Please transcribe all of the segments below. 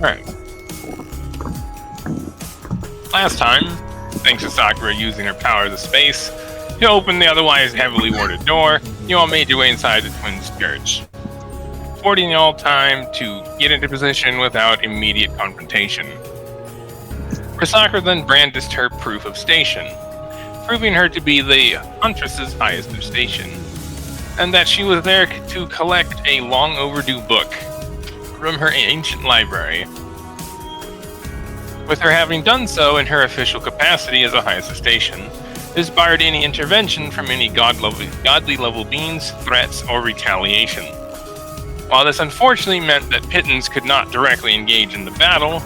Alright. Last time, thanks to Sakura using her power of the space to open the otherwise heavily warded door, you all made your way inside the twins' church, affording you all time to get into position without immediate confrontation. For Sakura then brandished her proof of station, proving her to be the Huntress's highest of station, and that she was there to collect a long overdue book from her ancient library, with her having done so in her official capacity as a highest of station. This barred any intervention from any godly level beings, threats, or retaliation. While this unfortunately meant that Pittance could not directly engage in the battle,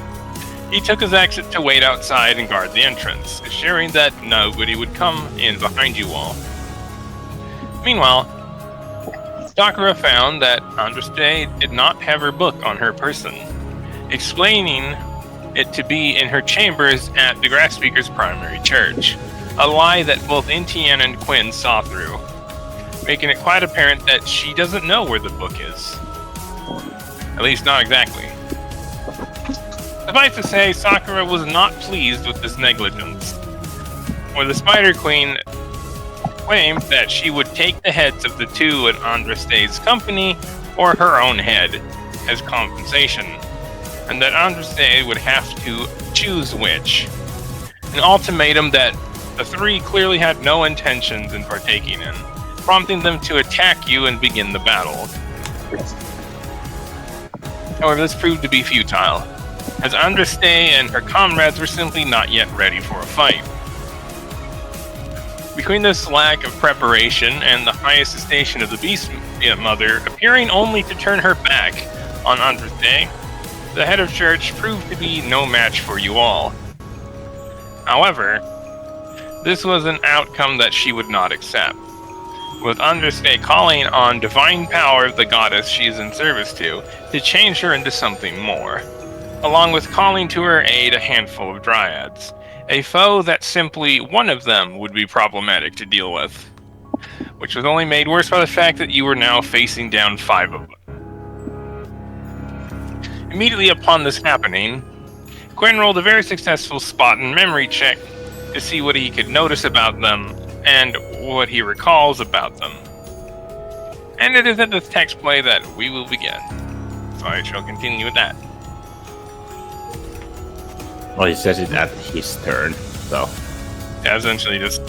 he took his exit to wait outside and guard the entrance, assuring that nobody would come in behind you all. Meanwhile, Sakura found that Andraste did not have her book on her person, explaining it to be in her chambers at the Grasspeaker's primary church, a lie that both Intian and Quinn saw through, making it quite apparent that she doesn't know where the book is. At least not exactly. Suffice to say, Sakura was not pleased with this negligence, where the Spider Queen claimed that she would take the heads of the two in Andraste's company or her own head as compensation, and that Andraste would have to choose which, an ultimatum that the three clearly had no intentions in partaking in, prompting them to attack you and begin the battle. However, this proved to be futile, as Andraste and her comrades were simply not yet ready for a fight. Between this lack of preparation and the highest station of the Beast Mother appearing only to turn her back on Andraste, the head of church proved to be no match for you all. However, this was an outcome that she would not accept, with Andraste calling on divine power of the goddess she is in service to change her into something more, along with calling to her aid a handful of dryads, a foe that simply one of them would be problematic to deal with, which was only made worse by the fact that you were now facing down 5 of them. Immediately upon this happening, Quinn rolled a very successful spot and memory check to see what he could notice about them and what he recalls about them. And it is at this text play that we will begin. So I shall continue with that. Well, he says it at his turn, so. Yeah, essentially just...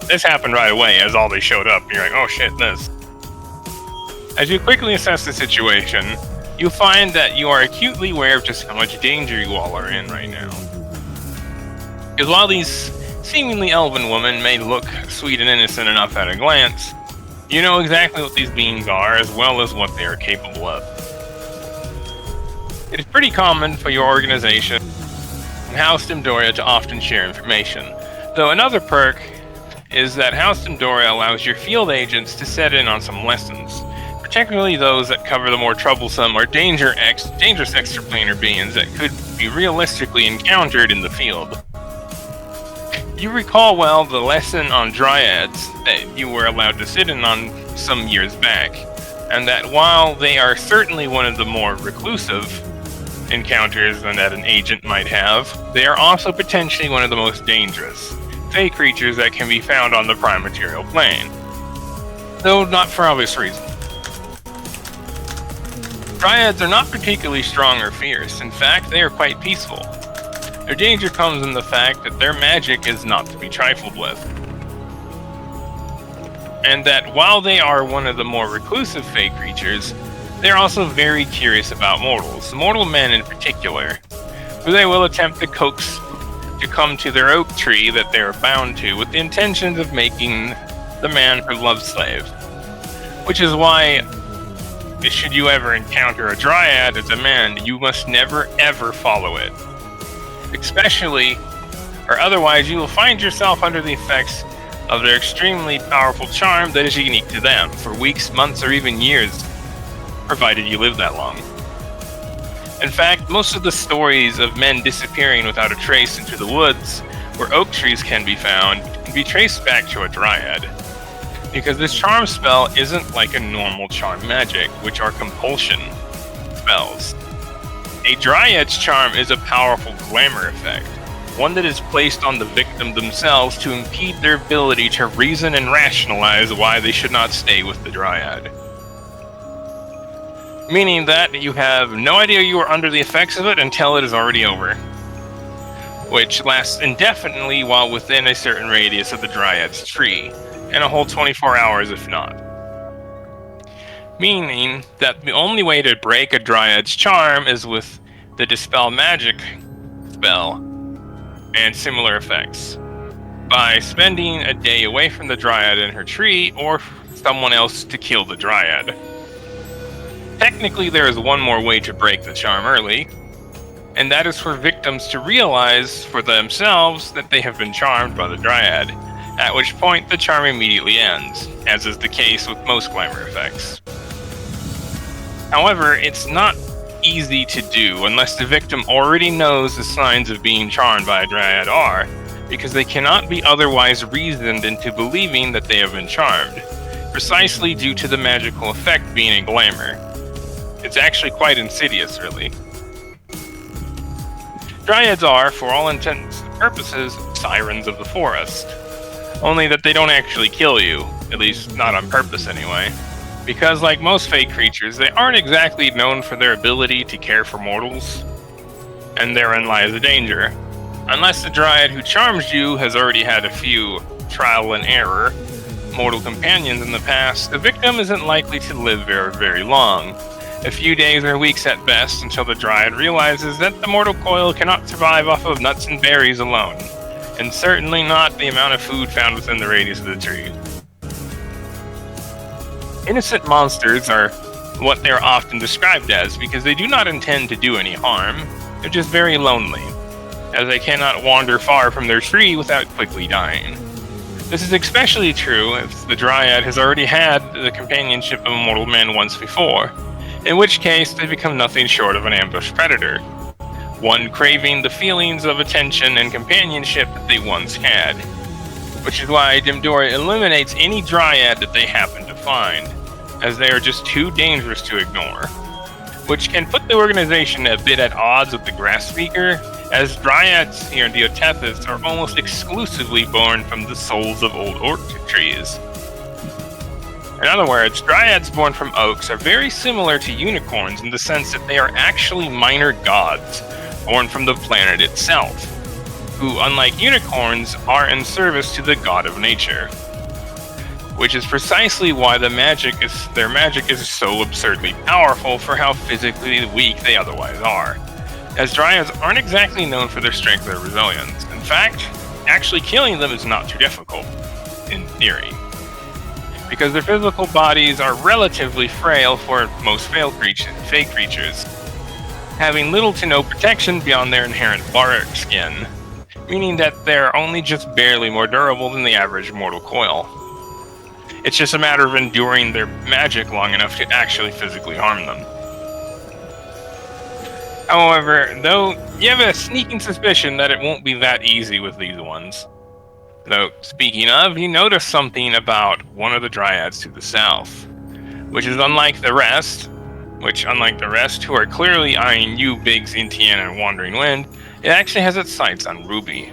This happened right away as all they showed up. You're like, oh shit, this. As you quickly assess the situation, you find that you are acutely aware of just how much danger you all are in right now. Because while these seemingly elven women may look sweet and innocent enough at a glance, you know exactly what these beings are as well as what they are capable of. It is pretty common for your organization and House Pandora to often share information, though another perk is that House Pandora allows your field agents to set in on some lessons, particularly those that cover the more troublesome or dangerous extraplanar beings that could be realistically encountered in the field. You recall well the lesson on dryads that you were allowed to sit in on some years back, and that while they are certainly one of the more reclusive encounters than that an agent might have, they are also potentially one of the most dangerous fey creatures that can be found on the prime material plane, though not for obvious reasons. Dryads are not particularly strong or fierce. In fact, they are quite peaceful. Their danger comes in the fact that their magic is not to be trifled with, and that while they are one of the more reclusive fey creatures, they're also very curious about mortals, mortal men in particular, who they will attempt to coax to come to their oak tree that they are bound to with the intentions of making the man her love slave. Which is why, should you ever encounter a dryad as a man, you must never ever follow it. Especially, or otherwise you will find yourself under the effects of their extremely powerful charm that is unique to them for weeks, months, or even years, provided you live that long. In fact, most of the stories of men disappearing without a trace into the woods where oak trees can be found can be traced back to a dryad, because this charm spell isn't like a normal charm magic, which are compulsion spells. A Dryad's charm is a powerful glamour effect, one that is placed on the victim themselves to impede their ability to reason and rationalize why they should not stay with the Dryad. Meaning that you have no idea you are under the effects of it until it is already over, which lasts indefinitely while within a certain radius of the Dryad's tree, and a whole 24 hours if not. Meaning that the only way to break a Dryad's charm is with the Dispel Magic spell and similar effects, by spending a day away from the Dryad in her tree, or someone else to kill the Dryad. Technically, there is one more way to break the charm early, and that is for victims to realize for themselves that they have been charmed by the Dryad, at which point the charm immediately ends, as is the case with most glamour effects. However, it's not easy to do unless the victim already knows the signs of being charmed by a Dryad are, because they cannot be otherwise reasoned into believing that they have been charmed, precisely due to the magical effect being a glamour. It's actually quite insidious, really. Dryads are, for all intents and purposes, sirens of the forest. Only that they don't actually kill you, at least not on purpose anyway. Because like most fey creatures, they aren't exactly known for their ability to care for mortals. And therein lies the danger. Unless the Dryad who charms you has already had a few trial and error mortal companions in the past, the victim isn't likely to live very, very long. A few days or weeks at best, until the Dryad realizes that the mortal coil cannot survive off of nuts and berries alone, and certainly not the amount of food found within the radius of the tree. Innocent monsters are what they are often described as, because they do not intend to do any harm. They're just very lonely, as they cannot wander far from their tree without quickly dying. This is especially true if the Dryad has already had the companionship of a mortal man once before, in which case they become nothing short of an ambush predator, one craving the feelings of attention and companionship that they once had, which is why Pandora eliminates any Dryad that they happen to find, as they are just too dangerous to ignore, which can put the organization a bit at odds with the Grass Speaker, as Dryads here in Diotethys are almost exclusively born from the souls of old orchid trees. In other words, Dryads born from oaks are very similar to unicorns in the sense that they are actually minor gods, born from the planet itself, who, unlike unicorns, are in service to the god of nature. Which is precisely why their magic is so absurdly powerful for how physically weak they otherwise are, as Dryads aren't exactly known for their strength or resilience. In fact, actually killing them is not too difficult, in theory, because their physical bodies are relatively frail for most fey creatures, having little to no protection beyond their inherent bark skin, meaning that they're only just barely more durable than the average mortal coil. It's just a matter of enduring their magic long enough to actually physically harm them. However, though, you have a sneaking suspicion that it won't be that easy with these ones. Though, speaking of, you notice something about one of the Dryads to the south, which unlike the rest who are clearly eyeing you, Biggs, Intiana, and Wandering Wind, it actually has its sights on Ruby.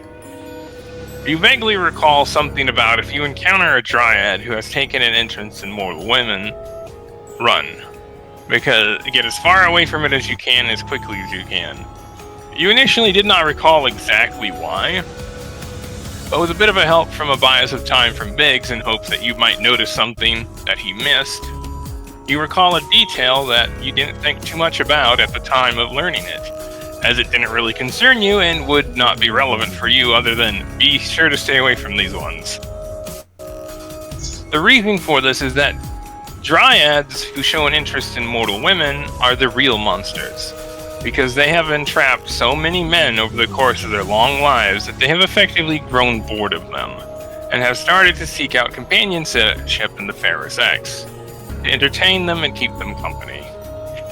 You vaguely recall something about if you encounter a Dryad who has taken an interest in mortal women, run. Because get as far away from it as you can, as quickly as you can. You initially did not recall exactly why, but with a bit of a help from a bias of time from Biggs in hopes that you might notice something that he missed, you recall a detail that you didn't think too much about at the time of learning it, as it didn't really concern you and would not be relevant for you other than be sure to stay away from these ones. The reason for this is that Dryads who show an interest in mortal women are the real monsters, because they have entrapped so many men over the course of their long lives that they have effectively grown bored of them, and have started to seek out companionship in the fairer sex, to entertain them and keep them company.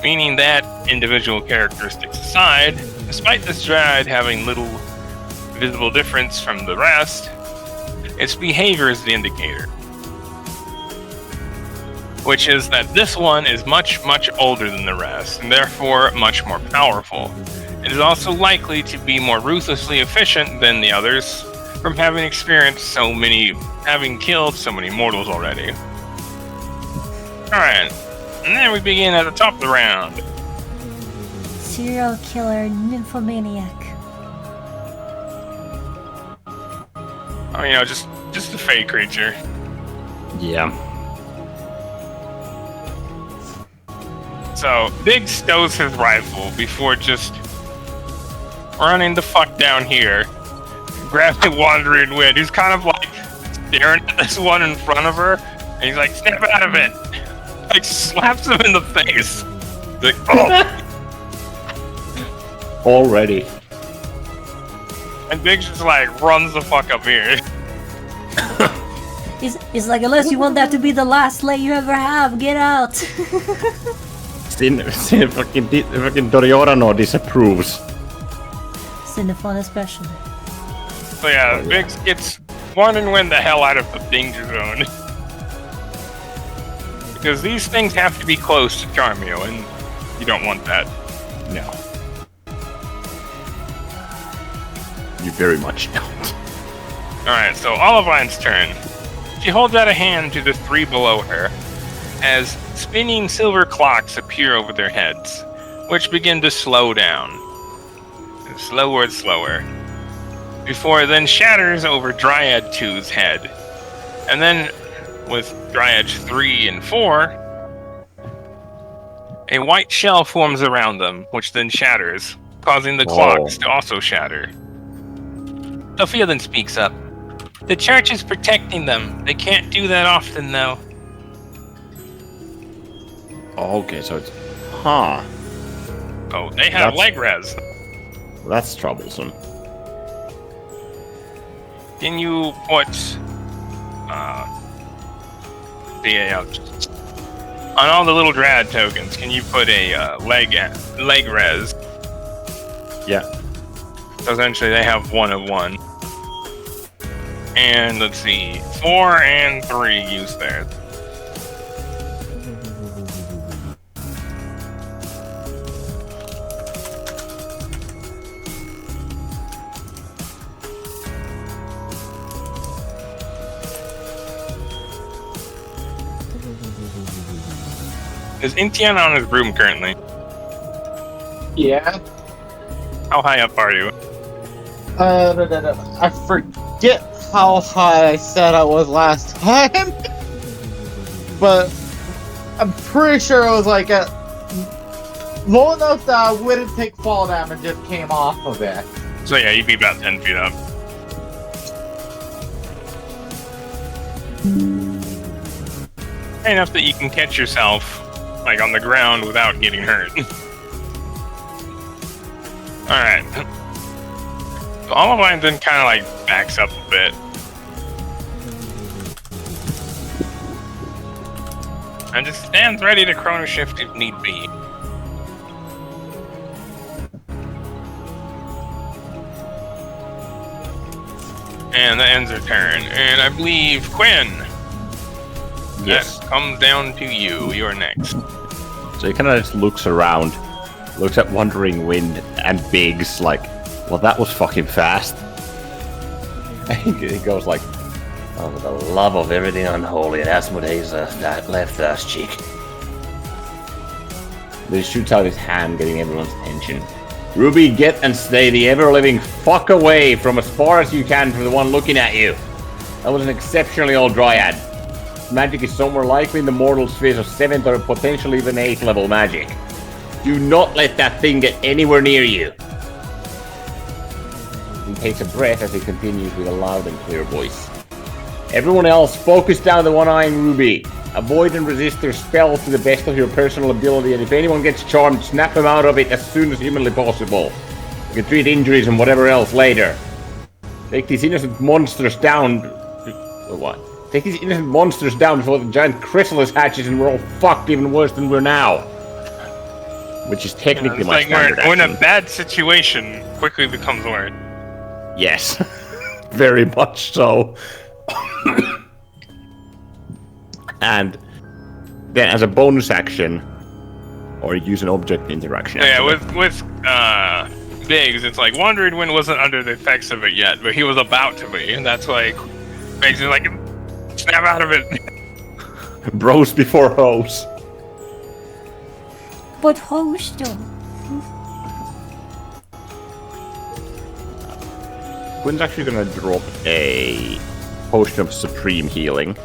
Meaning that, individual characteristics aside, despite this Dryad having little visible difference from the rest, its behavior is the indicator. which is that this one is much, much older than the rest, and therefore much more powerful. It is also likely to be more ruthlessly efficient than the others, from having killed so many mortals already. Alright, and then we begin at the top of the round. Serial killer, nymphomaniac. Oh, you know, just a fake creature. Yeah. So, Big stows his rifle before just running the fuck down here, grabbing Wandering Wind, who's kind of like staring at this one in front of her, and he's like, snap out of it! Like, slaps him in the face. He's like, oh! Already. And Big just like runs the fuck up here. He's like, unless you want that to be the last slay you ever have, get out! Sin fucking Doriorano disapproves. Cinephone especially. So yeah, Big gets Wandering Wind the hell out of the danger zone. Because these things have to be close to Charmio, and you don't want that. No. You very much don't. Alright, so Olivine's turn. She holds out a hand to the three below her, as spinning silver clocks appear over their heads, which begin to slow down. Slower and slower. Before it then shatters over Dryad 2's head. And then, with Dryads 3 and 4, a white shell forms around them, which then shatters, causing the clocks to also shatter. Sophia then speaks up. The church is protecting them. They can't do that often, though. Okay, so it's... Huh. Oh, they have leg res. That's troublesome. Can you put... on all the little Dryad tokens, can you put a leg res? Yeah. So essentially they have 1 of 1. And let's see, 4 and 3 use theirs. Is Intian on his broom currently? Yeah. How high up are you? I forget how high I said I was last time, but I'm pretty sure it was like low enough that I wouldn't take fall damage if it came off of it. So yeah, you'd be about 10 feet up. High enough that you can catch yourself, like, on the ground without getting hurt. Alright. So Olive then kind of, like, backs up a bit. And just stands ready to chrono shift if need be. And that ends her turn. And I believe Quinn. Yes. That comes down to you. You're next. So he kind of just looks around, looks at Wandering Wind and Biggs like, well, that was fucking fast. And he goes like, oh, for the love of everything unholy, and Asmodee's that left ass cheek. Then he shoots out his hand, getting everyone's attention. Ruby, get and stay the ever-living fuck away from as far as you can from the one looking at you. That was an exceptionally old Dryad. Magic is somewhere likely in the mortal spheres of 7th or potentially even 8th level magic. Do not let that thing get anywhere near you. He takes a breath as he continues with a loud and clear voice. Everyone else, focus down the one-eyeing Ruby. Avoid and resist their spells to the best of your personal ability, and if anyone gets charmed, snap them out of it as soon as humanly possible. You can treat injuries and whatever else later. Take these innocent monsters down... What? Take these innocent monsters down before the giant chrysalis hatches and we're all fucked even worse than we're now. Which is technically my standard when action. a bad situation quickly becomes worse. Yes. Very much so. And then as a bonus action, or use an object interaction. Yeah, actually. with Biggs, it's like Wandered Wind wasn't under the effects of it yet, but he was about to be, and that's why Biggs is like, snap out of it. Bros before hoes. But host though. Quinn's actually gonna drop a potion of supreme healing.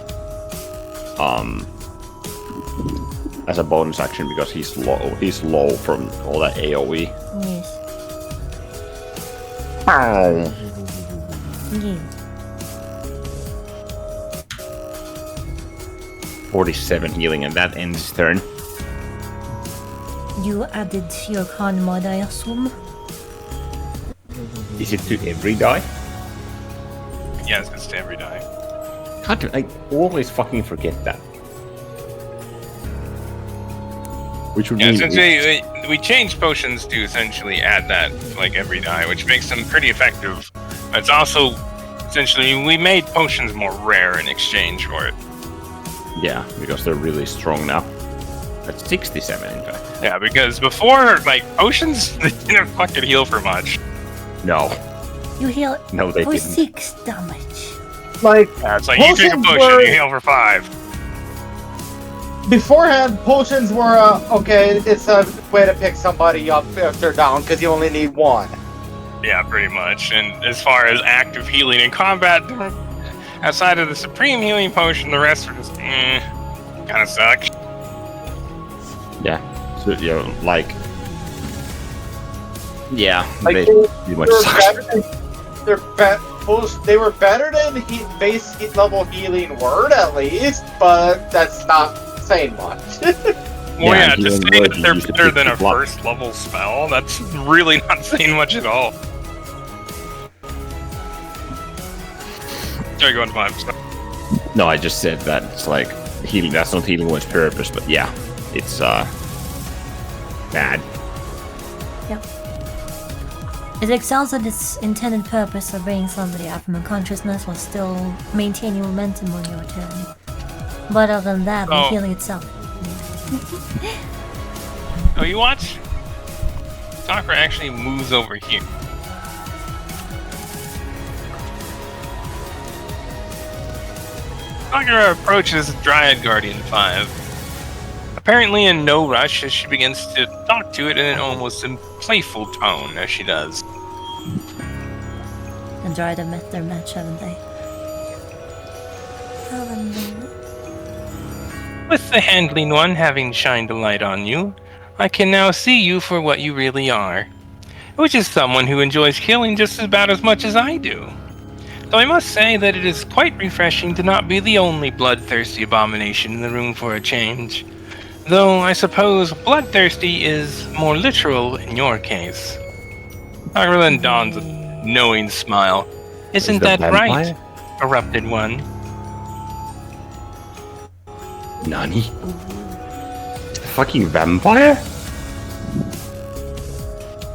As a bonus action because he's low. He's low from all that AoE. Yes. Ow. Yeah. 47 healing, and that ends his turn. You added your con mod, I assume. Is it to every die? Yes, it's to every die. God, I always fucking forget that. Which would Yeah, mean since we changed potions to essentially add that like every die, which makes them pretty effective. It's also essentially we made potions more rare in exchange for it. yeah, because they're really strong now. That's 67 in fact. Yeah, because before like potions they didn't fucking heal for much. No, You heal no, they for didn't. 6 damage. Like, Yeah, it's like you drink a Potions potion, were- you heal for 5. beforehand, potions were, okay, it's a way to pick somebody up if they're down, because you only need one. Yeah, pretty much. And as far as active healing in combat, outside of the supreme healing potion, the rest are just kind of suck. Yeah, so like, yeah, Like, they they- pretty much They're suck. better than, they were better than base heat level healing word, at least, but that's not saying much. Well, yeah, to healing say word, that you they're use the better than a 50 block. first level spell, that's really not saying much at all. Sorry, go on 5. No, I just said that it's like healing. That's not healing word's purpose, but yeah, it's bad. Yep. It excels at its intended purpose of bringing somebody out from unconsciousness while still maintaining momentum on your turn. But other than that, the Oh. healing itself. Oh, you watch? Sakura actually moves over here. Sakura approaches Dryad Guardian 5. Apparently in no rush as she begins to talk to it in an almost playful tone as she does. And Dryad have met their match, haven't they? Haven't they? With the handling one having shined a light on you, I can now see you for what you really are. Which is someone who enjoys killing just about as much as I do. Though I must say that it is quite refreshing to not be the only bloodthirsty abomination in the room for a change. Though I suppose bloodthirsty is more literal in your case. Sakura then dons a knowing smile. Isn't the that right? vampire? Erupted one. Nani? Fucking vampire?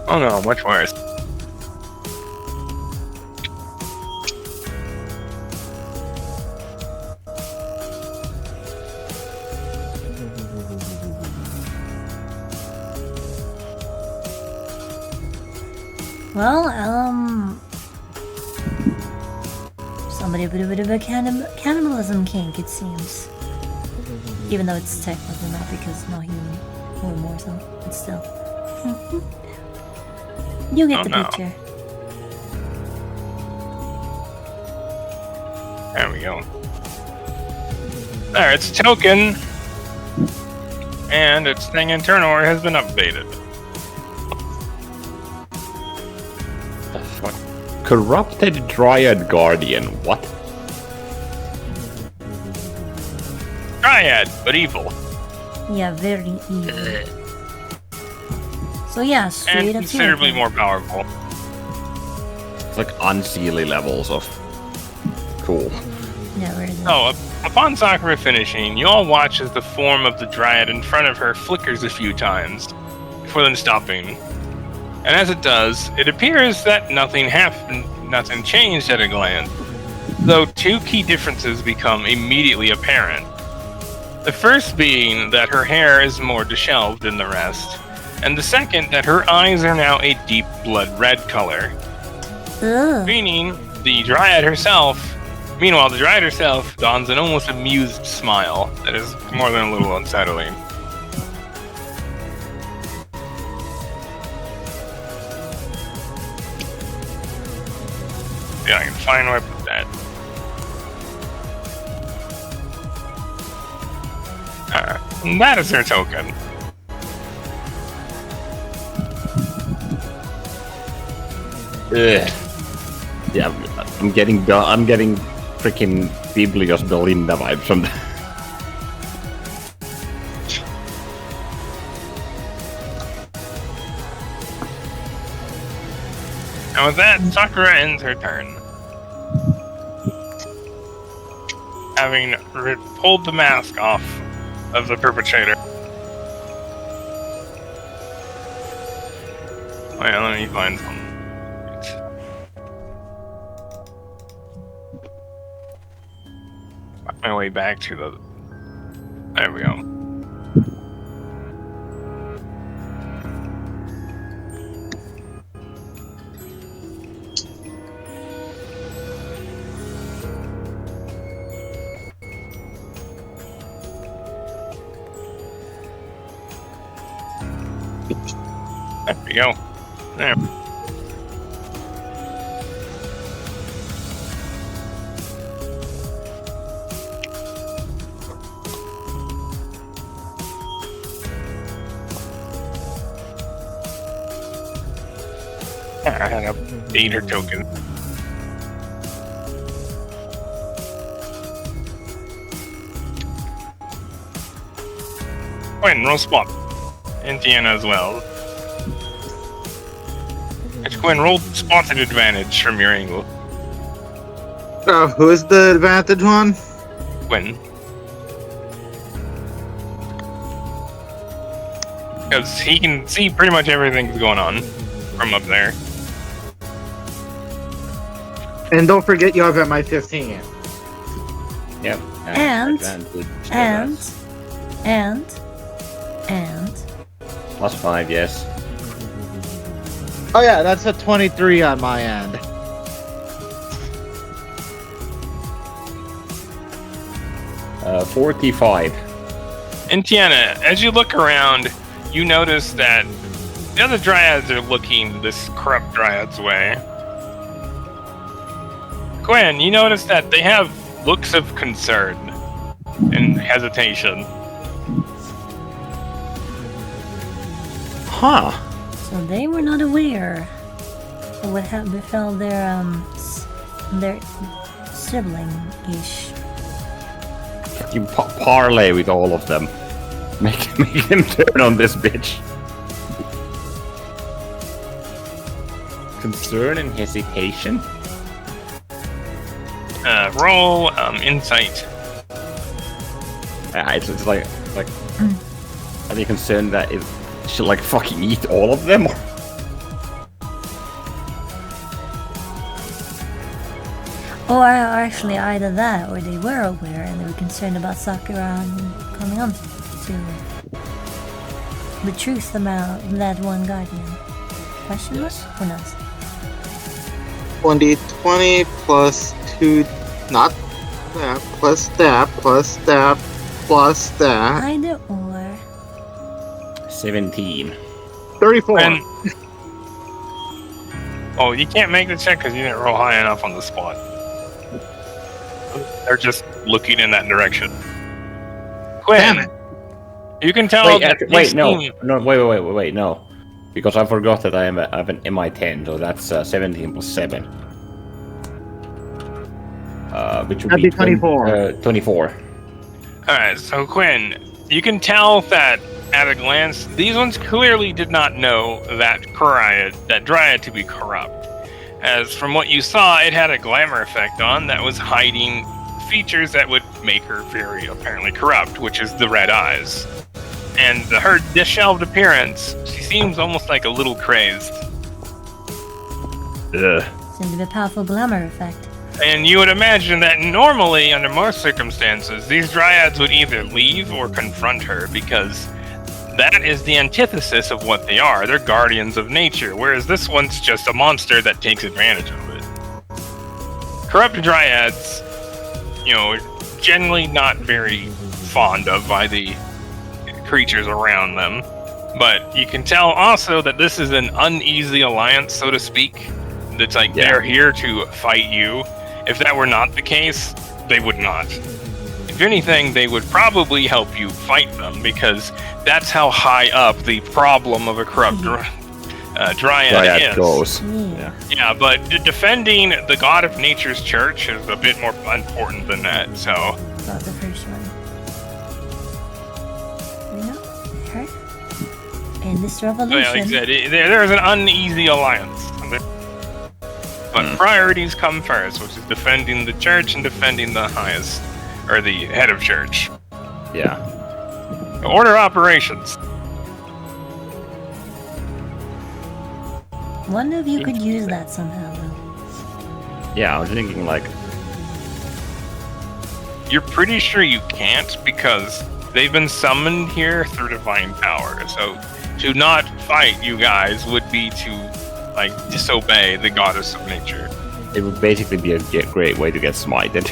Oh no, much worse. Well, somebody with a bit of a cannibalism kink, it seems. Even though it's technically not because no human or more so, but still. You get Oh, the no. picture. There we go. There, its token and its thing in Turnor has been updated. The fuck? Corrupted Dryad Guardian. What? Dryad, but evil. Yeah, very evil. So yeah, And straight up considerably token. more powerful. It's like unseelie levels of cool. Yeah, where is it? Oh, upon Sakura finishing, you all watch as the form of the Dryad in front of her flickers a few times, before then stopping. And as it does, it appears that nothing happened, nothing changed at a glance. Though two key differences become immediately apparent. The first being that her hair is more disheveled than the rest, and the second that her eyes are now a deep blood red color. Ugh. Meaning, the Dryad herself dons an almost amused smile that is more than a little unsettling. Yeah, I can find where I put that. And that is their token. Ugh. Yeah, I'm getting freaking Biblios Belinda vibes from that. And with that, Sakura ends her turn. Having pulled the mask off of the perpetrator. Wait, let me find some. Find my way back to the... There we go. There we go. There. I had a dater token. Quinn, roll spot. Indiana as well. Quinn, roll spotted advantage from your angle. Who's the advantage one? Quinn. Because he can see pretty much everything that's going on from up there. And don't forget you have at my 15. Yep. And +5, yes. Oh yeah, that's a 23 on my end. Uh, 45. And Tiana, as you look around, you notice that the other dryads are looking this corrupt dryad's way. Gwen, you notice that they have looks of concern and hesitation. Huh. So they were not aware of what had befell their sibling-ish. You parlay with all of them. Make them turn on this bitch. Concern and hesitation? Roll insight. It's like are they concerned that it should like fucking eat all of them? Or actually either that, or they were aware and they were concerned about Sakura coming on to the truth about that one guardian. Question mark? Who knows? 1d20 plus 2, not that, plus that, plus that, plus that. Either or. 17. 34. And oh, you can't make the check because you didn't roll high enough on the spot. They're just looking in that direction. Quinn, you can tell. Wait, no. Because I forgot that I have an MI10, so that's 17 plus 7. Which would be 24. 24. Alright, so Quinn, you can tell that at a glance, these ones clearly did not know that Dryad to be corrupt. As from what you saw, it had a glamour effect on that was hiding features that would make her very apparently corrupt, which is the red eyes. And her disheveled appearance, she seems almost like a little crazed. Ugh. Seems to be a powerful glamour effect. And you would imagine that normally, under most circumstances, these dryads would either leave or confront her, because that is the antithesis of what they are. They're guardians of nature, whereas this one's just a monster that takes advantage of it. Corrupt dryads, generally not very fond of by the creatures around them. But you can tell also that this is an uneasy alliance, so to speak. It's like they're here to fight you. If that were not the case, they would not. If anything, they would probably help you fight them, because that's how high up the problem of a corrupt dryad is. goes. Yeah, but defending the god of nature's church is a bit more important than that, so... About the first one. Her. In this revolution... like I said, there's an uneasy alliance. But priorities come first, which is defending the church and defending the highest, or the head of church. Yeah. Order operations. One of you could use that somehow, though. Yeah, I was thinking like... You're pretty sure you can't, because they've been summoned here through divine power, so to not fight you guys would be to, disobey the goddess of nature. It would basically be a great way to get smited.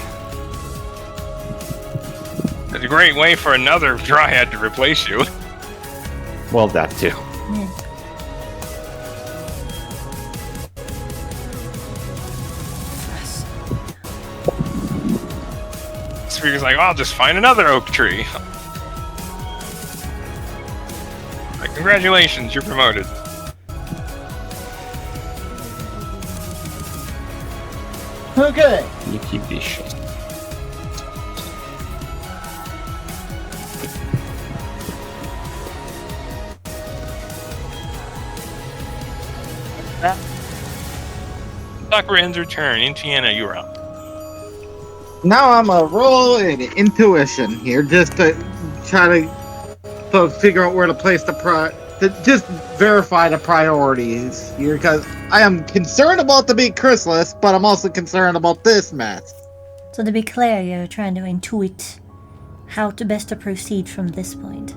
It's a great way for another dryad to replace you. Well, that too. Yeah. Speaker's like, I'll just find another oak tree. Congratulations, you're promoted. Okay. You keep this shit. Tucker ends her turn. Indiana, you're up. Now I'm a roll in intuition here, just to try to figure out where to place to just verify the priorities here, because I am concerned about the big chrysalis, but I'm also concerned about this mess. So to be clear, you're trying to intuit how to best to proceed from this point.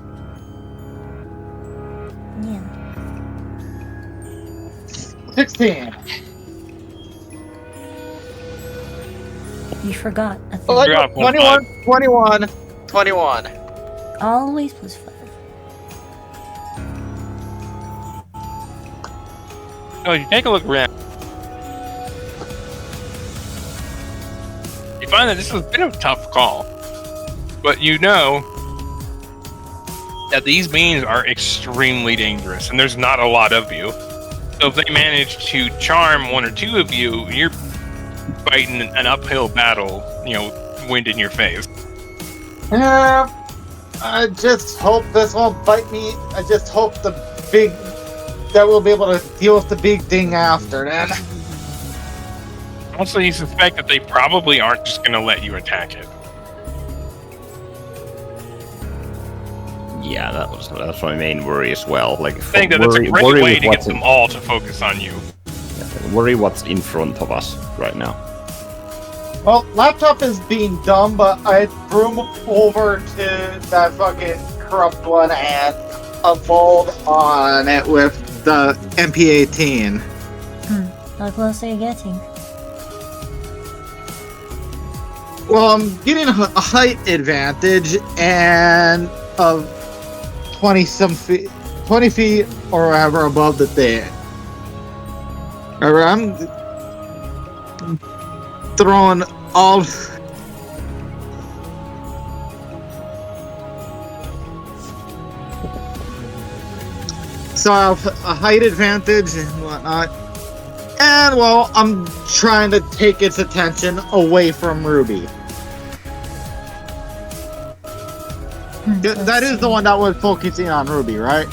Yeah. 16. You forgot a thing. Oh, Drop 21. Always plus 5. Oh, you take a look around. You find that this was a bit of a tough call. But you know that these beings are extremely dangerous, and there's not a lot of you. So if they manage to charm one or two of you, you're fighting an uphill battle, wind in your face. Yeah, I just hope this won't bite me. I just hope that we'll be able to deal with the big thing after then. Also, you suspect that they probably aren't just going to let you attack it. Yeah, that's my main worry as well. I think that it's a great way to get them all to focus on you. Worry what's in front of us right now. Well, laptop is being dumb, but I threw him over to that fucking corrupt one and evolved on it with the MP18. How close are you getting? Well, I'm getting a height advantage and of 20 feet or whatever above the thing. Remember, I'm throwing all. So I have a height advantage and whatnot. And, well, I'm trying to take its attention away from Ruby. That is the one that was focusing on Ruby, right?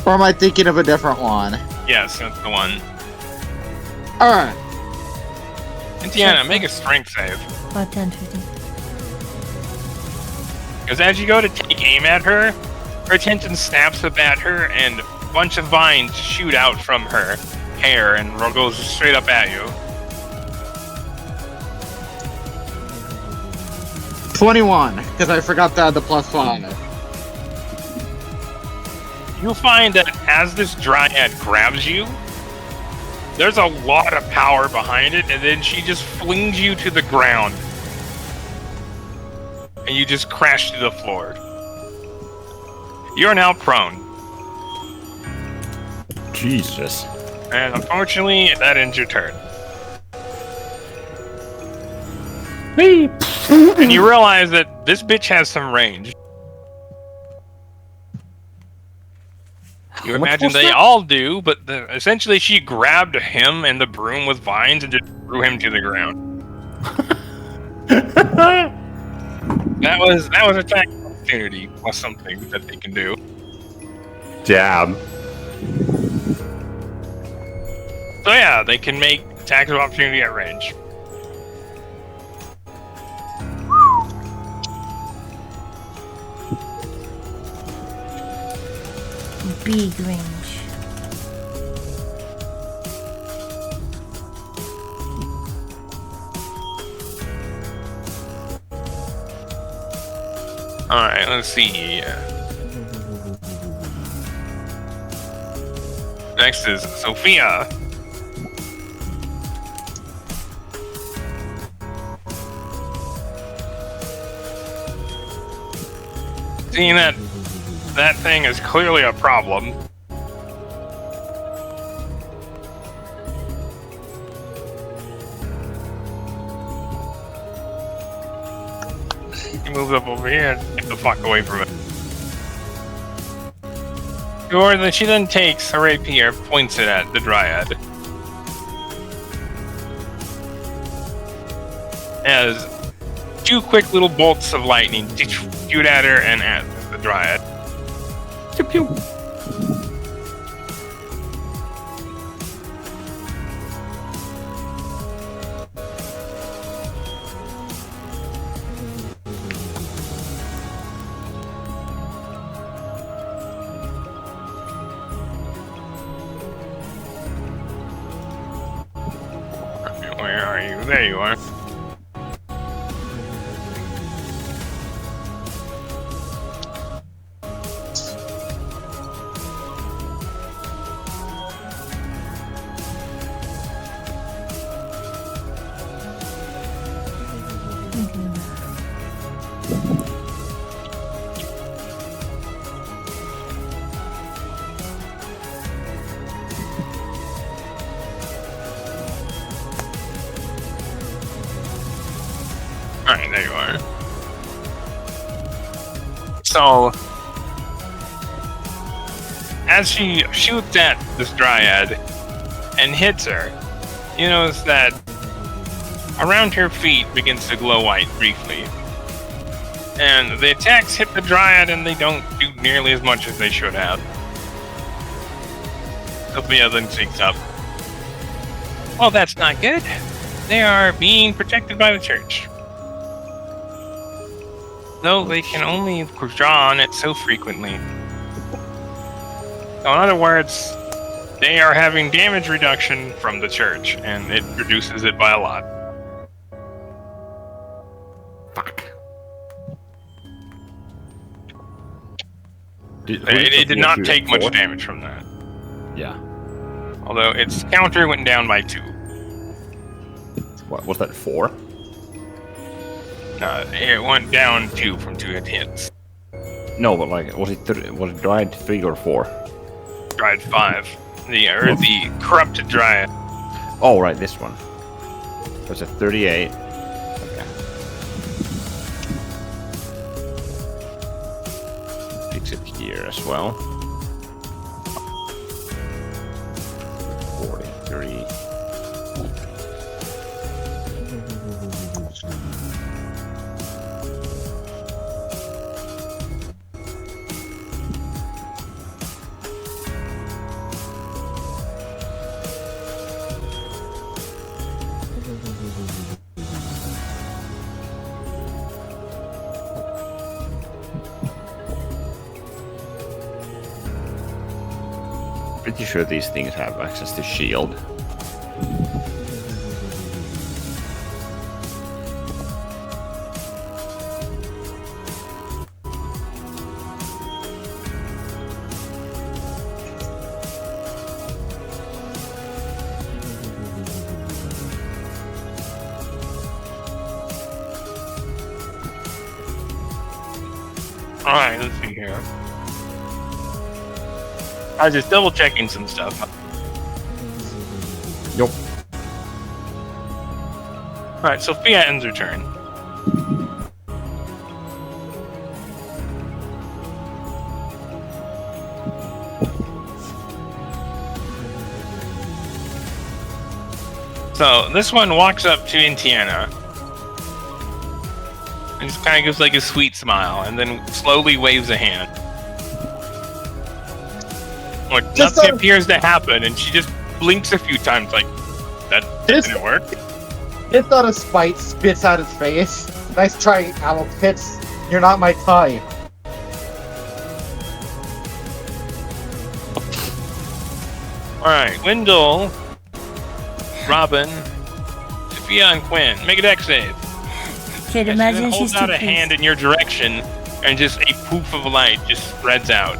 Or am I thinking of a different one? Yes, that's the one. Alright. Indiana, make a strength save. About 10, 15. Because as you go to take aim at her, her attention snaps up at her, and a bunch of vines shoot out from her, hair and goes straight up at you. 21, because I forgot to add the +5. You'll find that as this dryad grabs you, there's a lot of power behind it, and then she just flings you to the ground. And you just crash to the floor. You're now prone. Jesus. And unfortunately, that ends your turn. And you realize that this bitch has some range. You imagine they all do, but essentially she grabbed him and the broom with vines and just threw him to the ground. That was attack opportunity plus something that they can do. Damn. So yeah, they can make attacks of opportunity at range. Big range. Alright, let's see. Next is Sophia. Seeing that thing is clearly a problem. He moves up over here and get the fuck away from it. She then takes her rapier, points it at the dryad. As two quick little bolts of lightning shoot at her and at the dryad. Pew pew. Where are you? There you are. Alright, there you are. So, as she shoots at this dryad and hits her, you notice that around her feet begins to glow white briefly. And the attacks hit the dryad and they don't do nearly as much as they should have. Sophia then speaks up. Well, that's not good. They are being protected by the church. Though they can only draw on it so frequently. So in other words, they are having damage reduction from the church, and it reduces it by a lot. Fuck. It did not take much damage from that. Yeah. Although its counter went down by 2. What was that, 4? It went down 2 from 2 hits. No, but like, was it dried 3 or 4? Dried 5. The corrupted dryad. Oh, right, this one. That's a 38. Okay. Fix it here as well. 43. Pretty sure these things have access to shield. Alright, let's see here. I was just double checking some stuff. Nope. Alright, Sophia ends her turn. So, this one walks up to Intiana. And just kind of gives like a sweet smile, and then slowly waves a hand. Like nothing appears to happen, and she just blinks a few times, like that didn't work. Just out of spite, spits out his face. Nice try, Owl Pits. You're not my type. Alright, Wendell, Robin, Sophia, and Quinn. Make a dex save. Can't imagine Then she's holds too out a pleased. hand in your direction, and just a poof of light just spreads out.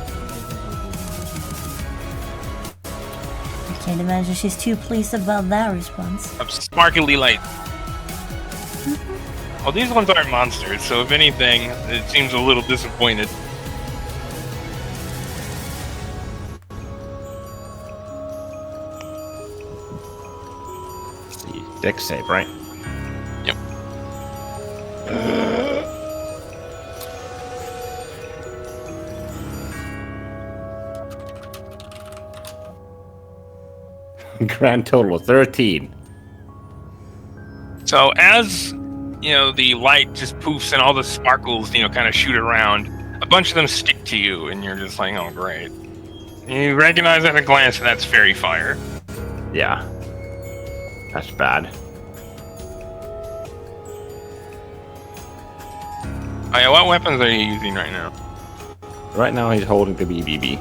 Can't imagine she's too pleased about that response. Of sparkly light. Well, these ones aren't monsters, so if anything, it seems a little disappointed. Dex save, right? Yep. Grand total of 13. So as, you know, the light just poofs and all the sparkles, you know, kind of shoot around, a bunch of them stick to you, and you're just like, oh, great. You recognize at a glance that that's fairy fire. Yeah. That's bad. Oh yeah, what weapons are you using right now? Right now he's holding the BBB.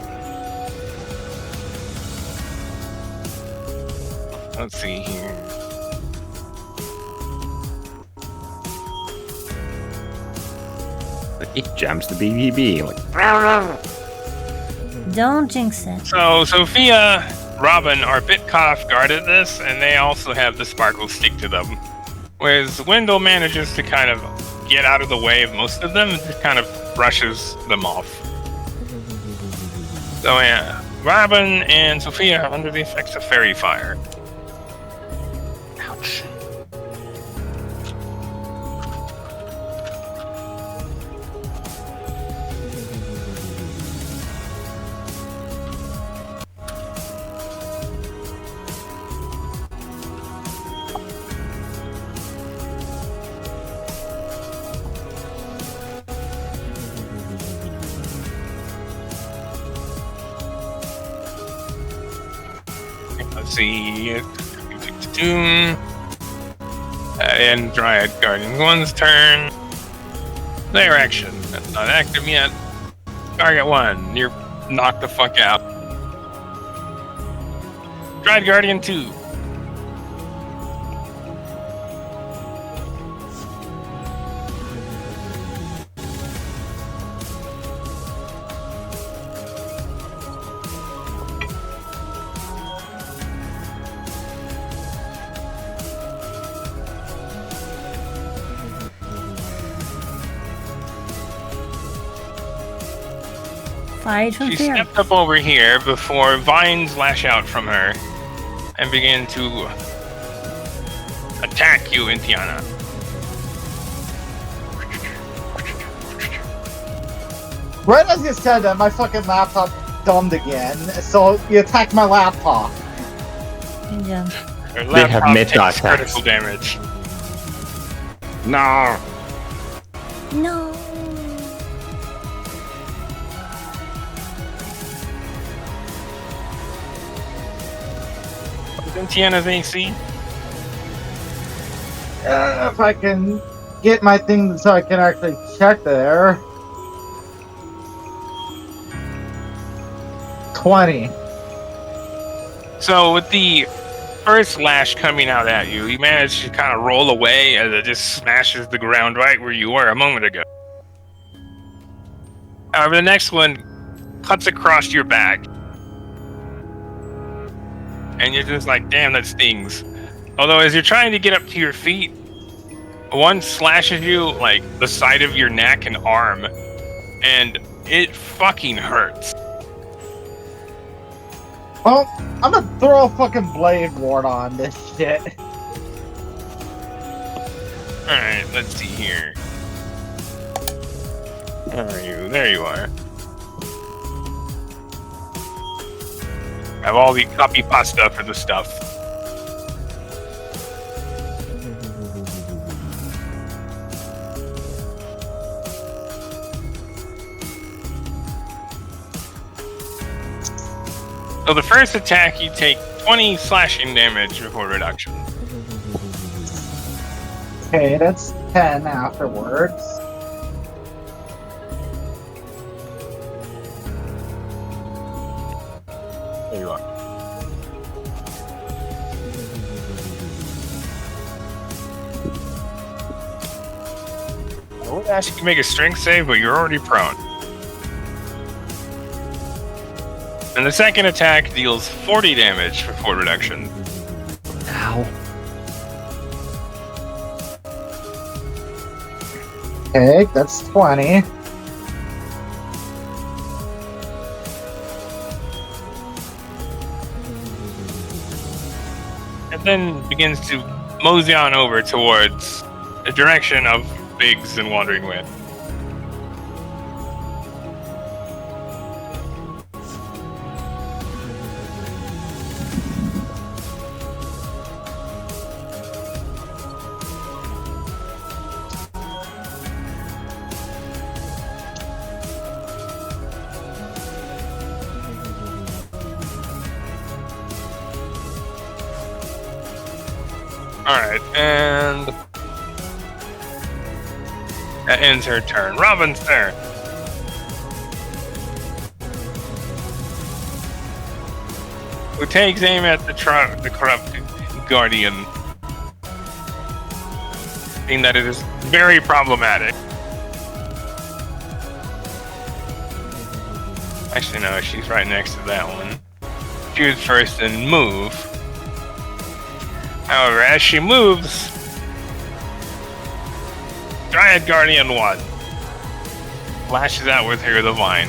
Let's see here. It jams the BBB. Like, Don't jinx it. So Sophia, Robin are a bit caught off guard at this, and they also have the sparkles stick to them. Whereas Wendell manages to kind of get out of the way of most of them and just kind of brushes them off. So yeah, Robin and Sophia are under the effects of fairy fire. ouch. Let's see. And Dryad Guardian 1's turn. Their action. That's not active yet. Target 1. You're knocked the fuck out. Dryad Guardian 2. Fight from She fear. stepped up over here before vines lash out from her and begin to attack you, Intiana. Right as you said that, my fucking laptop dumbed again, so you attacked my laptop. Yeah. Her They have laptop meta takes attacks. critical damage. No. No. What's Intiana's AC? If I can get my thing so I can actually check there. 20. So with the first lash coming out at you, you manage to kind of roll away as it just smashes the ground right where you were a moment ago. However, the next one cuts across your back. And you're just like, damn, that stings. Although as you're trying to get up to your feet, one slashes you like the side of your neck and arm. And it fucking hurts. Oh, I'm gonna throw a fucking blade ward on this shit. Alright, let's see here. Where are you? There you are. I have all the copy pasta for the stuff. So the first attack, you take 20 slashing damage before reduction. Okay, that's 10 afterwards. There you are. I would ask you to make a strength save, but you're already prone. And the second attack deals 40 damage before reduction. Ow. Okay, that's 20. And then begins to mosey on over towards the direction of Biggs and Wandering Wind. Alright, and that ends her turn. Robin's turn. Who takes aim at the corrupt guardian, seeing that it is very problematic. Actually, no, she's right next to that one. Choose first and move. However, as she moves, Dryad Guardian 1 lashes out with her the vine.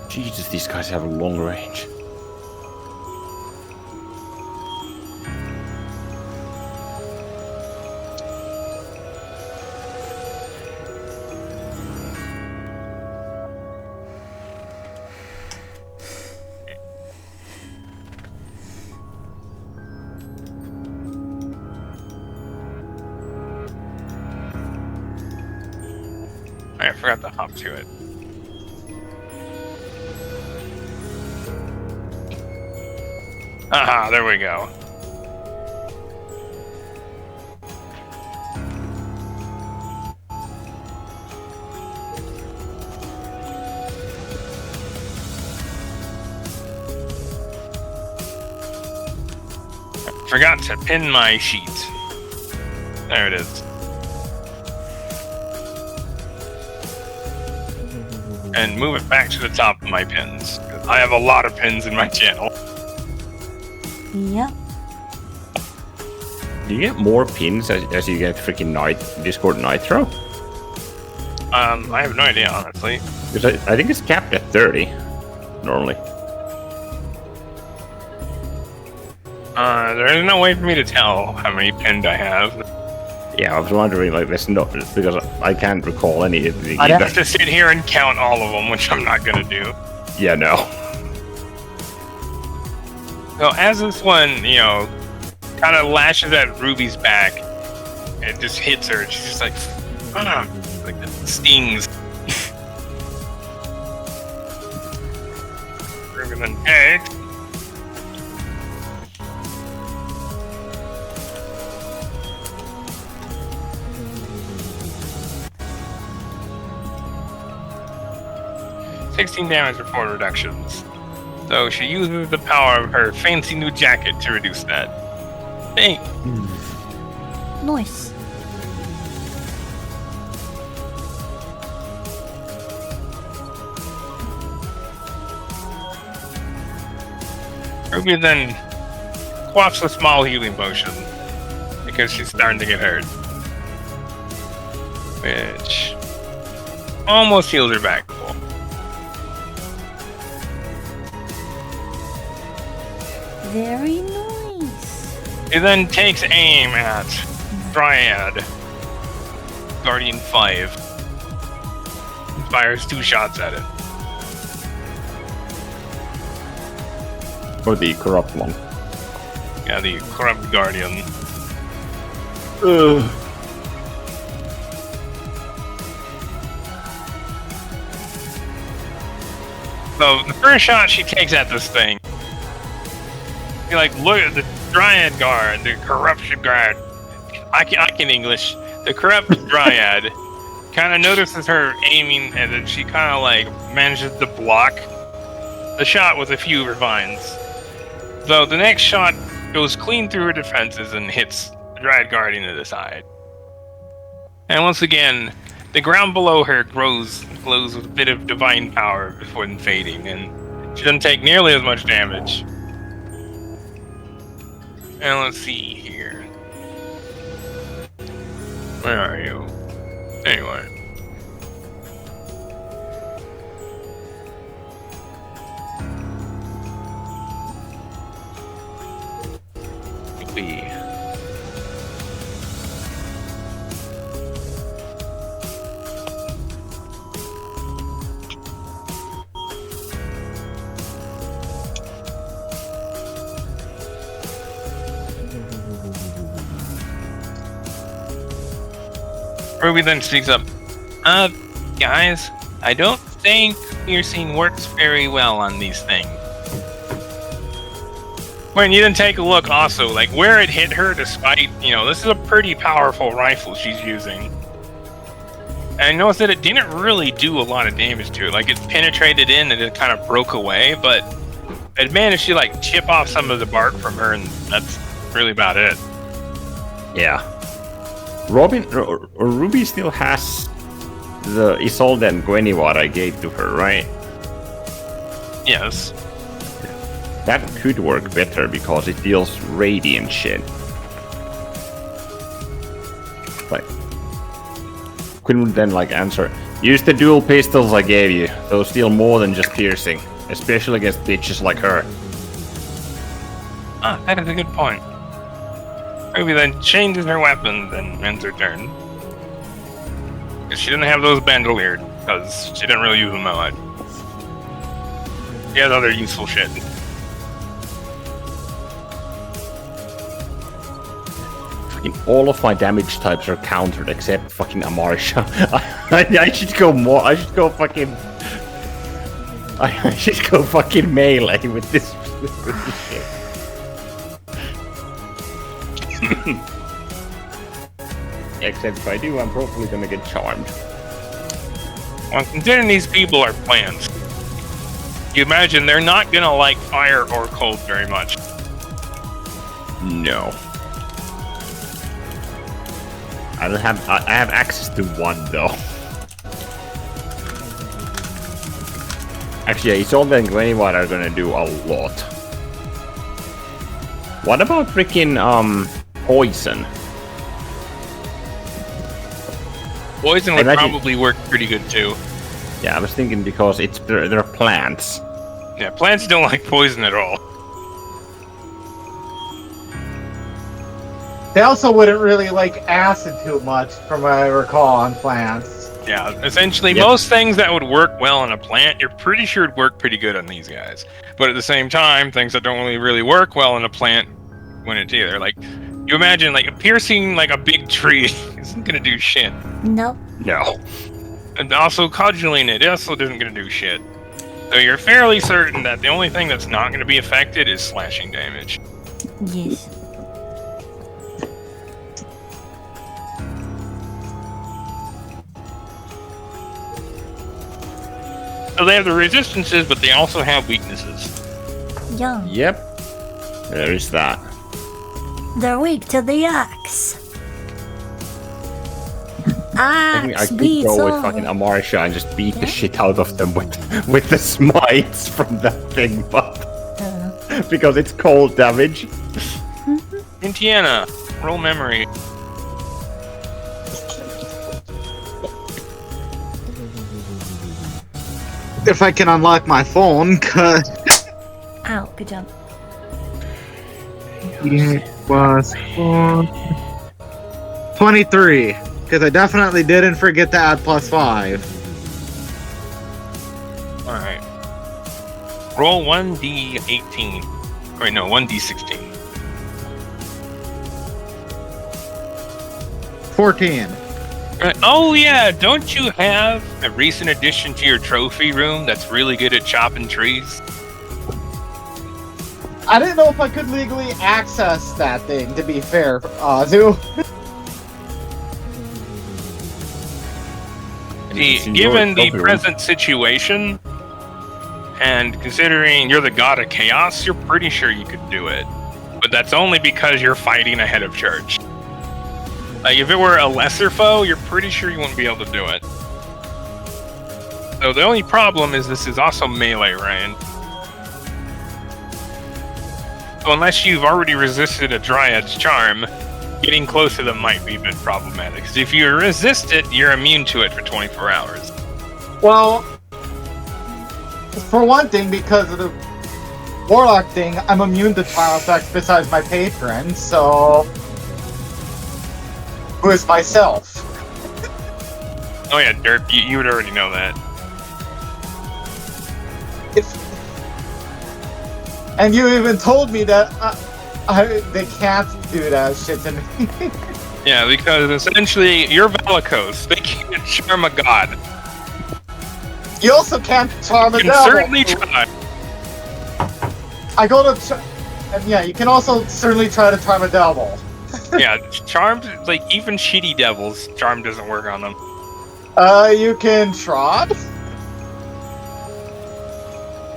Jesus, these guys have a long range. I forgot to hop to it. Aha, there we go. Forgot to pin my sheet. There it is. And move it back to the top of my pins. 'Cause I have a lot of pins in my channel. Yep. Do you get more pins as you get freaking Discord Nitro? I have no idea, honestly. Because I think it's capped at 30, normally. There is no way for me to tell how many pinned I have. Yeah, I was wondering, like, there's no, because I can't recall any of the... I'd have to sit here and count all of them, which I'm not gonna do. Yeah, no. So as this one, you know, kind of lashes at Ruby's back, it just hits her. She's just like, ah, like it stings. Ruby then takes. $16 damage before reductions. So she uses the power of her fancy new jacket to reduce that. Hey, Nice. Ruby then quaffs a small healing potion because she's starting to get hurt. Which almost heals her back. Cool. Very nice. He then takes aim at Dryad. Guardian 5. Fires 2 shots at it. Or the corrupt one. Yeah, the corrupt Guardian. Ugh. So the first shot she takes at this thing, you like look at the Dryad guard, the corruption guard. I can English. The corrupt Dryad kind of notices her aiming, and then she kind of like manages to block the shot with a few refines. So the next shot goes clean through her defenses and hits the Dryad Guardian to the side. And once again, the ground below her glows with a bit of divine power before then fading, and she doesn't take nearly as much damage. And let's see here. Where are you? Anyway. Ruby then speaks up. Guys, I don't think piercing works very well on these things. When you didn't take a look also, like where it hit her despite, this is a pretty powerful rifle she's using. And I noticed that it didn't really do a lot of damage to it. Like it penetrated in and it kind of broke away, but it managed to like chip off some of the bark from her, and that's really about it. Yeah. Ruby still has the Isolde and Guinevere I gave to her, right? Yes. That could work better because it deals radiant shit. Like, couldn't then like answer, use the dual pistols I gave you. Those deal more than just piercing, especially against bitches like her. Ah, that is a good point. Ruby then changes her weapons and ends her turn. Because she didn't have those bandoliers, because she didn't really use them that much. She has other useful shit. Fucking all of my damage types are countered except fucking Amarsha. I should go more. I should go fucking. I should go fucking melee with this shit. Except if I do, I'm probably gonna get charmed. Well, considering these people are plants, you imagine they're not gonna like fire or cold very much. No. I have access to one though. Actually, Isolde and Guinevere are gonna do a lot. What about freaking poison? Poison would probably work pretty good too. Yeah, I was thinking because they're plants. Yeah, plants don't like poison at all. They also wouldn't really like acid too much, from what I recall, on plants. Yeah, essentially most things that would work well on a plant, you're pretty sure would work pretty good on these guys. But at the same time, things that don't really work well in a plant wouldn't either. Like, you imagine, like, piercing, like, a big tree isn't gonna do shit. Nope. No. And also, cudgeling it also isn't gonna do shit. So you're fairly certain that the only thing that's not gonna be affected is slashing damage. Yes. So they have the resistances, but they also have weaknesses. young. Yep. There is that. They're weak to the axe. I Axe could beats go with all. fucking Amarsha and just beat the shit out of them with the smites from that thing, but because it's cold damage. Indiana, roll memory. If I can unlock my phone, cause Ow, good job. it was 23. Because I definitely didn't forget to add +5. Alright. Roll 1d18. Wait, no, 1d16. 14. Oh yeah, don't you have a recent addition to your trophy room that's really good at chopping trees? I didn't know if I could legally access that thing, to be fair, Azu. Given the present situation, and considering you're the god of chaos, you're pretty sure you could do it. But that's only because you're fighting ahead of church. Like, if it were a lesser foe, you're pretty sure you wouldn't be able to do it. So the only problem is this is also melee range. So unless you've already resisted a Dryad's charm, getting close to them might be a bit problematic. Because if you resist it, you're immune to it for 24 hours. Well, for one thing, because of the Warlock thing, I'm immune to trial effects besides my patron, so... Who is myself? Oh yeah, Derp, you would already know that. And you even told me that they can't do that shit to me. Yeah, because essentially, you're Valakos. They can't charm a god. You also can't charm a You can devil. certainly try. I go to... and yeah, you can also certainly try to charm a devil. Yeah, charmed, like, even shitty devils, charm doesn't work on them. You can try?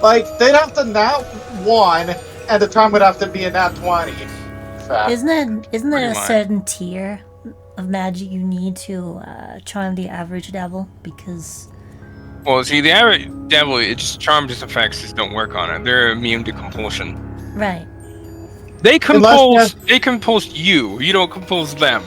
Like, they'd have to nat 1, and the charm would have to be a nat 20. Fact. Isn't there Pretty a much. certain tier of magic you need to charm the average devil? Because Well, see, the average devil, it just charm just effects just don't work on it. They're immune to compulsion. right. They compulse you. You don't compulse them.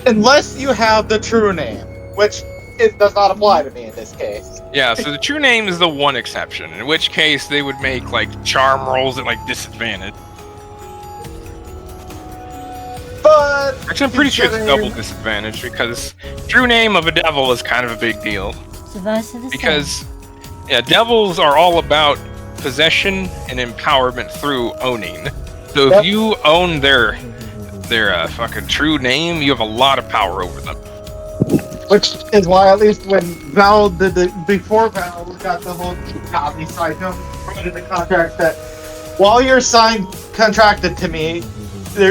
Unless you have the true name, which it does not apply to me in this case. Yeah, so the true name is the one exception, in which case they would make, like, charm rolls at, like, disadvantage. But... Actually, I'm pretty sure it's considering- double disadvantage, because true name of a devil is kind of a big deal. Suffice it to say, Because, yeah, devils are all about possession and empowerment through owning. So if Yep. you own their fucking true name, you have a lot of power over them. Which is why, at least when Val did before Val got the whole copy, so I put the contract that while you're contracted to me,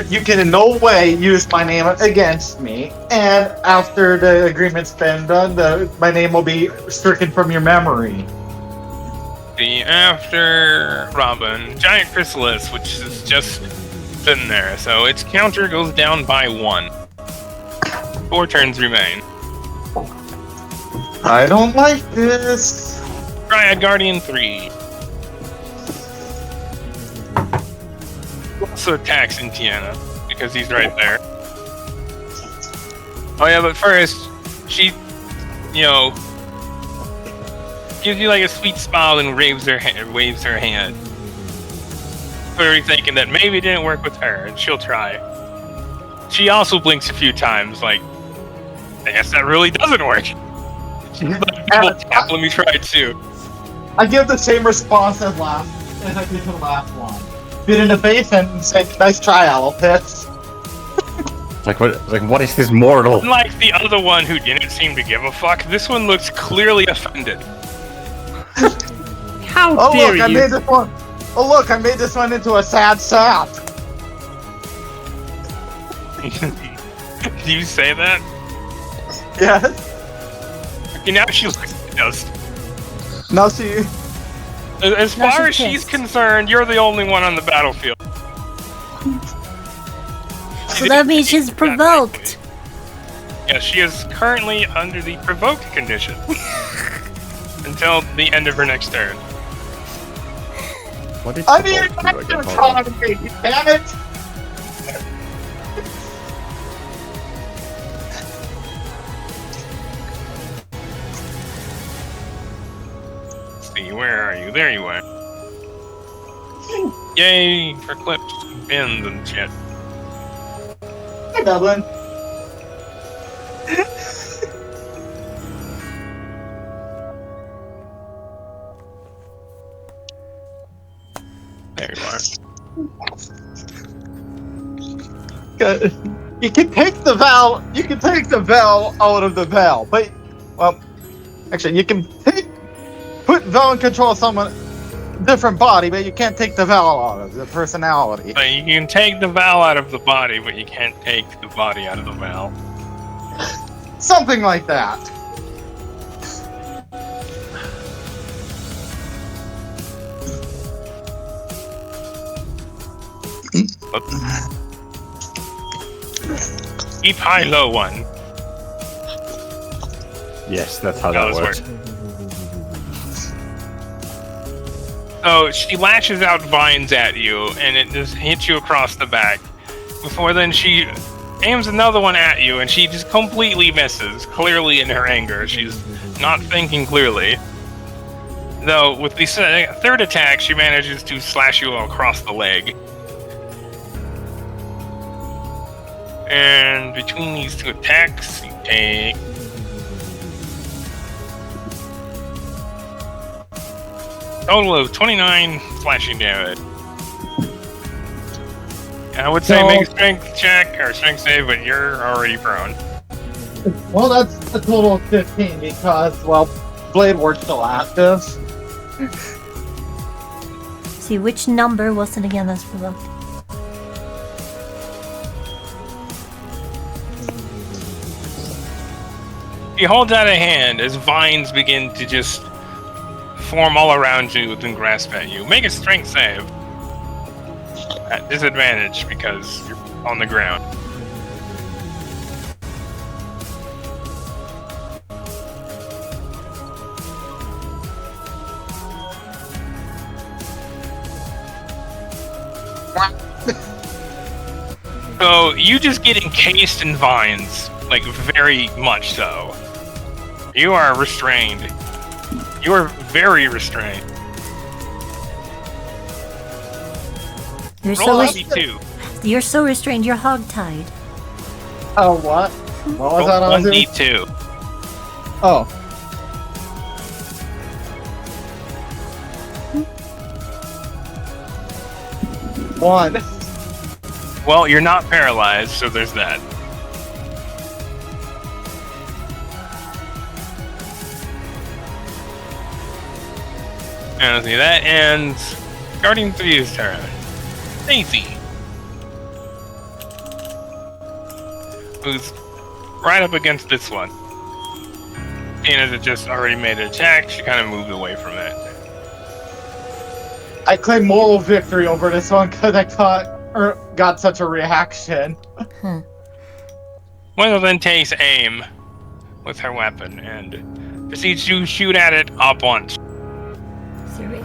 you can in no way use my name against me, and after the agreement's been done, my name will be stricken from your memory. The after Robin, Giant Chrysalis, which is just sitting there, so its counter goes down by 1. 4 turns remain. I don't like this. Dryad Guardian 3. Also attacks Indiana, because he's right there. Oh yeah, but first, she, gives you like a sweet smile and waves her hand. Clearly thinking that maybe it didn't work with her, and she'll try. She also blinks a few times, like, I guess that really doesn't work. She's like, double tap, let me try it too. I give the same response as I did to the last one. Bit in the face and say, "Nice try, Owlpits." What is this mortal? Unlike the other one who didn't seem to give a fuck, this one looks clearly offended. How Oh dare look, I you? made this one. Oh look, I made this one into a sad sap. Did you say that? Yes. Okay, now she looks at us. Now she. As Now far as she's she's pissed. concerned, you're the only one on the battlefield. So that means she's provoked. Yeah, she is currently under the provoked condition. Until the end of her next turn. What is I mean, supposed to do again? I'm Hold on. trying to damn it! Let's see, where are you? There you are. Yay for clips, pins, and shit. Hey, Dublin. There you are. You can take the valve. You can take the valve out of the valve, but actually, you can put valve in control of someone different body, but you can't take the valve out of the personality. So you can take the Val out of the body, but you can't take the body out of the Val. Something like that. Keep high, low one. Yes, that's how That that was works. So she lashes out vines at you, and it just hits you across the back. Before then, she aims another one at you, and she just completely misses. Clearly, in her anger, she's not thinking clearly. Though with the third attack, she manages to slash you across the leg. And between these two attacks, you take total of 29 slashing damage. And I would say So- make a strength check or strength save, but you're already prone. Well, that's a total of 15 because, well, Blade Ward's still active. See, which number was it again that's provoked? He holds out a hand as vines begin to just form all around you and grasp at you. Make a strength save. At disadvantage because you're on the ground. So you just get encased in vines, like very much so. You are restrained. You are very restrained. You're Roll so a res- D2. you're so restrained. You're hogtied. Oh, what? What was that Roll on? 1D2. Oh. One. Well, you're not paralyzed, so there's that. And let's see, that ends Guardian 3's turn. Daisy. Who's right up against this one. Seeing as it just already made an attack, she kind of moved away from it. I claim moral victory over this one because I got such a reaction. Wendell then takes aim with her weapon and proceeds to shoot at it up once Three.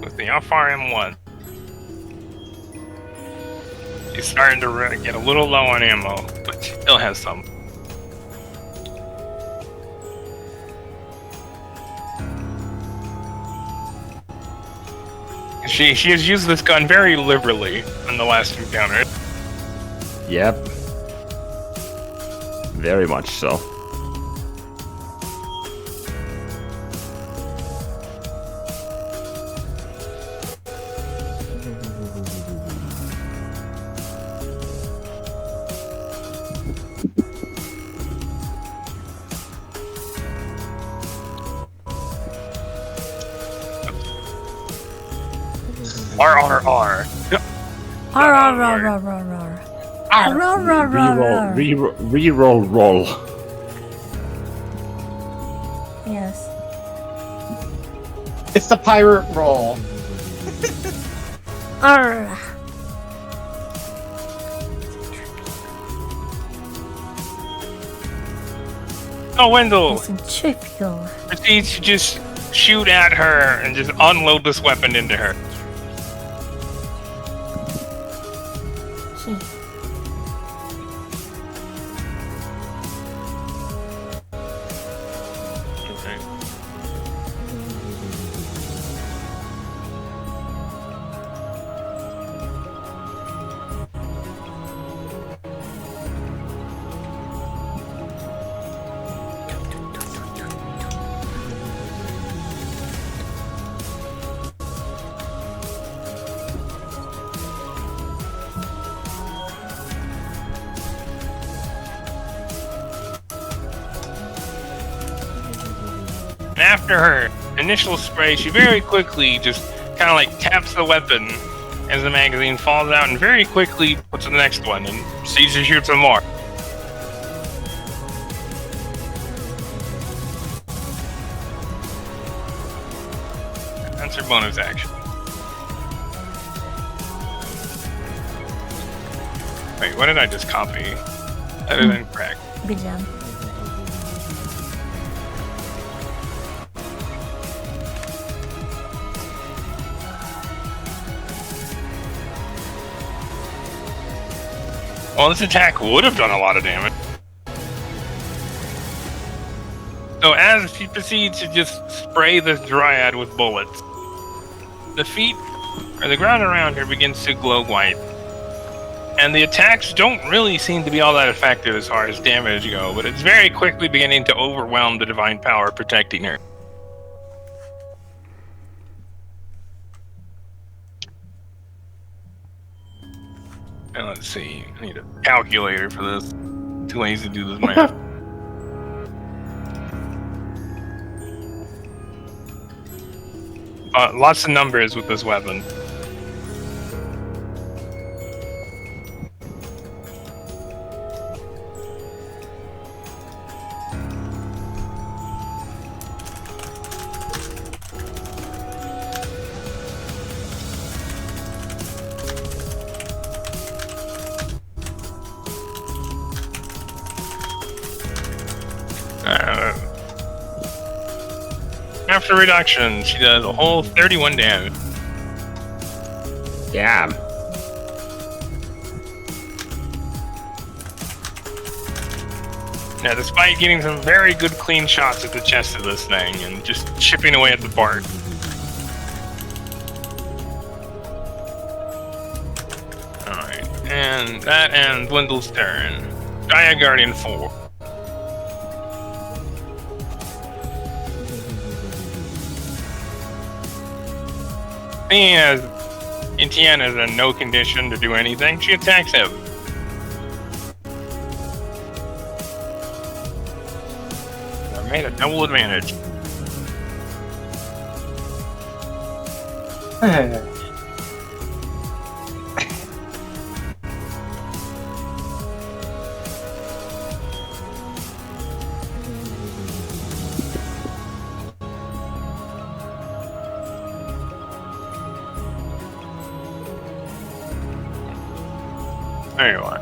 with the FRM1. She's starting to get a little low on ammo, but she still has some. She has used this gun very liberally in the last encounter. Yep. Very much so. RRR. R R R R R R. R R R R. Reroll, roll. Yes. It's the pirate roll. Arr. Oh, Wendell It's centrifugal. proceeds to just shoot at her and just unload this weapon into her. Gee. Okay. And after her initial spray, she very quickly just kind of like taps the weapon as the magazine falls out and very quickly puts the next one and proceeds to shoot some more. That's her bonus action. Wait, what did I just copy? Other than crack. Good job. Well, this attack would have done a lot of damage. So as she proceeds to just spray this dryad with bullets, the feet, or the ground around her, begins to glow white. And the attacks don't really seem to be all that effective as far as damage go, but it's very quickly beginning to overwhelm the divine power protecting her. And let's see, I need a calculator for this. Too lazy to do this math. Lots of numbers with this weapon. After reduction, she does a whole 31 damage. Yeah. Now, despite getting some very good clean shots at the chest of this thing and just chipping away at the bark. Alright, and that ends Wendell's turn. Gaia Guardian 4. Seeing as Etienne is in no condition to do anything, she attacks him. I made a double advantage. There you are.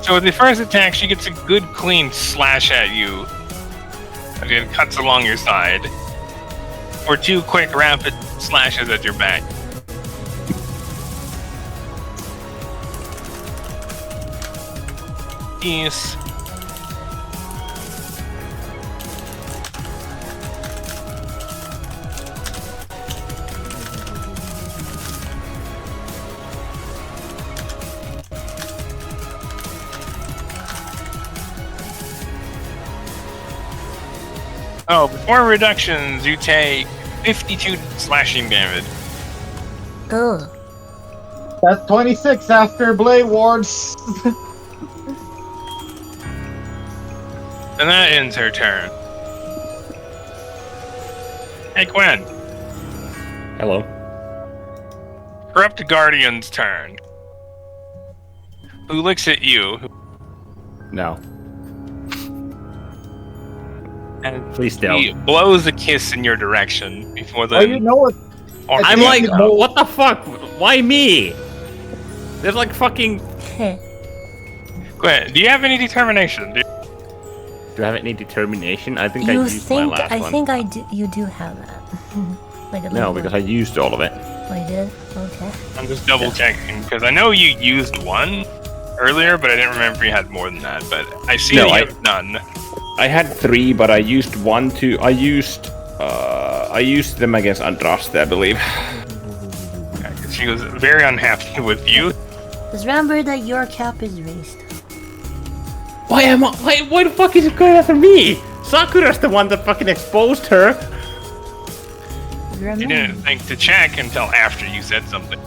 So with the first attack, she gets a good clean slash at you. And it cuts along your side. Or two quick rapid slashes at your back. Yes. Oh, before reductions, you take 52 slashing damage. Ugh. That's 26 after Blade Wards. And that ends her turn. Hey, Gwen. Hello. Corrupt Guardian's turn. Who looks at you No. and Please don't. he blows a kiss in your direction before the. Oh, you know what? Or I'm think like, you know- what the fuck? Why me? There's like fucking... Gwen, do you have any determination? Do I have any determination? I think I You used my think? last I one. think I do. You do have that. Like a No, little because I used all of it. Oh, you did? Okay. I'm just double checking because I know you used one earlier, but I didn't remember if you had more than that. But I see No, that you I- have none. I had 3, but I used 1, 2... I used them against Andraste, I believe. Yeah, 'cause she was very unhappy with you. Just remember that your cap is raised. Why the fuck is it going after me? Sakura's the one that fucking exposed her. You Remember. didn't think to check until after you said something.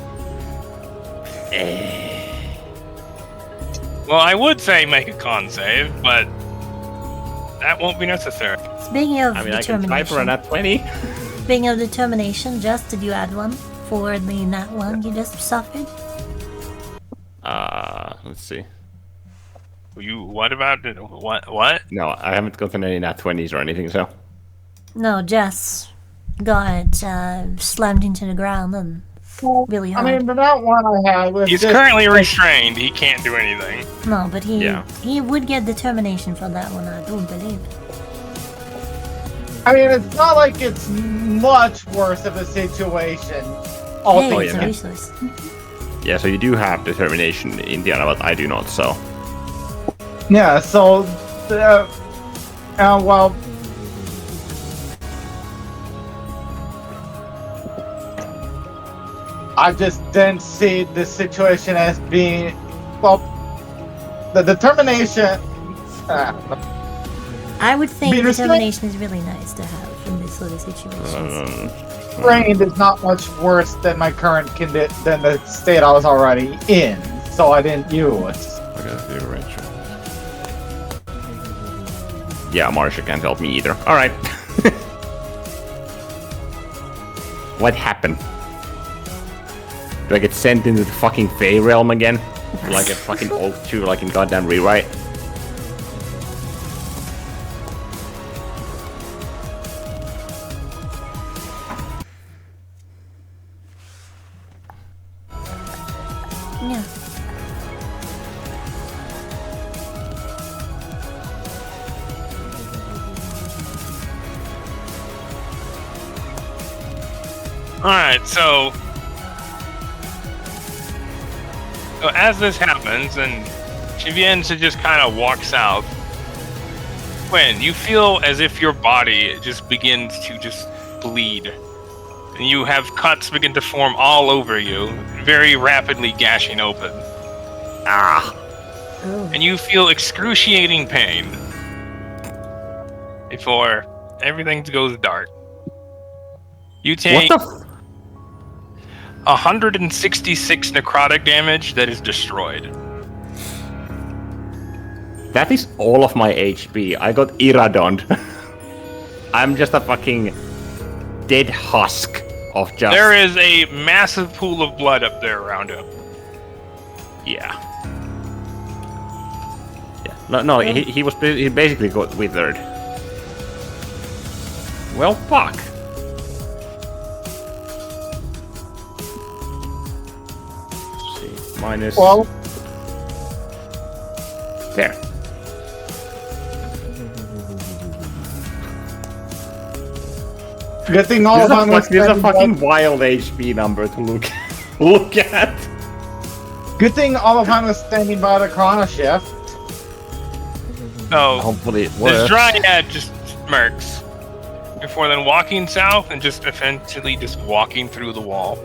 Well, I would say make a con save, but that won't be necessary. Speaking of I mean, I can type her determination, at 20. speaking of determination, just did you add one for the nat one you just suffered? Let's see. What about it? What? No, I haven't gotten any nat 20s or anything, so... No, Jess got slammed into the ground and really I hard. mean, the that one I had was He's just, currently restrained. He can't do anything. No, but Yeah. he would get determination for that one, I do believe. I mean, it's not like it's much worse of a situation. All Hey, things it's a yeah. resource. Yeah, so you do have determination, Indiana, but I do not, so... Yeah, so, well, I just didn't see the situation as being, well, the determination. I would think Be restrained. determination is really nice to have in this sort of situations. Trained is not much worse than my current than the state I was already in, so I didn't use. Yeah, Marsha can't help me either. Alright. What happened? Do I get sent into the fucking Fey realm again? Like a fucking oath to like in goddamn rewrite? Yeah. Alright, so as this happens, and she begins to just kind of walk south, Quinn, you feel as if your body just begins to just bleed. And you have cuts begin to form all over you, very rapidly gashing open. Ah! Ooh. And you feel excruciating pain before everything goes dark. You take What the 166 necrotic damage that is destroyed. That is all of my HP. I got Iradon. I'm just a fucking dead husk of just... There is a massive pool of blood up there around him. Yeah. Yeah. No, he basically got withered. Well, fuck. Let's see. Minus... Well, There. good thing all This of is, them was this is a standing fucking by, wild HP number to look at. good thing all of them was standing by the chrono shift. So Hopefully it this works. dryad just smirks before then walking south and just eventually just walking through the wall.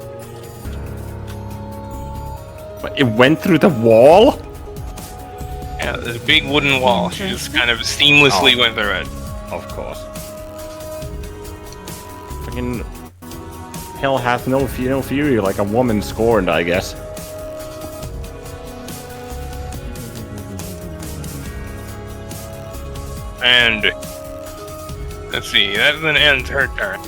But it went through the wall? Yeah, there's a big wooden wall. She just kind of seamlessly went through it. Of course. Fucking hell hath no fury like a woman scorned, I guess. And let's see, that then ends her turn.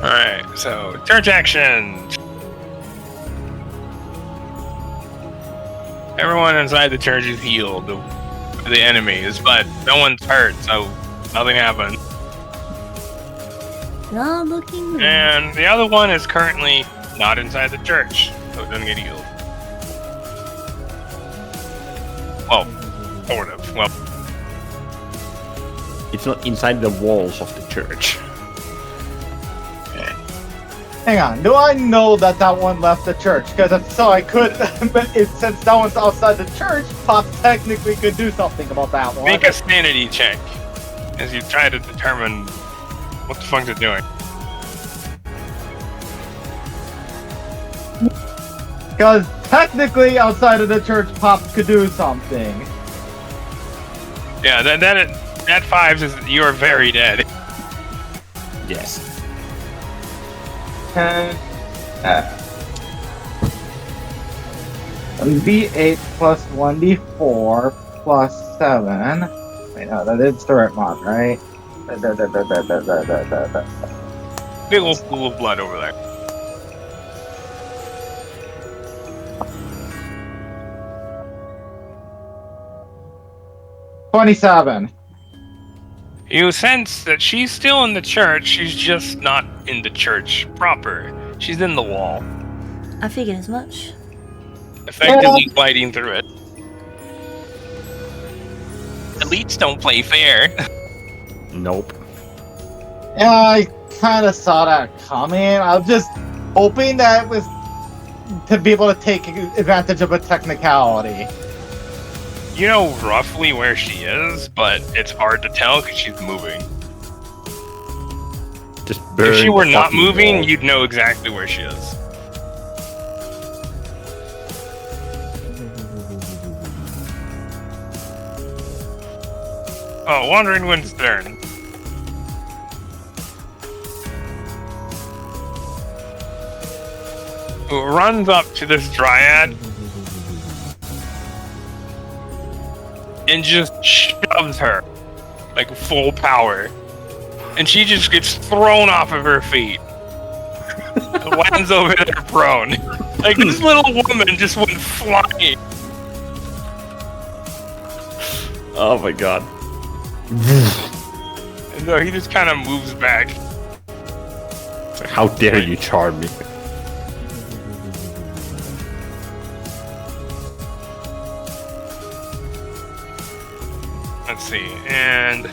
Alright, so church action. Everyone inside the church is healed, the enemies, but no one's hurt, so nothing happened. Not looking good. And the other one is currently not inside the church, so it doesn't get healed. Well, sort of. Well, It's not inside the walls of the church. Hang on, do I know that that one left the church? Because if so, I could, but since that one's outside the church, Pop technically could do something about that one. make a sanity check as you try to determine what the fuck they're doing. Because technically, outside of the church, Pop could do something. Yeah, that 5 is you're very dead. Yes. D8 plus 1d4 plus 7. Wait, no, that is the right mark, right? Big old pool of blood over there. $27. You sense that she's still in the church, she's just not in the church proper. She's in the wall, I figured as much. effectively gliding through it. Elites don't play fair. Nope. Yeah, I kind of saw that coming. I was just hoping that it was to be able to take advantage of a technicality. You know roughly where she is, but it's hard to tell because she's moving. Just burn If she were the not fucking moving, wall. you'd know exactly where she is. Oh, Wandering Wind's turn. Who runs up to this dryad and just shoves her like full power, and she just gets thrown off of her feet. Lands over there prone. Like this little woman just went flying. Oh my god. And so he just kind of moves back. How dare you charm me? Let's see, and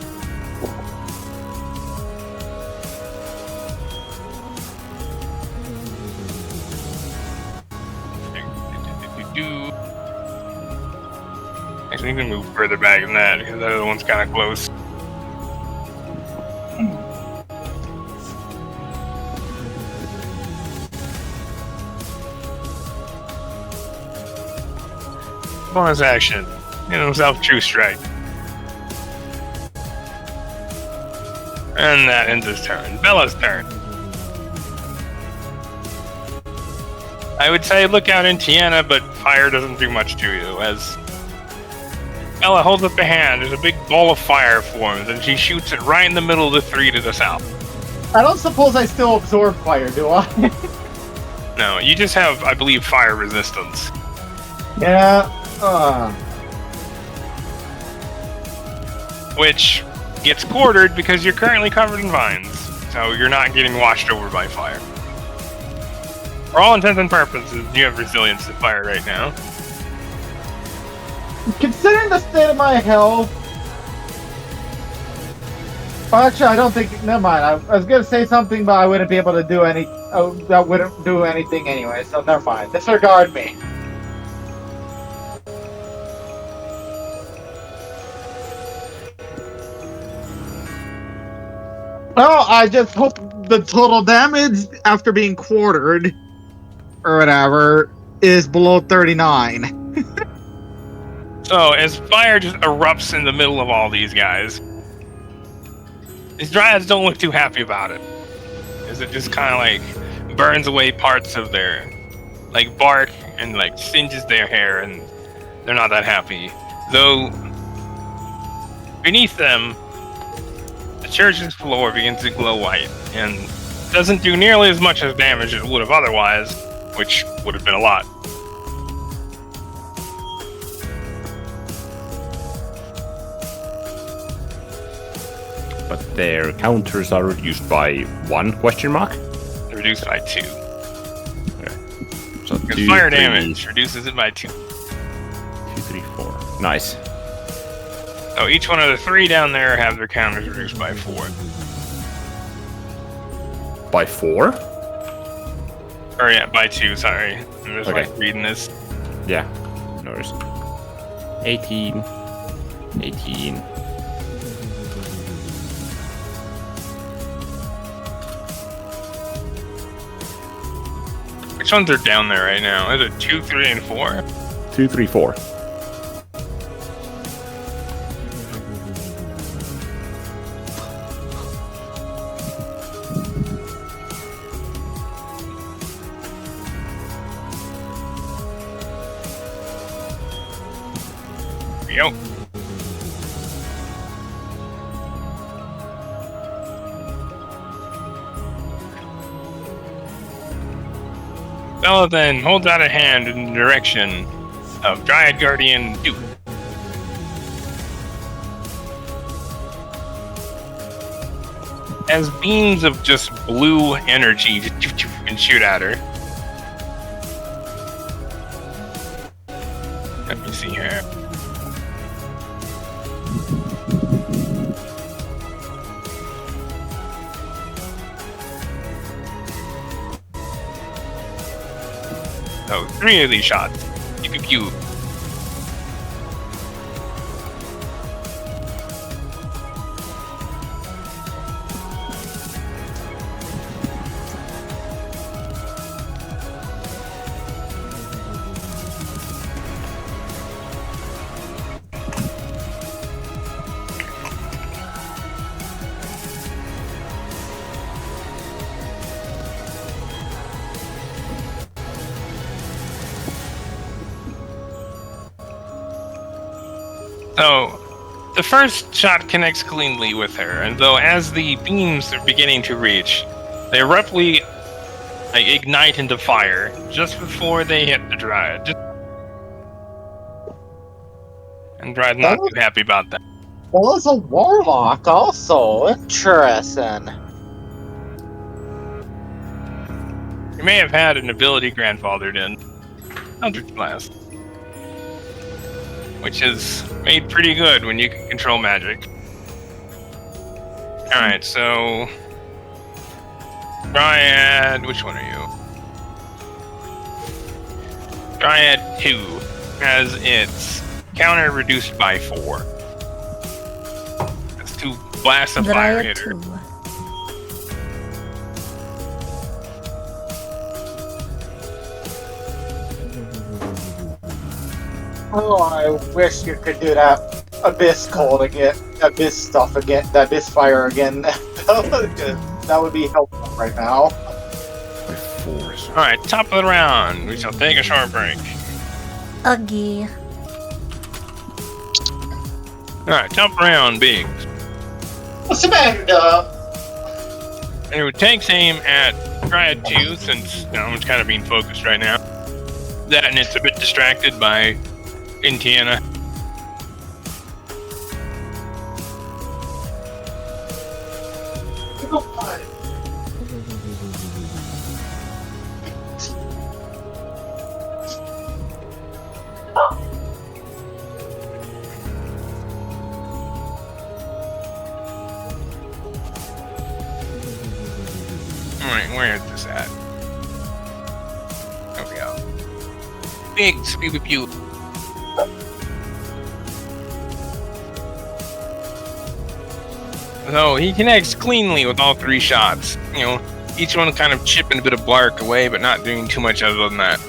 actually, you can move further back than that because the other one's kind of close. Bonus action. Get himself True Strike. And that ends his turn. Bella's turn. I would say look out in Tiana, but fire doesn't do much to you, as Bella holds up a hand. There's a big ball of fire forms, and she shoots it right in the middle of the 3 to the south. I don't suppose I still absorb fire, do I? No, you just have, I believe, fire resistance. Yeah. Which gets quartered because you're currently covered in vines, so you're not getting washed over by fire. For all intents and purposes, you have resilience to fire right now. Considering the state of my health... Well, actually, I don't think... Never mind. I was going to say something, but I wouldn't be able to do any... that wouldn't do anything anyway, so never mind. Disregard me. Well, I just hope the total damage after being quartered, or whatever, is below 39. So, as fire just erupts in the middle of all these guys, these dryads don't look too happy about it. as it just kind of like burns away parts of their like bark and like singes their hair, and they're not that happy. Though beneath them, the church's floor begins to glow white and doesn't do nearly as much as damage as it would have otherwise, which would have been a lot. But their counters are reduced by 1 question mark? Reduced by 2. Okay. So Because 2, fire 3, damage reduces it by 2. 2, 3, 4. Nice. So each one of the 3 down there have their counters reduced by 4. By 4? Or yeah, by 2, sorry. I'm just Okay. like reading this. Yeah. No worries. 18. 18. Which ones are down there right now? Is it 2, 3, and 4? 2, 3, 4. Yep. Bella then holds out a hand in the direction of Dryad Guardian 2. As beams of just blue energy and shoot at her. Let me see here. So 3 of these shots. Pew pew pew. So, the first shot connects cleanly with her, and though as the beams are beginning to reach, they abruptly ignite into fire just before they hit the Dryad. And Dryad's not too happy about that. Well, was a warlock also. Interesting. You may have had an ability grandfathered in Eldritch Blast, which is made pretty good when you can control magic. Alright, so Dryad, which one are you? Dryad 2 has its counter reduced by 4. That's 2 blasts of fire hit her. 2. Oh, I wish you could do that abyss cold again, abyss stuff again, that abyss fire again. That would be helpful right now. By 4. Alright, top of the round. We shall take a short break. Uggy. Alright, top round, Biggs. What's the matter? And it takes aim at Dryad 2, since it's kind of being focused right now. That, and it's a bit distracted by Indiana. Alright, where is this at? There we go. Biggs, pew pew pew. So he connects cleanly with all 3 shots. You know, each one kind of chipping a bit of bark away, but not doing too much other than that.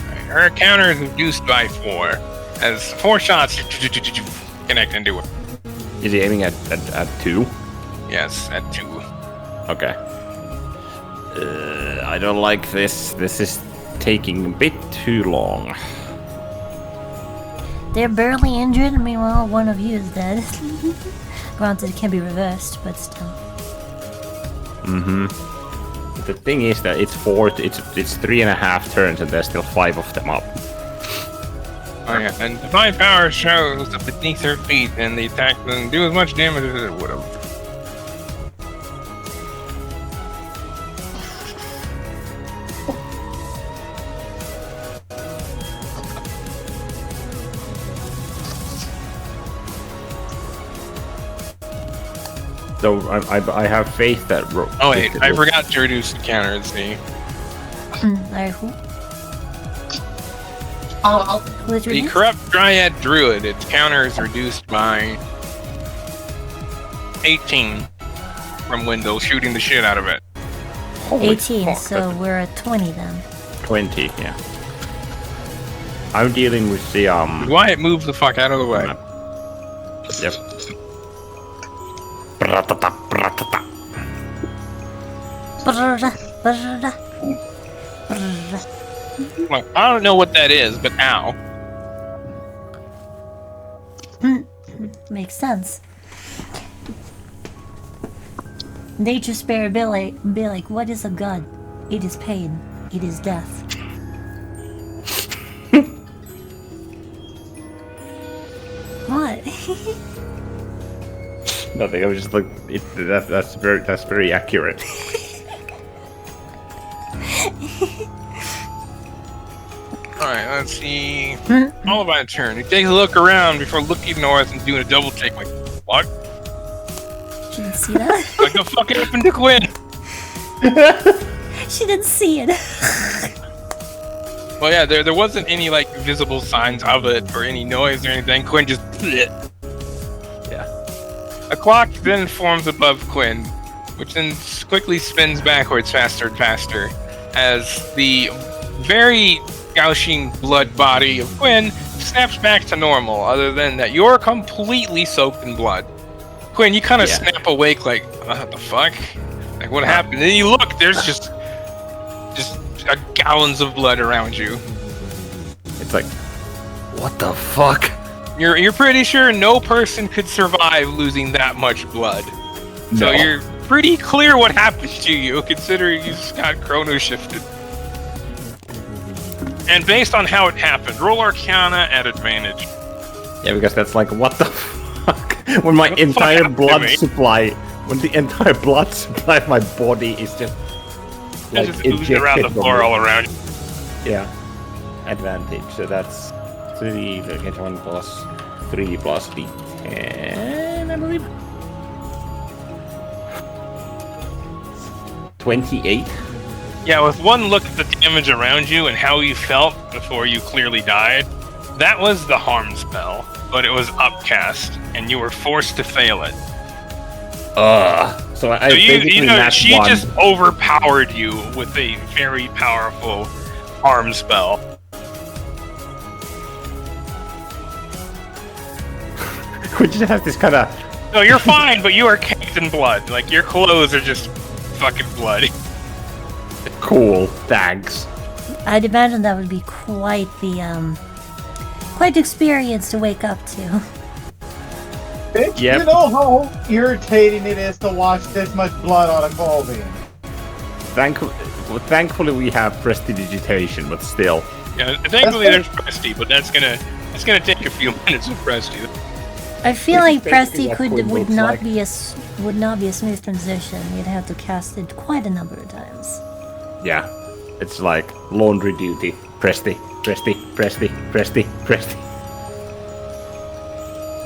Right, her counter is reduced by 4, as 4 shots connect into her. Is he aiming at 2? Yes, at 2. Okay. I don't like this. This is taking a bit too long. They're barely injured, meanwhile one of you is dead. Granted, it can be reversed, but still. The thing is that it's 3.5 turns and there's still 5 of them up. Oh yeah, and Divine Power shows up beneath their feet, and the attack doesn't do as much damage as it would have. So I have faith that. Oh wait, I forgot to reduce the counter. Let's see. Alright, who? Who's The reduced? Corrupt Dryad Druid, its counter is reduced by 18 from Wendell shooting the shit out of it. Holy 18, fuck, so that's we're at 20 then. 20, yeah. I'm dealing with the Wyatt, move the fuck out of the way. Yep. Bratata, bratata. Brrrra, brrrra, brrrra. Well, I don't know what that is, but ow. Makes sense. Nature Spirit be like, what is a god? It is pain. It is death. What? Nothing. I was just like, that's very accurate. Alright, let's see. All of my turn. You take a look around before looking north and doing a double take. Like, what? She didn't see that? Like, the fuck happened to Quinn? She didn't see it. Well, yeah, there wasn't any, like, visible signs of it or any noise or anything. Quinn just... Yeah. A clock then forms above Quinn, which then quickly spins backwards faster and faster as the very goushing blood body of Quinn snaps back to normal, other than that you're completely soaked in blood. Quinn, you kind of snap awake like, what the fuck? Like, what happened? And then you look, there's just gallons of blood around you. It's like, what the fuck? You're pretty sure no person could survive losing that much blood. So No. you're pretty clear what happened to you, considering you just got chrono shifted. And based on how it happened, roll Arcana at advantage. Yeah, because that's like, what the fuck? When my What the fuck entire happened to blood me? supply, when the entire blood supply of my body is just like Just oozing around the ejected floor from all me. around you. Yeah, advantage. So that's 3. Get 1 plus 3 plus D10, I believe. 28. Yeah, with one look at the damage around you and how you felt before you clearly died, that was the harm spell, but it was upcast, and you were forced to fail it. So I So basically you know, nat she one. just overpowered you with a very powerful harm spell. Which just has this kind of No, you're fine, but you are caked in blood. Like, your clothes are just fucking bloody. cool. Thanks. I'd imagine that would be quite the experience to wake up to. Bitch, Yep. you know how irritating it is to watch this much blood on a clothing. Thankfully, we have prestidigitation, but still. Yeah, thankfully there's Presty, but it's gonna take a few minutes of Presty. I feel This is like basically Presty what Quinn would looks not like. be a smooth transition. You'd have to cast it quite a number of times. Yeah. It's like laundry duty. Presti, Presti, Presti, Presti, Presti.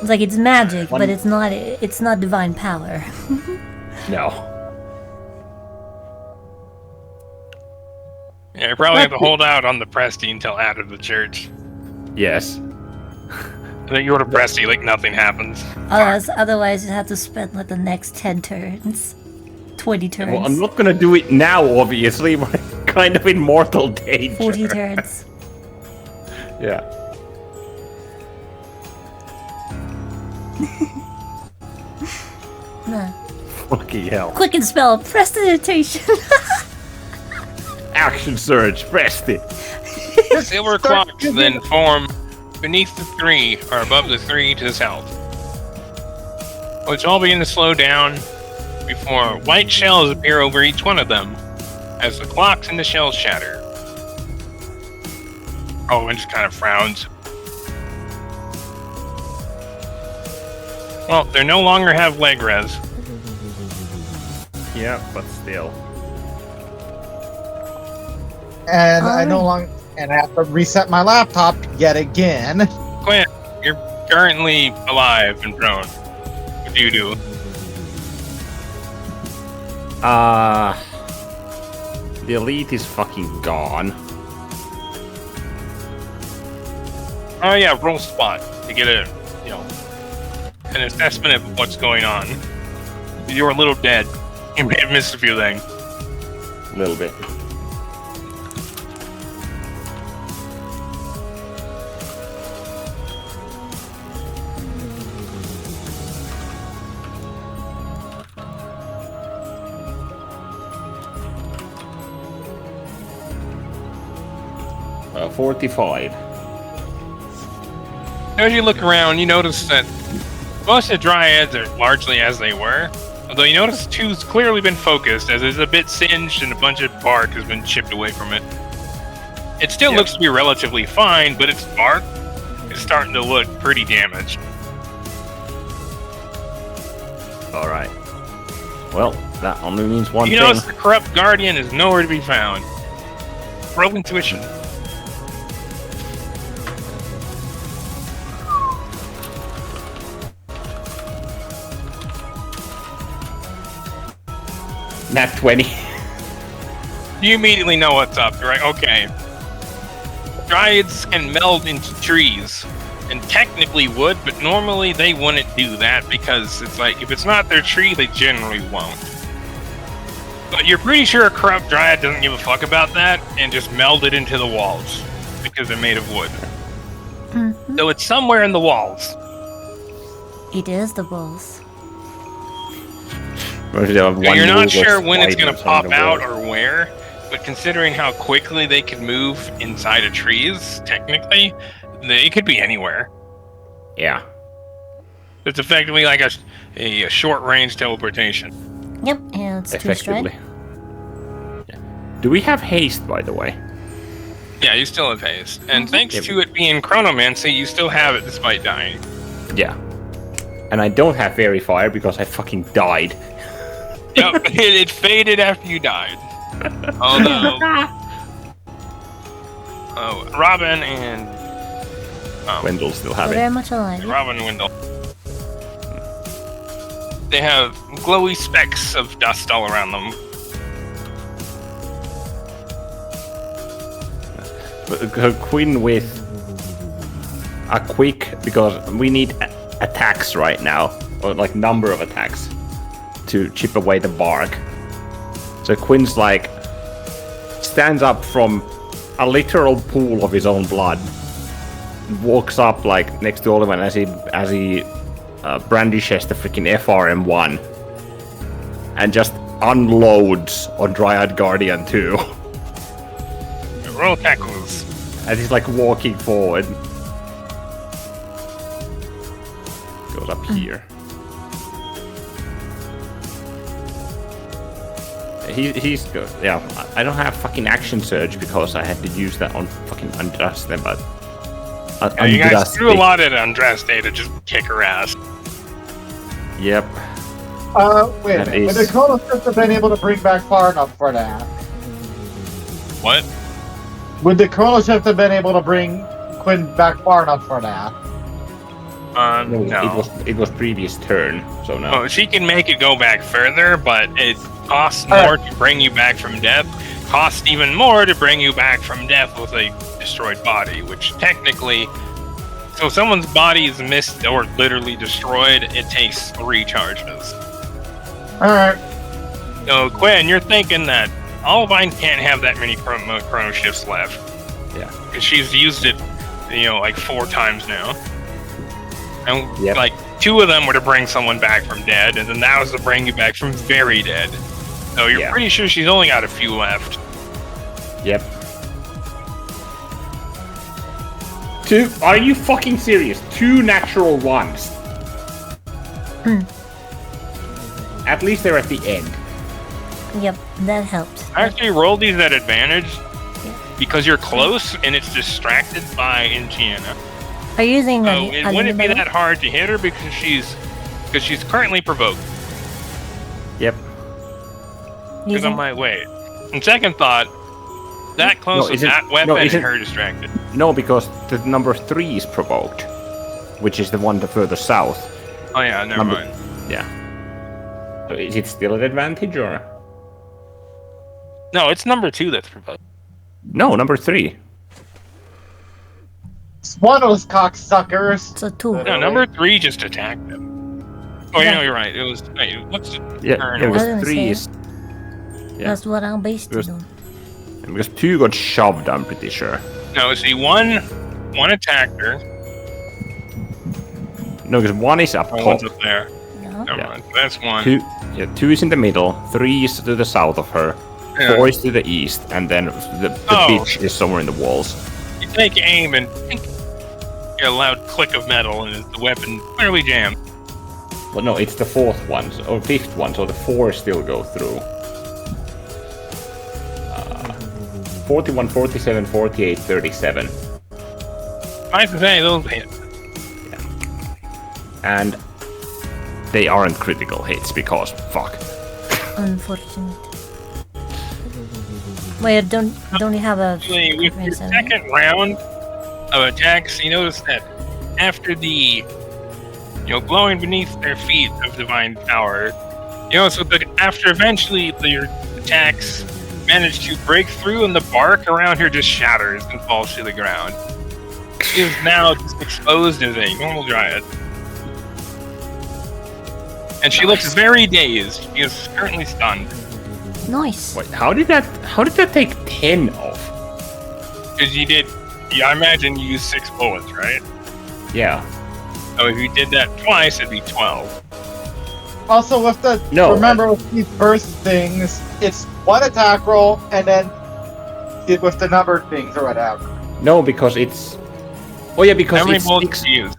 It's like it's magic, One- but it's not divine power. No. Yeah, you probably have to hold out on the Presty until after the church. Yes. Then you go to Presty like nothing happens. Otherwise, you'd have to spend like the next 10 turns. 20 turns. Well, I'm not gonna do it now, obviously. We're kind of in mortal danger. 40 turns. Yeah. Nah. Fucking hell. Quicken spell, prestidigitation. Action surge, pressed it. Silver clocks then form beneath the 3 or above the 3 to the south. Which all begin to slow down before white shells appear over each one of them as the clocks and the shells shatter. Oh, and just kind of frowns. Well, they no longer have leg res. Yeah, but still. And I no longer and I have to reset my laptop yet again. Quinn, you're currently alive and prone. What do you do? The elite is fucking gone. Oh yeah, roll spot to get a, an assessment of what's going on. You're a little dead. You may have missed a few things. A little bit. Uh, 45. As you look around, you notice that most of the dryads are largely as they were. Although you notice 2's clearly been focused, as it's a bit singed and a bunch of bark has been chipped away from it. It still looks to be relatively fine, but its bark is starting to look pretty damaged. Alright. Well, that only means one You thing. notice the corrupt guardian is nowhere to be found. Roll intuition. Nat 20. You immediately know what's up. You're like, okay. Dryads can meld into trees, and technically would, but normally they wouldn't do that because it's like, if it's not their tree, they generally won't. But you're pretty sure a corrupt dryad doesn't give a fuck about that and just meld it into the walls because they're made of wood. Mm-hmm. So it's somewhere in the walls. It is the walls. You're not sure when it's going to pop out or where, but considering how quickly they can move inside of trees, technically, it could be anywhere. Yeah. It's effectively like a short-range teleportation. Yep, and it's 2 Effectively. stride. Yeah. Do we have haste, by the way? Yeah, you still have haste. And thanks to it being chronomancy, you still have it despite dying. Yeah. And I don't have fairy fire because I fucking died. Yep, it faded after you died. Although... Oh, Robin and... Wendell still have We're very it. much alive. Robin and Wendell. They have glowy specks of dust all around them. Quinn with a quick, because we need attacks right now, or like number of attacks to chip away the bark. So Quinn's like stands up from a literal pool of his own blood, walks up like next to Oliver as he brandishes the freaking FRM1 and just unloads on Dryad Guardian 2. Roll tackles. As he's like walking forward. Goes up here. He's good. Yeah, I don't have fucking action surge because I had to use that on fucking Andraste, but You guys do a lot at Andraste to just kick her ass. Yep. Wait a minute. Would the chrono shift have been able to bring back far enough for that? What? Would the chrono shift have been able to bring Quinn back far enough for that? No. It was previous turn, so no. Oh, she can make it go back further, but it costs more to bring you back from death. Costs even more to bring you back from death with a destroyed body, which technically... So if someone's body is missed or literally destroyed, it takes 3 charges. Alright. So Quinn, you're thinking that Olivine can't have that many chrono shifts left. Yeah. Because she's used it, like 4 times now. And Yep. like 2 of them were to bring someone back from dead, and then that was to bring you back from very dead. So you're pretty sure she's only got a few left. Yep. 2? Are you fucking serious? 2 natural ones. At least they're at the end. Yep, that helped. I actually rolled these at advantage because you're close and it's distracted by Inchiana. Are you using So it wouldn't be that hard to hit her because she's currently provoked. Yep. Because I'm like, wait. And second thought, that close with that weapon and her distracted. No, because the number 3 is provoked, which is the one further south. Oh yeah, never mind. Yeah. So is it still an advantage or? No, it's number 2 that's provoked. No, number 3. It's one of those cocksuckers. It's a 2. No, number 3 just attacked him. Oh, yeah, no, you're right. It was. Wait, what's the turn? Because 3 is. Yeah. That's what I'm based on. Because 2 got shoved, I'm pretty sure. No, see, one attacked her. No, because 1 is up top. One's up there. Yeah. Never mind. That's 1. 2 is in the middle, 3 is to the south of her, Yeah. 4 is to the east, and then the bitch is somewhere in the walls. You take aim and you get a loud click of metal, and the weapon clearly jammed. Well, no, it's the 4th one, or 5th one, so the 4 still go through. 41, 47, 48, 37. I have to say, those hit. And they aren't critical hits because fuck. Unfortunate. Wait, don't you have a Actually, with your second round of attacks, you notice that after the, glowing beneath their feet of divine power, so that after eventually your attacks manage to break through and the bark around her just shatters and falls to the ground. She is now just exposed as a normal dryad. And she looks very dazed. She is currently stunned. Nice. Wait, how did that take 10 off? Because you did, I imagine you used 6 bullets, right? Yeah. So if you did that twice, it'd be 12. Also, with the remember with these burst things, it's 1 attack roll and then with the numbered things or whatever. No, because it's. Oh yeah, because how many it's bullets 6. do you use?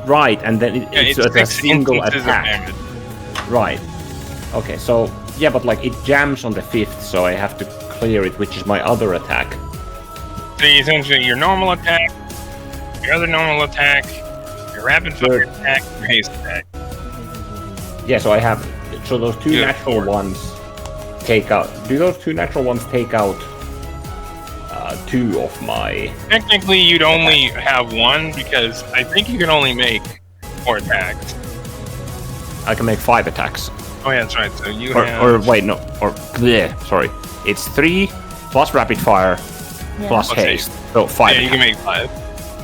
Right, and then it's a single attack. Damage. Right. Okay, so yeah, but like it jams on the 5th, so I have to clear it, which is my other attack. So essentially, your normal attack, your other normal attack, your rapid fire attack, your haste attack. Yeah, so I have. So those 2 natural ones take out. Do those 2 natural ones take out 2 of my? Technically, you'd only have 1 because I think you can only make 4 attacks. I can make 5 attacks. Oh yeah, that's right. So you or wait, no, or bleh, sorry. It's 3 plus rapid fire plus haste. So 5. Yeah, you can make 5.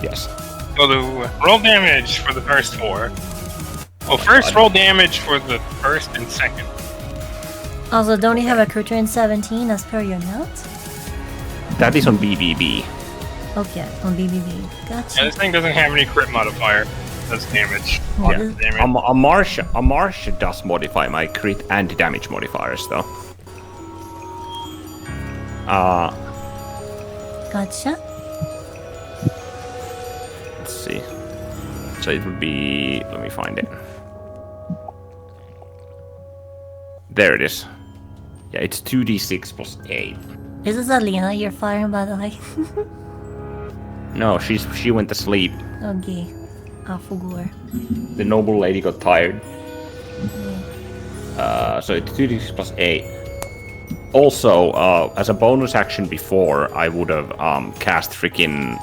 Yes. So the roll damage for the first 4. Well, first roll damage for the first and second. Also, don't you have a crit in 17 as per your note? That is on BBB. Okay, on BBB. Gotcha. Yeah, this thing doesn't have any crit modifier. That's damage. Yeah. Damage. A marsh does modify my crit and damage modifiers, though. Gotcha. Let's see. So it would be. Let me find it. There it is. Yeah, it's 2d6 plus 8. Is this Alina you're firing, by the way? No, she went to sleep. Okay. Afogor. The noble lady got tired. So it's 2d6 plus 8. Also, as a bonus action before, I would have cast freaking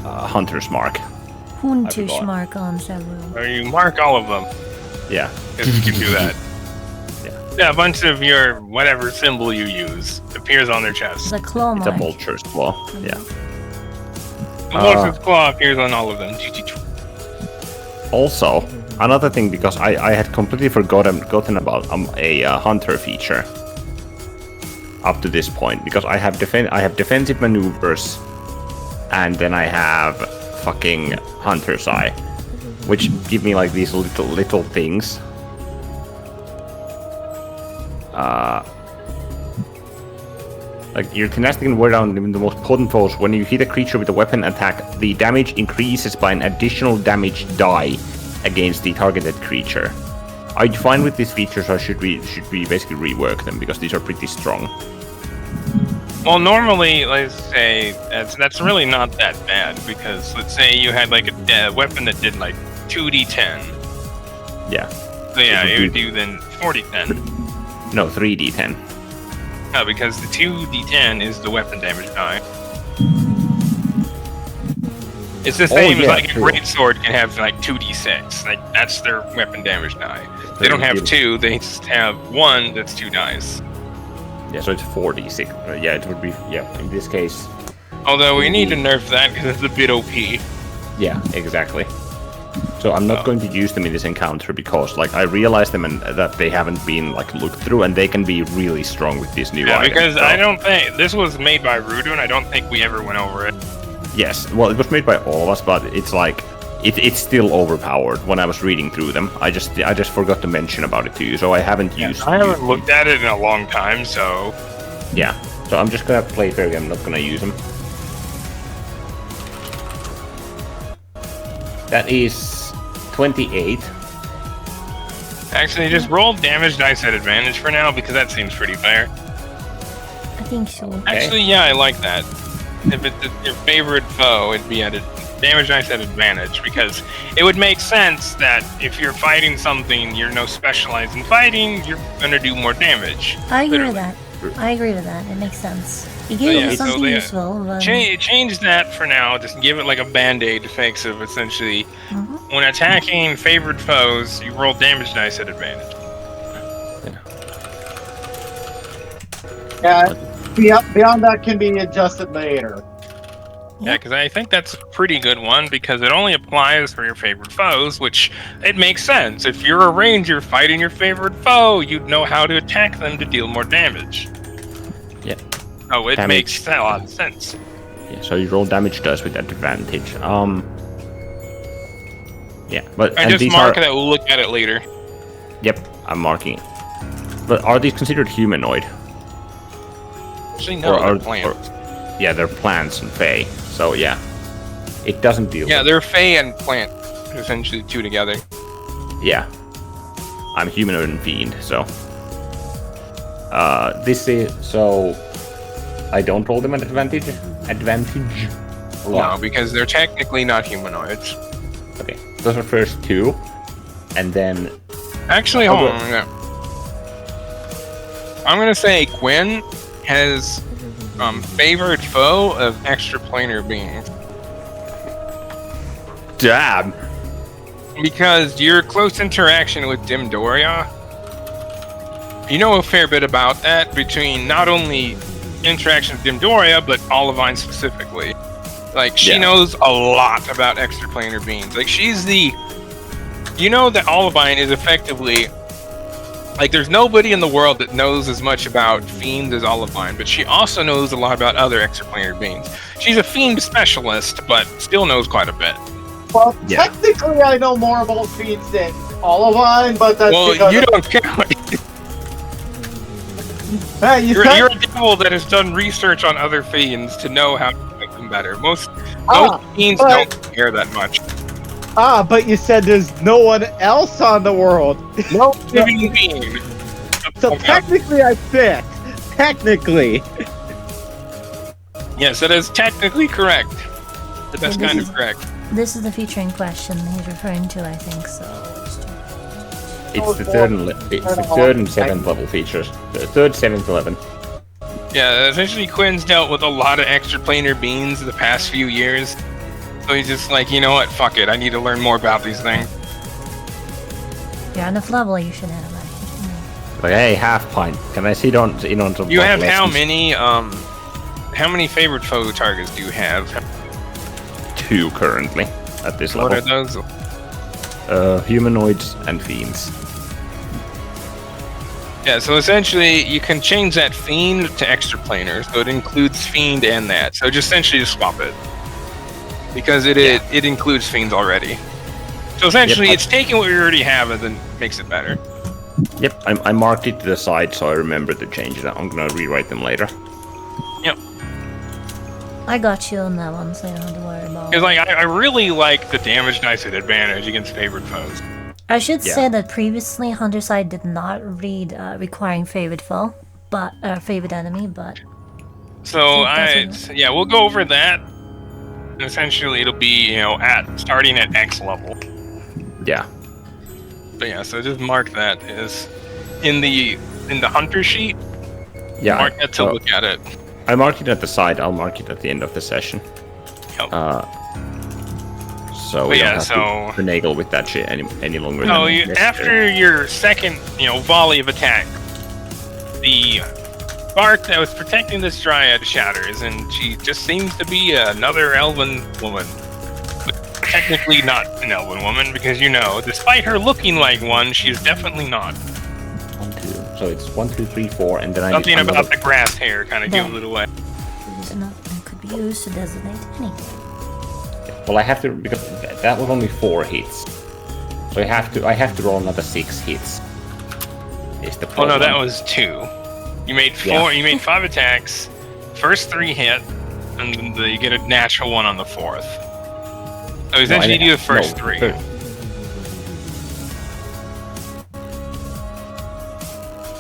Hunter's Mark. Hunter's Mark on several. Or you mark all of them. Yeah. If you can do that. Yeah, a bunch of your whatever symbol you use appears on their chest. The claw It's mark. a vulture's claw. Yeah. The vulture's claw appears on all of them. Also, another thing, because I had completely forgotten about a hunter feature up to this point, because I have defensive maneuvers, and then I have fucking hunter's eye. which give me like these little things. Like your tenacity can wear down the most potent foes. When you hit a creature with a weapon attack, the damage increases by an additional damage die against the targeted creature. Are you fine with these features, or should we basically rework them because these are pretty strong? Well, normally, let's say that's really not that bad because let's say you had like a weapon that did like 2d10. Yeah. So yeah, it would do then 4d10. No, 3d10. No, because the 2d10 is the weapon damage die. It's the same as like a greatsword can have like 2d6. Like that's their weapon damage die. They don't have 2, they just have 1 that's 2 dice. Yeah, so it's 4d6. Yeah, it would be, yeah, in this case. Although we need to nerf that because it's a bit OP. Yeah, exactly. So I'm not going to use them in this encounter because, like, I realized them and that they haven't been, like, looked through, and they can be really strong with this new item. Because I don't think, this was made by Rudo, and I don't think we ever went over it. Yes, well, it was made by all of us, but it's like, it's still overpowered when I was reading through them. I just forgot to mention about it to you, so I haven't used. I haven't looked at it in a long time, so yeah. So I'm just gonna play fair game. I'm not gonna use them. That is 28. Actually, just roll damage dice at advantage for now because that seems pretty fair. I think so. Okay. Actually, yeah, I like that. If it's your favorite foe, it'd be at a damage dice at advantage because it would make sense that if you're fighting something you're no specialized in fighting, you're gonna do more damage. I agree with that. I agree with that. It makes sense. You gave it something useful. But... Change that for now. Just give it like a band-aid fix of essentially when attacking favored foes, you roll damage dice at advantage. Yeah, beyond that can be adjusted later. Yeah, because I think that's a pretty good one because it only applies for your favorite foes, which it makes sense. If you're a ranger fighting your favorite foe, you'd know how to attack them to deal more damage. Yeah. Oh, it makes a lot of sense. Yeah, so you roll damage dice with advantage. Yeah, but I just mark that. We'll look at it later. Yep, I'm marking it. But are these considered humanoid? Actually, no, they're plants. Yeah, they're plants and fae. So yeah, it doesn't deal. Yeah, they're fae and plant, essentially two together. Yeah, I'm humanoid and fiend. So this is so I don't roll them at advantage. No, because they're technically not humanoids. Okay, those are first two, and then actually, hold on. No. I'm gonna say Gwen has favorite foe of extraplanar beings. Damn. Because your close interaction with Dimdoria, you know a fair bit about that between not only interaction with Dimdoria, but Olivine specifically. Like, she knows a lot about extraplanar beings. Like, she's the... You know that Olivine is effectively... Like, there's nobody in the world that knows as much about fiends as Olivine, but she also knows a lot about other extraplanar beings. She's a fiend specialist, but still knows quite a bit. Well, technically I know more about fiends than Olivine, but that's because... you don't count. Hey, you're a devil that has done research on other fiends to know how to make them better. Most fiends don't care that much. But you said there's no one else on the world. No living being. So technically I picked. Technically. Yes, that is technically correct. But that's kind of correct. This is the feature in question he's referring to, I think, so... It's the third and seventh level features. The third, 7th, 11th. Yeah, essentially Quinn's dealt with a lot of extraplanar beings the past few years. So he's just like, you know what, fuck it, I need to learn more about these things. Yeah, enough level you should have that. Like, hey, half pint. Can I sit on some... You have how many favorite foe targets do you have? 2 currently, at this level. What are those? Humanoids and fiends. Yeah, so essentially, you can change that fiend to extraplanar, so it includes fiend and that. So just essentially just swap it. Because it includes fiends already. So essentially, Yep. it's taking what we already have and then makes it better. Yep, I marked it to the side so I remember to change it. I'm gonna rewrite them later. Yep. I got you on that one, so you don't have to worry about Because it. like I really like the damage dice at advantage against favored foes. I should Yeah. say that previously Hunter's Side did not read requiring favorite foe, but favorite enemy, but So That's yeah, we'll go over that. And essentially, it'll be starting at X level. Yeah. But yeah, so just mark that as in the hunter sheet. Yeah. Mark that to well, look at it. I marked it at the side. I'll mark it at the end of the session. Yep. So But we yeah, don't have so- to finagle with that shit any longer. No, than necessary. after your second, volley of attack, the bark that was protecting this dryad shatters, and she just seems to be another elven woman. But technically not an elven woman, because despite her looking like one, she is definitely not. 1, 2. So it's 1, 2, 3, 4, and then Something I about the grass hair kind of Yeah. gives it away. it could be used to designate anything. Well, I have to because that was only 4 hits. So I have to roll another 6 hits. Is the Oh problem. no, that was 2. You made 4. Yeah. You made 5 attacks. First 3 hit, and then you get a natural 1 on the 4th. So essentially, you do the first 3.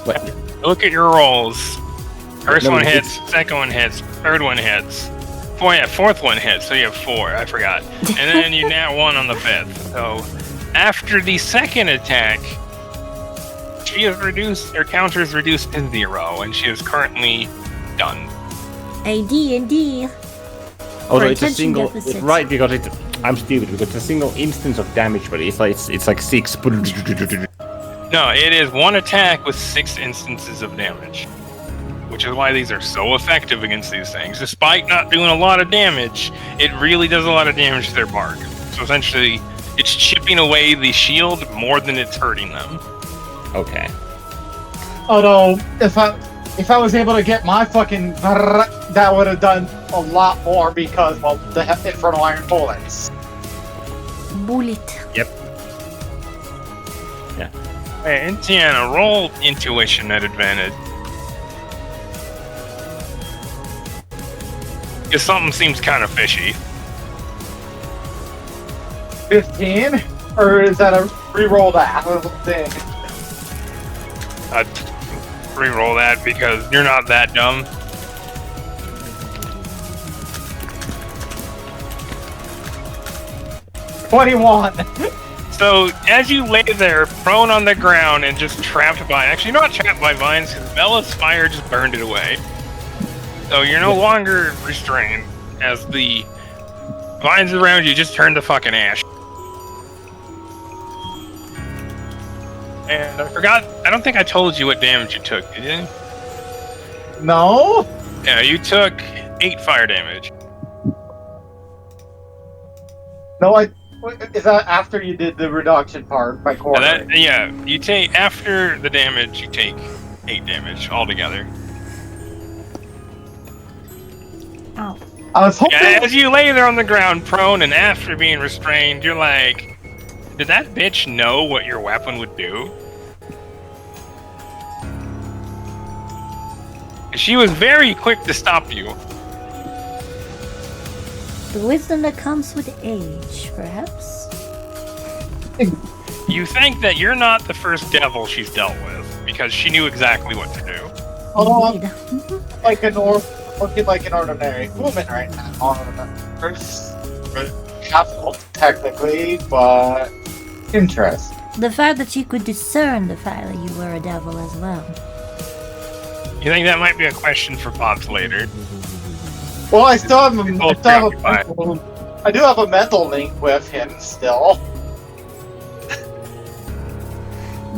What? Look at your rolls. First No, one it's- hits, second one hits, third one hits. Fourth one hits, so you have 4. I forgot. And then you nat 1 on the 5th. So after the second attack, she has reduced, her counter is reduced to 0, and she is currently done. AD&D. Oh, no, For it's a attention single. deficits. Right, because I'm stupid because it's a single instance of damage, but it's like 6. No, it is 1 attack with 6 instances of damage. Which is why these are so effective against these things. Despite not doing a lot of damage, it really does a lot of damage to their bark. So essentially, it's chipping away the shield more than it's hurting them. Okay. Although, if I was able to get my fucking that would have done a lot more because, well, the infernal iron bullets. Bullet. Yep. Hey, and Tiana, roll intuition at advantage. Because something seems kind of fishy. 15? Or is that a re-roll that thing? I'd re-roll that because you're not that dumb. So, as you lay there, prone on the ground and just trapped by... Actually, not trapped by vines, because Bella's fire just burned it away. So you're no longer restrained, as the vines around you just turn to fucking ash. And I forgot... I don't think I told you what damage you took, did you? No? Yeah, you took 8 fire damage. No, is that after you did the reduction part by quarter? You take... After the damage, you take 8 damage altogether. Ow. I was hoping. Yeah, as you lay there on the ground, prone, and after being restrained, you're like, did that bitch know what your weapon would do? She was very quick to stop you. The wisdom that comes with age, perhaps? You think that you're not the first devil she's dealt with, because she knew exactly what to do. Oh, Indeed. looking like an ordinary woman right now. Capital, technically, but interesting. The fact that you could discern the fact that you were a devil as well. You think that might be a question for Pops later? Well, I still have Both preoccupied. I do have a mental link with him still.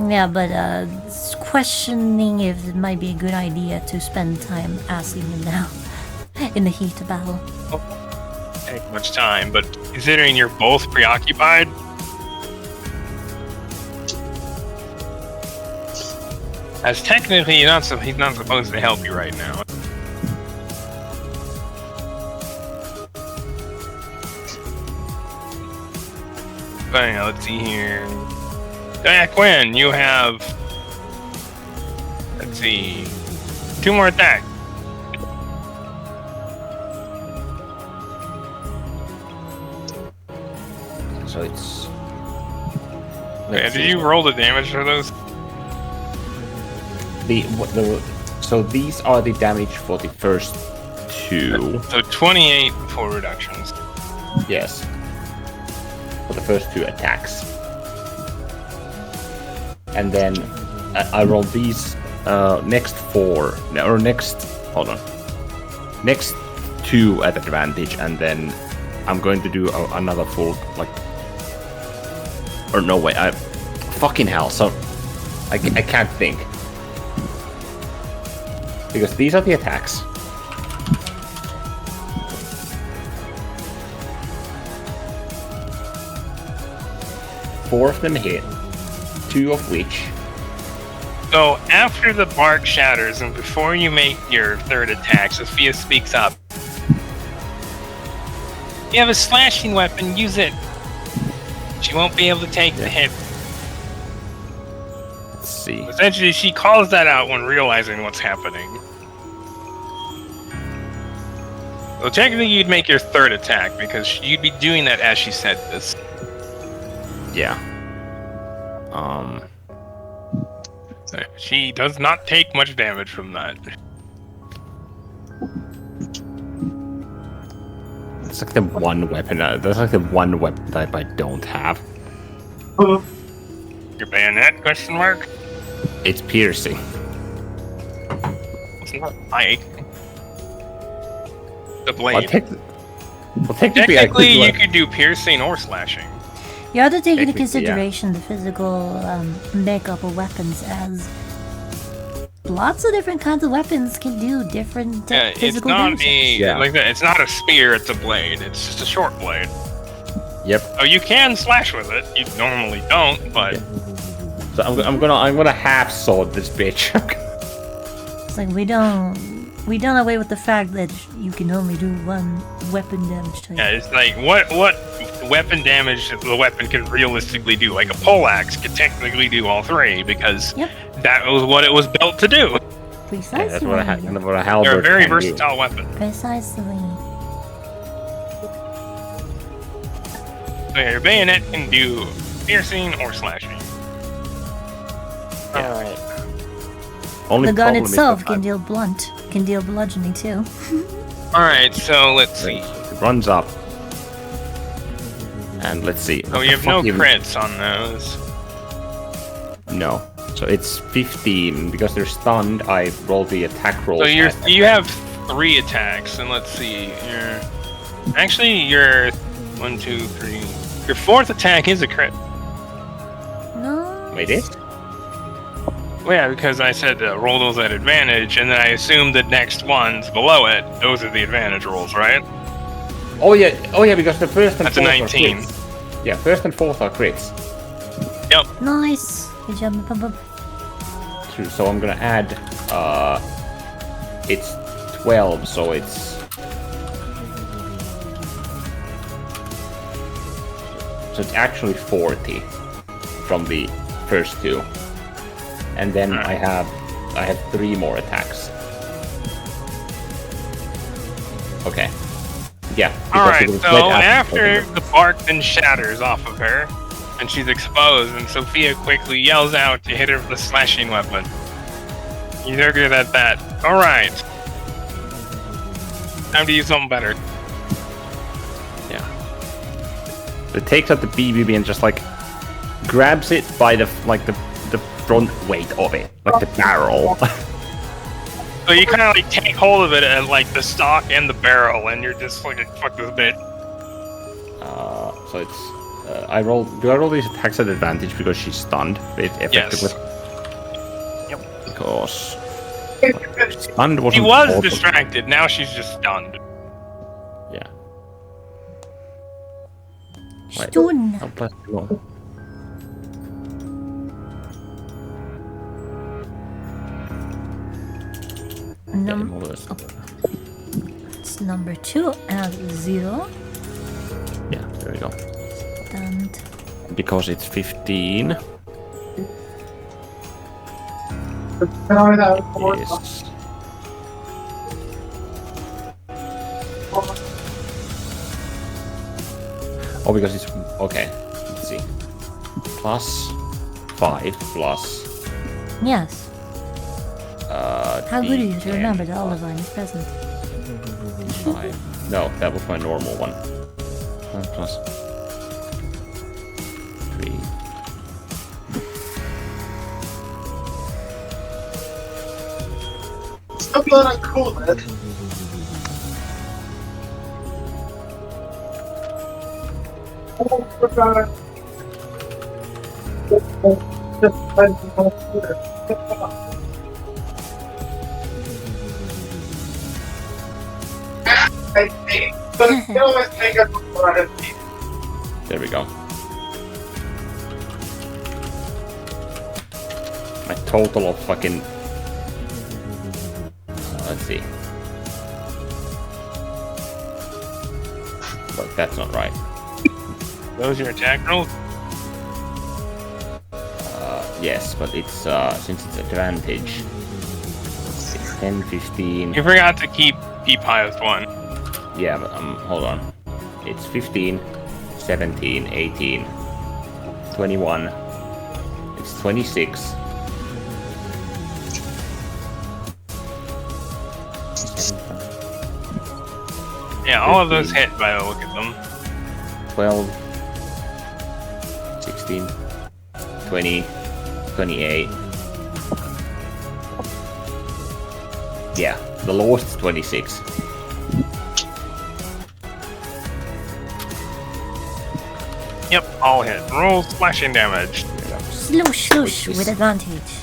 Yeah, but questioning if it might be a good idea to spend time asking him now in the heat of battle. Take much time, but considering you're both preoccupied, as technically he's not supposed to help you right now. yeah, let's see here. Ch.1, you have. Let's see. 2 more attacks. So it's. Yeah, did you roll the damage for those? So these are the damage for the first 2. So 28 for reductions. Yes. For the first 2 attacks. And then I roll these next 4. Or next. Hold on. Next 2 at advantage, and then I'm going to do another full. Like. Or no, wait. Fucking hell. So. I can't think. Because these are the attacks. Four of them hit, 2 of which. So after the bark shatters and before you make your 3rd attack, Sophia speaks up. You have a slashing weapon, use it. She won't be able to take the hit. Let's see. Essentially, she calls that out when realizing what's happening. So technically, you'd make your 3rd attack because you'd be doing that as she said this. Yeah. So she does not take much damage from that. It's like the one weapon. That's like the one weapon type I don't have. Your bayonet? Question mark. It's piercing. It's not like the blade. Well, technically, you could do piercing or slashing. You have to take into Technically, consideration the physical makeup of weapons, as lots of different kinds of weapons can do different It's physical not damages. like that. It's not a spear. It's a blade. It's just a short blade. Yep. Oh, you can slash with it. You normally don't, but So I'm gonna half sword this bitch. It's like we don't away with the fact that you can only do 1 weapon damage type. yeah, it's like what weapon damage the weapon can realistically do. Like a poleaxe could technically do all 3 because Yep. that was what it was built to do. Precisely. Yeah, that's what a They're halberd a very can do. versatile weapon. Precisely. So yeah, your bayonet can do piercing or slashing. Alright. Only The gun problem is itself that can deal blunt, can deal bludgeoning too. Alright, so let's see. It runs up. And let's see. Oh, you have no crits on those. No. So it's 15. Because they're stunned, I roll the attack roll. So you have 3 attacks, and let's see. Your 1, 2, 3. Your 4th attack is a crit. No. Wait, it? Well, yeah, because I said roll those at advantage, and then I assumed the next ones below it, those are the advantage rolls, right? Oh yeah, because the first and That's a fourth 19. are crits. Yeah, first and fourth are crits. Yep. Nice. Good job. True. So I'm gonna add. It's 12, so it's. So it's actually 40 from the first 2, and then I have 3 more attacks. Okay. Yeah. Alright, so after the bark then shatters off of her, and she's exposed, and Sophia quickly yells out to hit her with the slashing weapon. You're good at that. Alright. Time to use something better. Yeah. It takes out the BBB and just like grabs it by the front weight of it, like the barrel. So you kind of like take hold of it at like the stock and the barrel, and you're just like, fuck this bitch. So it's do I roll these attacks at advantage because she's stunned effectively? Yes. Yep. Because stunned wasn't She was auto- distracted, now she's just stunned. Yeah. Wait. Stun. Oh, plus 2. It's number 2 and 0. Yeah, there we go. And Because it's 15. Yes. Oh, because it's okay. Let's see. Plus 5 plus. Yes. How good are you to D10 remember that Olivine is present? 5. No, that was my normal one. Plus 3. I'm gonna cool it. There we go. My total of fucking. Let's see. But that's not right. Those your attack rolls? Yes, but it's since it's advantage. It's 10, 15. You forgot to keep highest one. Yeah, but hold on. It's 15, 17, 18, 21. It's 26. Yeah, all of those hit by the look at them. 12, 16, 20, 28. Yeah, the lowest is 26. Yep, all hit. Roll slashing damage. Sloosh, sloosh, with advantage.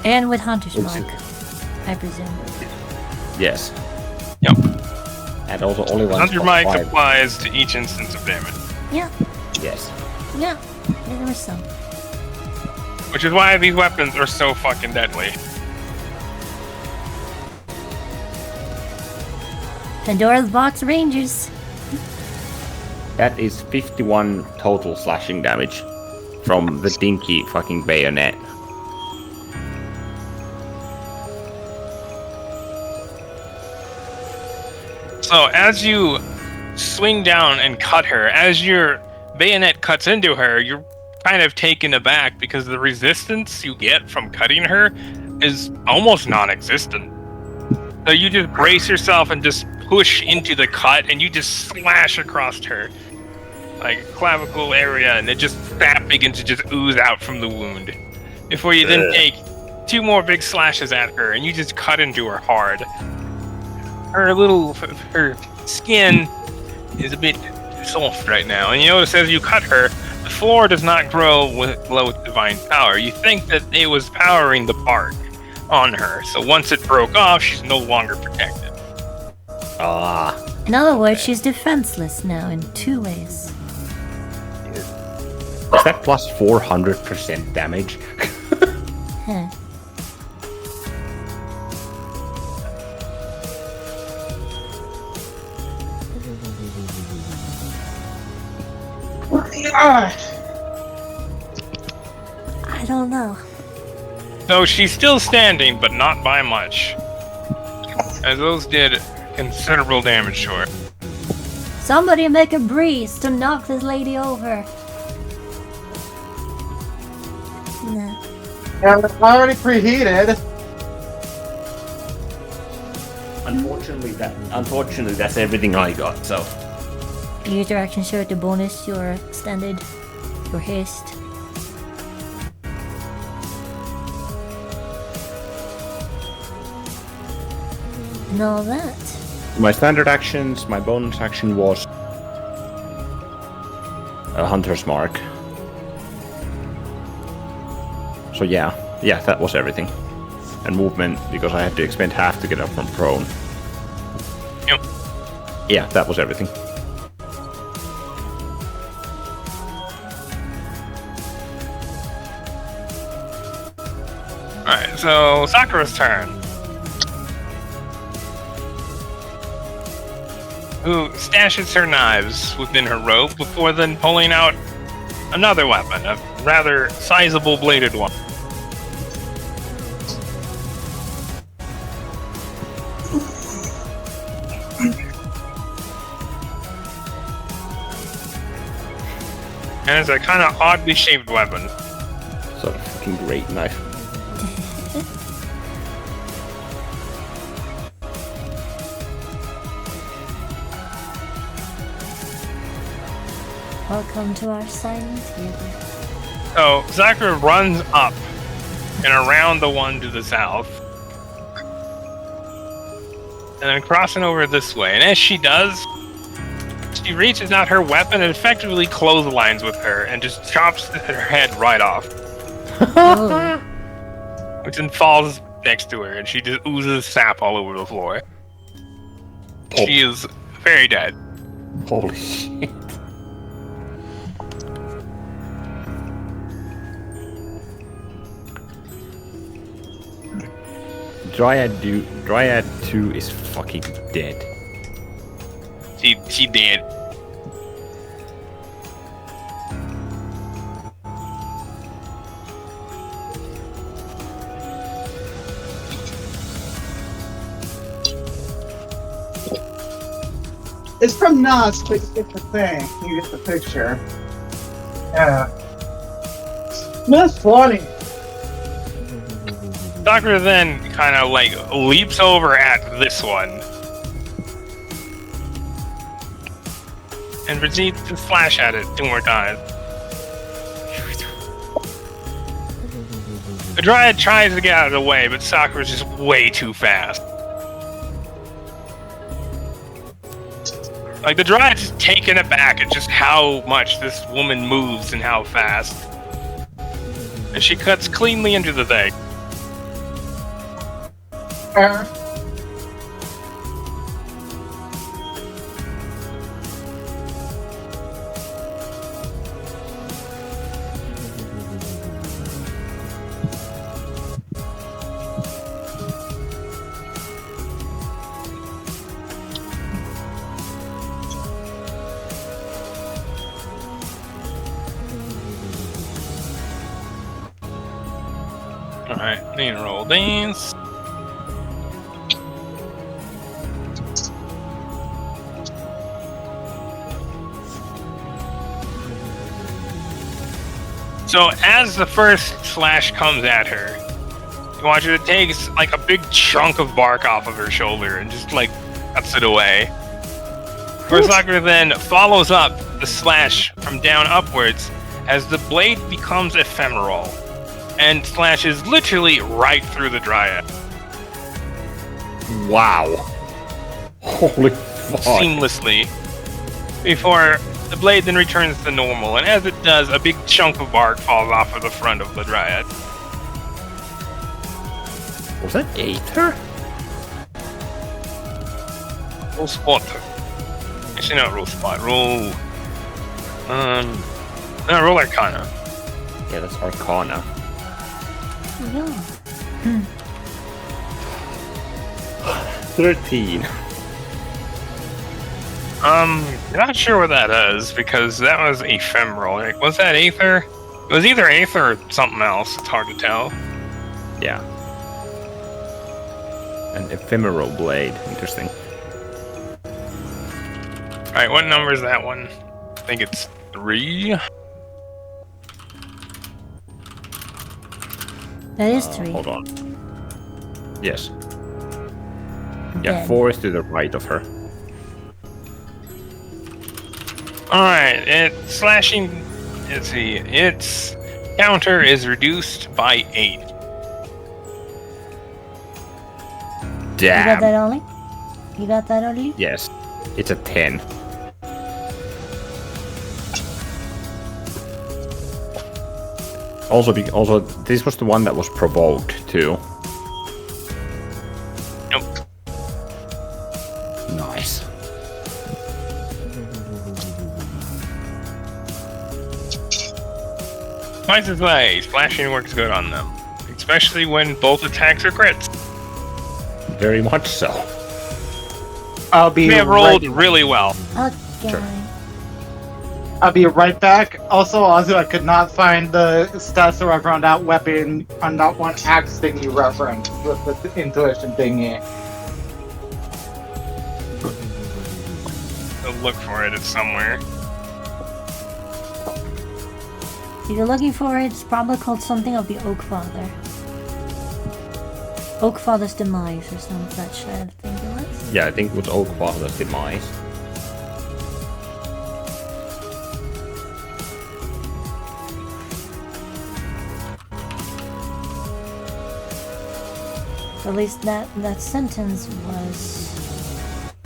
And with Hunter's Mark, I presume. Yes. Yep. And also only one. 100 mic applies to each instance of damage. Yeah, Yes. yeah, very much so. Which is why these weapons are so fucking deadly. Pandora's Box Rangers. That is 51 total slashing damage from the dinky fucking bayonet. So as you swing down and cut her, as your bayonet cuts into her, you're kind of taken aback because the resistance you get from cutting her is almost non-existent. So you just brace yourself and just push into the cut and you just slash across her. Like clavicle area, and it just fat begins to just ooze out from the wound. Before you then take 2 more big slashes at her and you just cut into her hard. Her skin is a bit soft right now, and you notice as you cut her, the floor does not glow with divine power. You think that it was powering the bark on her, so once it broke off, she's no longer protected. Ah. In other words, she's defenseless now in 2 ways. Is that plus 400% damage? Huh. I don't know. So she's still standing, but not by much, as those did considerable damage to her. Somebody make a breeze to knock this lady over. No. Yeah, it's already preheated. Unfortunately, that's everything I got. So. Use your action shirt to bonus your standard, your haste. And all that. My standard actions, my bonus action was a Hunter's Mark. So yeah, that was everything. And movement, because I had to expend half to get up from prone. Yep. Yeah, that was everything. Alright, so Sakura's turn. who stashes her knives within her robe before then pulling out another weapon, a rather sizable bladed one. And it's a kind of oddly shaped weapon. Sort of fucking great knife. Welcome to our silent theater. So Sakura runs up and around the one to the south, and then crossing over this way. And as she does, she reaches out her weapon and effectively clotheslines with her and just chops her head right off. Oh. Which then falls next to her, and she just oozes sap all over the floor. Oh. She is very dead. Holy shit. Dryad 2 is fucking dead. She did. It's from Nas, but you get the thing. You get the picture. Yeah. That's funny. Sakura then kind of like leaps over at this one and proceeds to slash at it 2 more times. The Dryad tries to get out of the way, but Sakura's just way too fast. Like, the Dryad's just taken aback at just how much this woman moves and how fast. And she cuts cleanly into the thing. Alright, need to roll these. So as the first slash comes at her, you watch her takes like a big chunk of bark off of her shoulder and just like cuts it away. Sakura then follows up the slash from down upwards as the blade becomes ephemeral and slashes literally right through the Dryad. Wow. Holy fuck. Seamlessly. Before the blade then returns to normal, and as it does, a big chunk of bark falls off of the front of the Dryad. Was that Aether? Roll spot. Actually, not roll spot. Roll. No, roll Arcana. Yeah, that's Arcana. Yeah. 13. Not sure what that is, because that was ephemeral. Like, was that Aether? It was either Aether or something else. It's hard to tell. Yeah. An ephemeral blade. Interesting. Alright, what number is that one? I think it's 3. That is 3. Hold on. Yes. Yeah, Dead. 4 is to the right of her. Alright, slashing. Let's see. Its counter is reduced by 8. You got Damn. that only? You got that only? Yes. It's a 10. Also, this was the one that was provoked too. Nope. Nice. Twice as way, slashing works good on them. Especially when both attacks are crits. Very much so. I'll be We have rolled really well. Okay. Sure. I'll be right back. Also, I could not find the stats that reference on that weapon, on that one axe thing you referenced with the intuition thingy. I'll look for it. It's somewhere. If you're looking for it, it's probably called something of the Oak Father. Oak Father's Demise or some such, I think it was. Yeah, I think it was Oak Father's Demise. At least that sentence was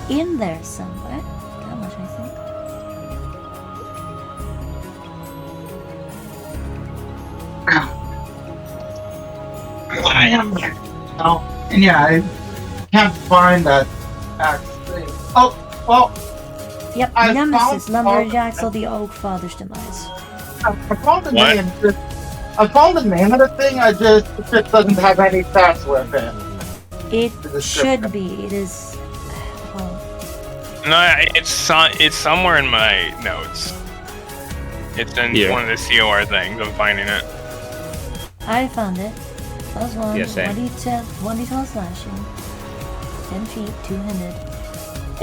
in there somewhere. That much, I think. I am there. Oh, and yeah, I can't find that axe thing. Oh, well, Yep, I Nemesis, found- Lumberjacks of the Oak Father's Demise. I found the What? name. I found the name of the thing. It just doesn't have any stats with it. It The should be. It is. Oh, No, it's somewhere in my notes. It's in Here. one of the COR things. I'm finding it. I found it. Plus one. Yeah, same. 1d12 slashing. 10 feet, 200.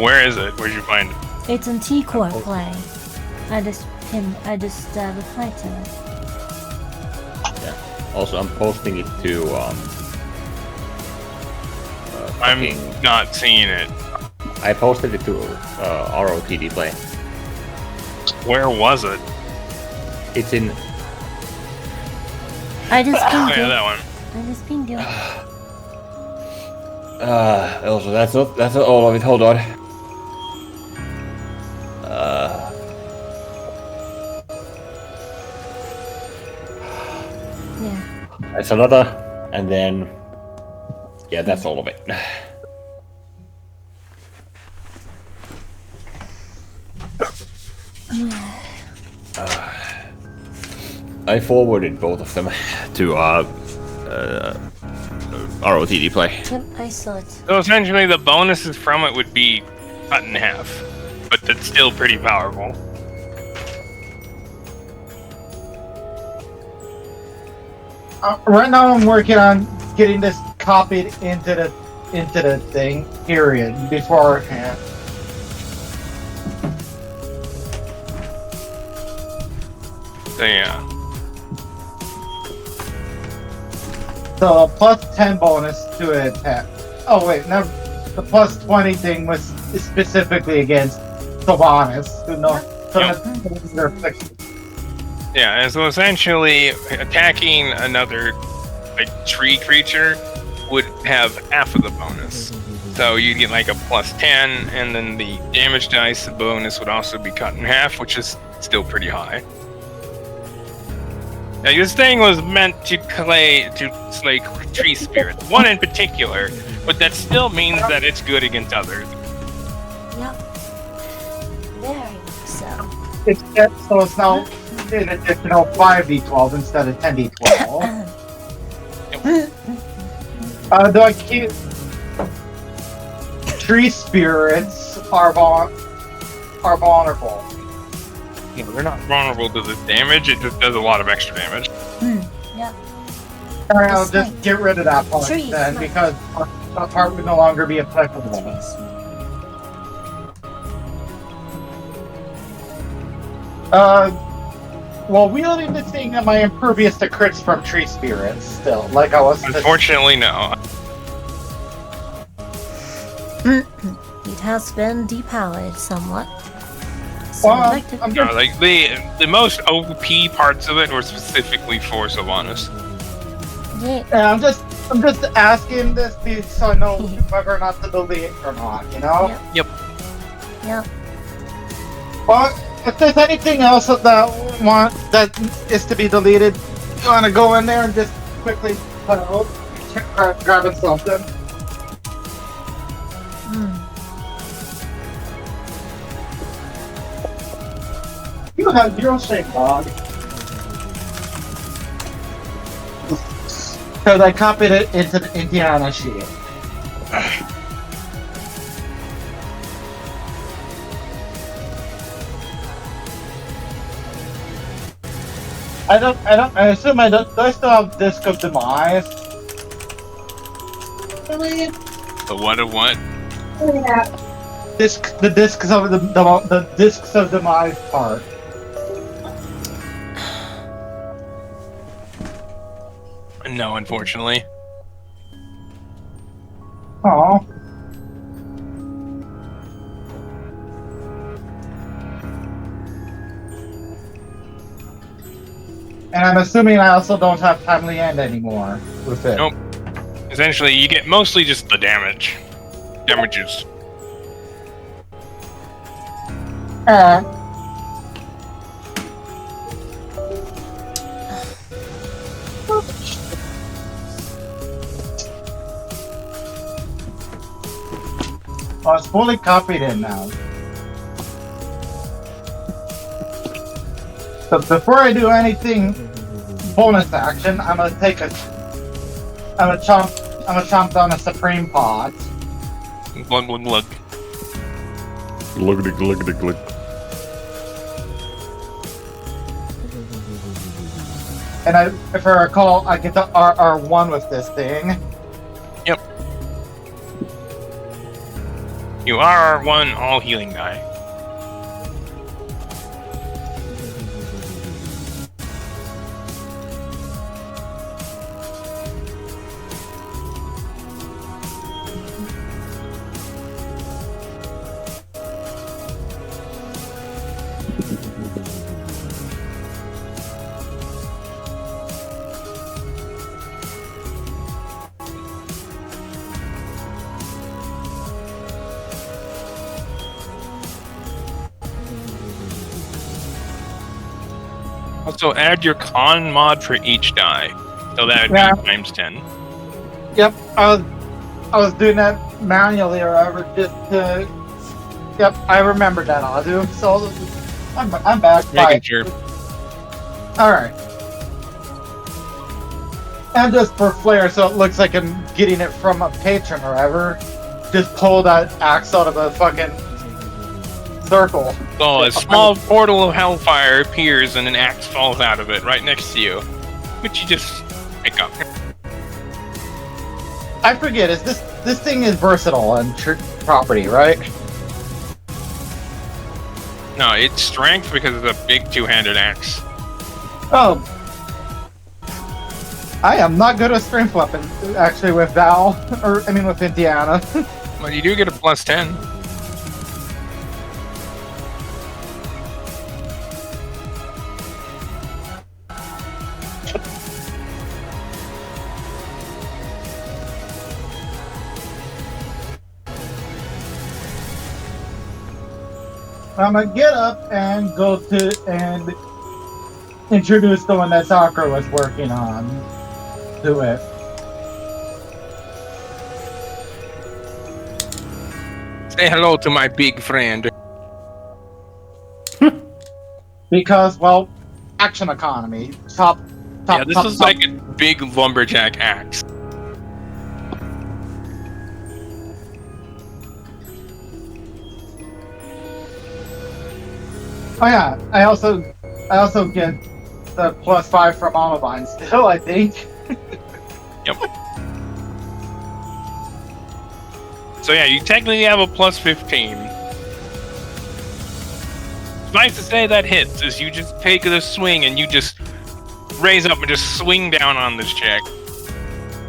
Where is it? Where'd you find it? It's in T-Core play. I just replied to it. Also, I'm posting it to I'm fucking- not seeing it. I posted it to ROTD play. Where was it? It's in. I just Oh pinged yeah, you. that one. I just pinged you. Also, that's not all of it. Hold on. Yeah. That's another, and then yeah, that's all of it. I forwarded both of them to ROTD play. Yep, I saw it. So essentially, the bonuses from it would be cut in half, but that's still pretty powerful. Right now, I'm working on getting this copied into the thing. Period. Beforehand. So yeah. So a plus 10 bonus to attack. Oh wait, no, the plus 20 thing was specifically against Sylvanas. Who knows? So Yep. that's their affliction. Yeah, and so essentially, attacking another like tree creature would have half of the bonus. So you get like a plus 10, and then the damage dice, the bonus would also be cut in half, which is still pretty high. Now, this thing was meant to slay tree spirits, one in particular, but that still means that it's good against others. Yep. Very much so. So it's now an additional 5d12 instead of 10d12. Do I keep... Tree spirits are vulnerable. No, they're not vulnerable to the damage, it just does a lot of extra damage. Yep. Alright, I'll just get rid of that part Trees, then, no. because that part would no longer be applicable. Well, wielding this thing, am I impervious to crits from tree spirits still? Like I was. Unfortunately, no. It has been depowered somewhat. So Well, I'd like to... I'm No, just, like the most OP parts of it were specifically for Sylvanas. Yeah. I'm just asking this so I know whether or not to delete it or not. You know. Yep. Yep. Yep. Well, if there's anything else that is to be deleted, you want to go in there and just quickly put out, grabbing something. You have zero shape, dog. Because I copied it into the Indiana sheet. I assume I don't. Do I still have Disc of Demise? The what of what? The discs of the discs of Demise part. No, unfortunately. Oh. And I'm assuming I also don't have Timely End anymore with it. Nope. Essentially, you get mostly just the damage. Damages. Oh, it's fully copied in now. So before I do anything bonus action, I'm gonna chomp down a Supreme Pot. Glug glug glug. Gluggity gluggity glug. And if I recall, I get the RR1 with this thing. Yep. You are one all healing guy. Also, add your con mod for each die. So that would be times 10. Yep, I was doing that manually or whatever just to. Yep, I remembered that, Azu. So I'm back. Making sure. All right. And just for flair, so it looks like I'm getting it from a patron or whatever. Just pull that axe out of a fucking circle. So a small portal of hellfire appears and an axe falls out of it right next to you, which you just pick up. I forget. Is this thing is versatile and property, right? No, it's strength because it's a big two-handed axe. Oh. I am not good with strength weapons, actually, with Val, with Indiana. Well, you do get a plus 10. I'm gonna get up and go to and introduce the one that Sakura was working on to it. Say hello to my big friend. Because, well, action economy. Top. Yeah, this is like a big lumberjack axe. Oh yeah, I also get the +5 from Amavine still, I think. Yep. So yeah, you technically have a plus 15. It's nice to say that hits, as you just take the swing and you just raise up and just swing down on this chick.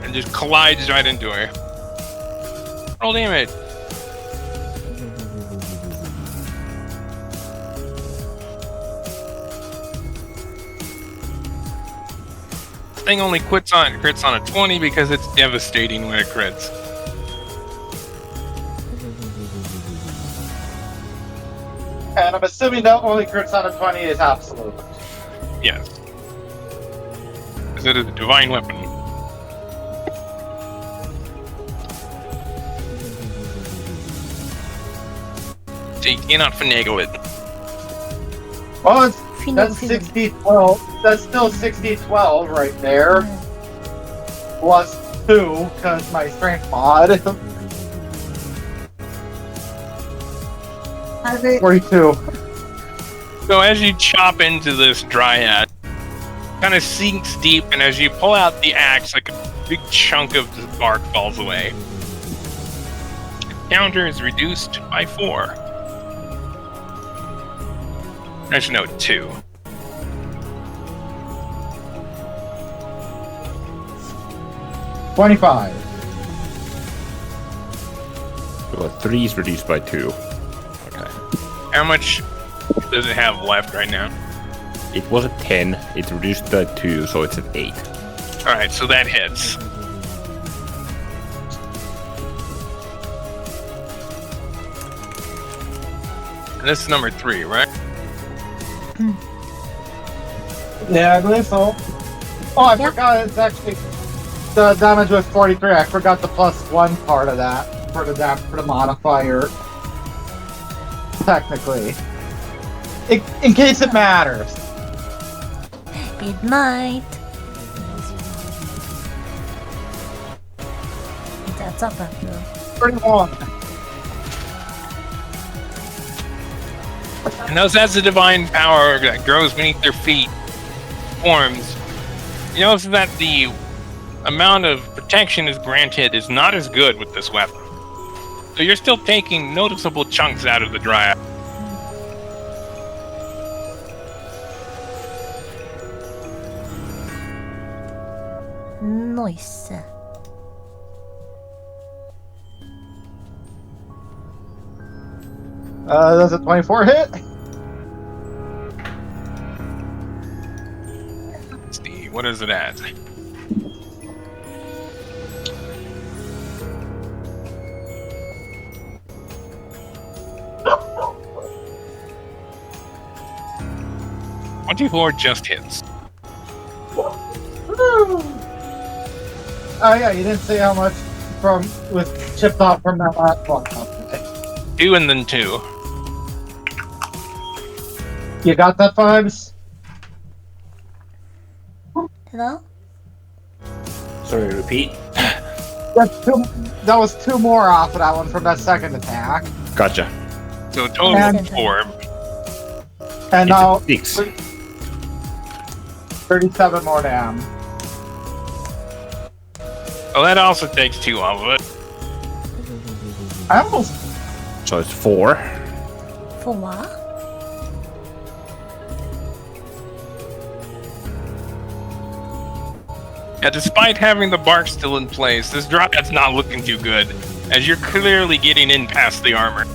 And just collides right into her. Roll damage. Thing only crits on a 20 because it's devastating when it crits. And I'm assuming that only crits on a 20 is absolute. Yes. Because it is a divine weapon. So you cannot finagle it. Well, that's 60-12. That's still 60-12 right there. +2, because my strength mod. 42. So as you chop into this dryad, kind of sinks deep, and as you pull out the axe, like a big chunk of the bark falls away. Counter is reduced by 4. Actually, no, 2. $25. Well, 3 is reduced by 2. Okay. How much does it have left right now? It was at 10, it's reduced by 2, so it's at 8. Alright, so that hits. And this is number 3, right? Yeah, I believe so. Oh, I forgot it's actually the damage was 43. I forgot the +1 part of that for the modifier. Technically, in case it matters. It might. That's up after all. 31. And as the divine power that grows beneath their feet forms, you notice that the amount of protection is granted is not as good with this weapon. So you're still taking noticeable chunks out of the dryad. Nice. Does a 24 hit? Let's see, what is it at? $24 just hits. Oh yeah, you didn't say how much was chipped off from that last one. Okay. 2 and then 2. You got that, Vibes? Hello? Sorry, repeat. That was 2 more off of that one from that second attack. Gotcha. So a total And- of 4. And It's now at 6. 37 more damn. Well, that also takes 2 off of it. I almost So it's 4. For what? Yeah, despite having the bark still in place, this dryad's not looking too good, as you're clearly getting in past the armor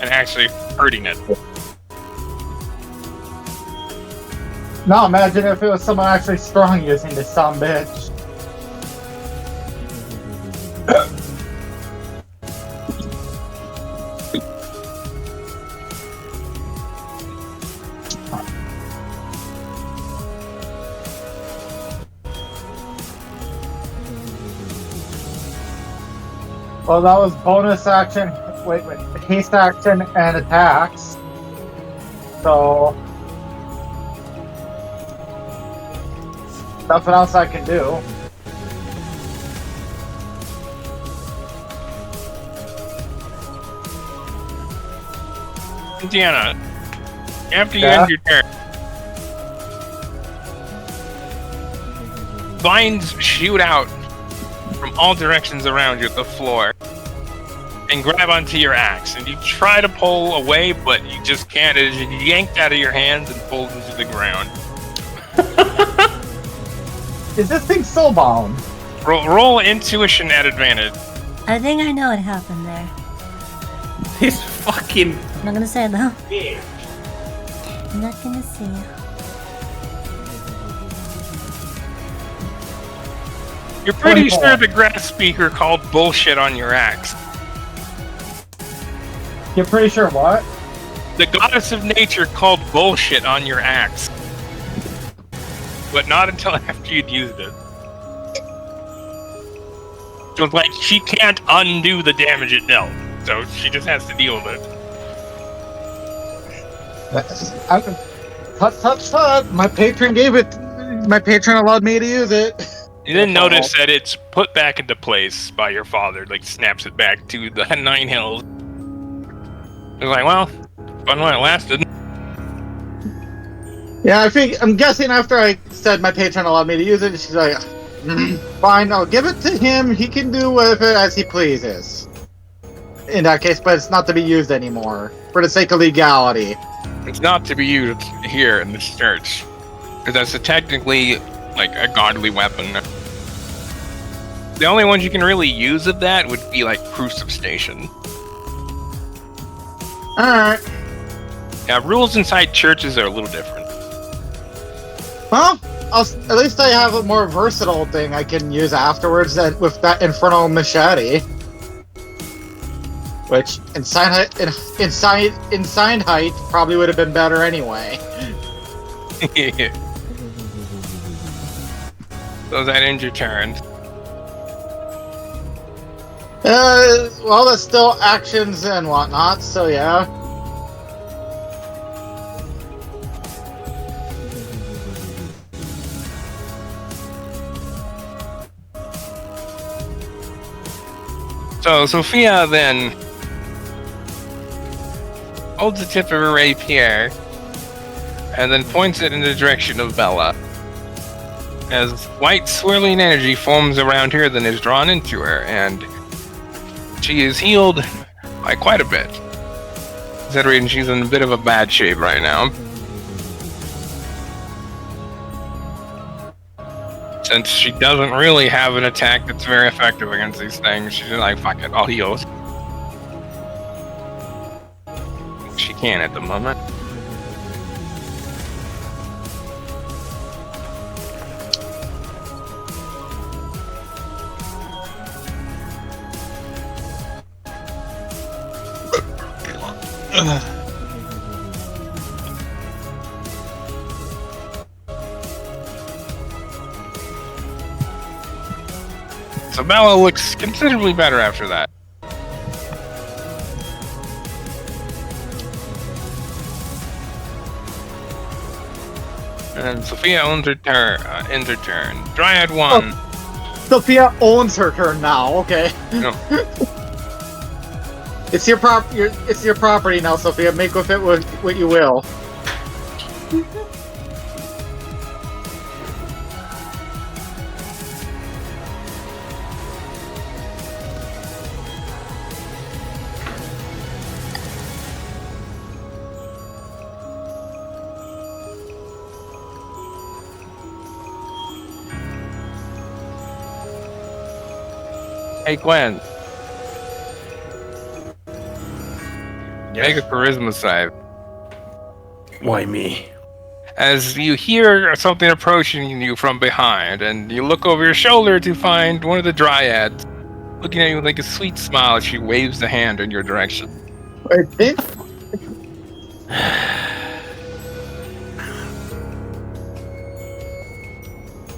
and actually hurting it. Now imagine if it was someone actually strong using this son bitch. Well, that was bonus action. Wait, haste action and attacks. So nothing else I can do. Indiana, after you Yeah? end your turn, vines shoot out from all directions around you at the floor and grab onto your axe. And you try to pull away, but you just can't. It is yanked out of your hands and pulled into the ground. Is this thing soulbound? Roll intuition at advantage. I think I know what happened there. This fucking I'm not gonna say it though. bitch. I'm not gonna say it. You're pretty 24. sure the grass speaker called bullshit on your axe. You're pretty sure what? The goddess of nature called bullshit on your axe. But not until after you'd used it. So it's like she can't undo the damage it dealt. So she just has to deal with it. Tut. My patron gave it. My patron allowed me to use it. You then notice that it's put back into place by your father, like snaps it back to the 9 hills. It's like, well, fun while it lasted. Yeah, I'm guessing after I said my patron allowed me to use it, she's like, fine, I'll give it to him. He can do with it as he pleases. In that case, but it's not to be used anymore for the sake of legality. It's not to be used here in this church. Because that's technically like a godly weapon. The only ones you can really use of that would be like Crucible Station. Alright. Yeah, rules inside churches are a little different. Well, at least I have a more versatile thing I can use afterwards than with that Infernal Machete. Which, in sign height, probably would have been better anyway. So that ends your turn. Well, that's still actions and whatnot, so yeah. So Sophia then holds the tip of her rapier and then points it in the direction of Bella. As white swirling energy forms around her, then is drawn into her, and she is healed by quite a bit. Considering she's in a bit of a bad shape right now. Since she doesn't really have an attack that's very effective against these things, she's like, fuck it, I'll heal. She can at the moment. So Bella looks considerably better after that. And Sophia owns her ends her turn. Dryad 1. Oh, Sophia owns her turn now. Okay. No. It's your property now, Sophia. Make with it what you will. Hey Gwen. Make a charisma save. Why me? As you hear something approaching you from behind, and you look over your shoulder to find one of the dryads looking at you with like a sweet smile as she waves the hand in your direction. Wait, this?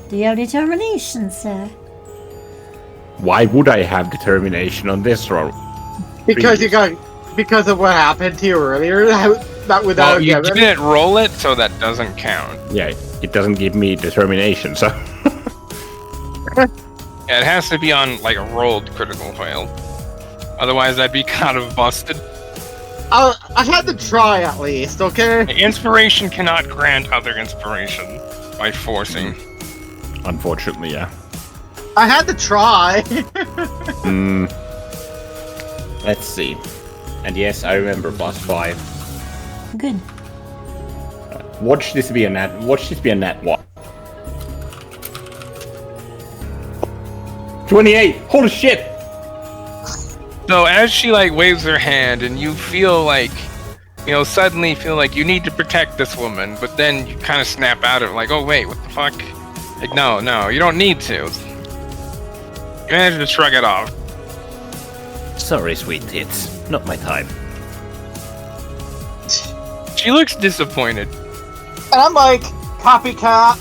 Do you have determination, sir? Why would I have determination on this roll? Because of what happened to you earlier. That without Well, you giving. didn't roll it, so that doesn't count. Yeah, it doesn't give me determination, so... Yeah, it has to be on like a rolled critical fail. Otherwise, that'd be kind of busted. I had to try at least, okay? Inspiration cannot grant other inspiration by forcing. Unfortunately, yeah. I had to try. Let's see. And yes, I remember +5. Good. Watch this be a nat 1. 28! Holy shit! So as she like waves her hand, and you feel like, suddenly feel like you need to protect this woman, but then you kind of snap out of it, like, oh wait, what the fuck? Like, no, you don't need to. You manage to shrug it off. Sorry, sweet tits. Not my time. She looks disappointed. And I'm like, copycat.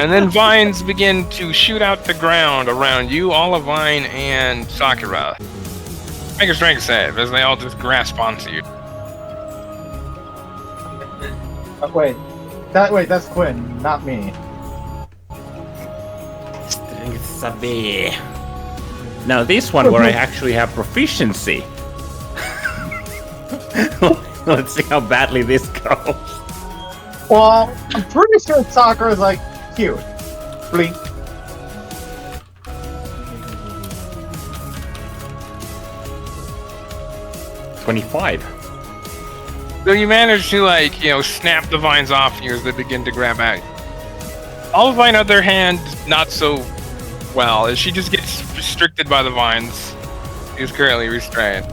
And then vines begin to shoot out the ground around you, Olivine and Sakura. Make a strength save as they all just grasp onto you. Wait, that's Quinn, not me. Strength save. Now this one where I actually have proficiency. Let's see how badly this goes. Well, I'm pretty sure soccer is like cute. Blink. $25. So you manage to, like, snap the vines off you as they begin to grab at you. Olive, on the other hand, not so well, as she just gets restricted by the vines. She's currently restrained.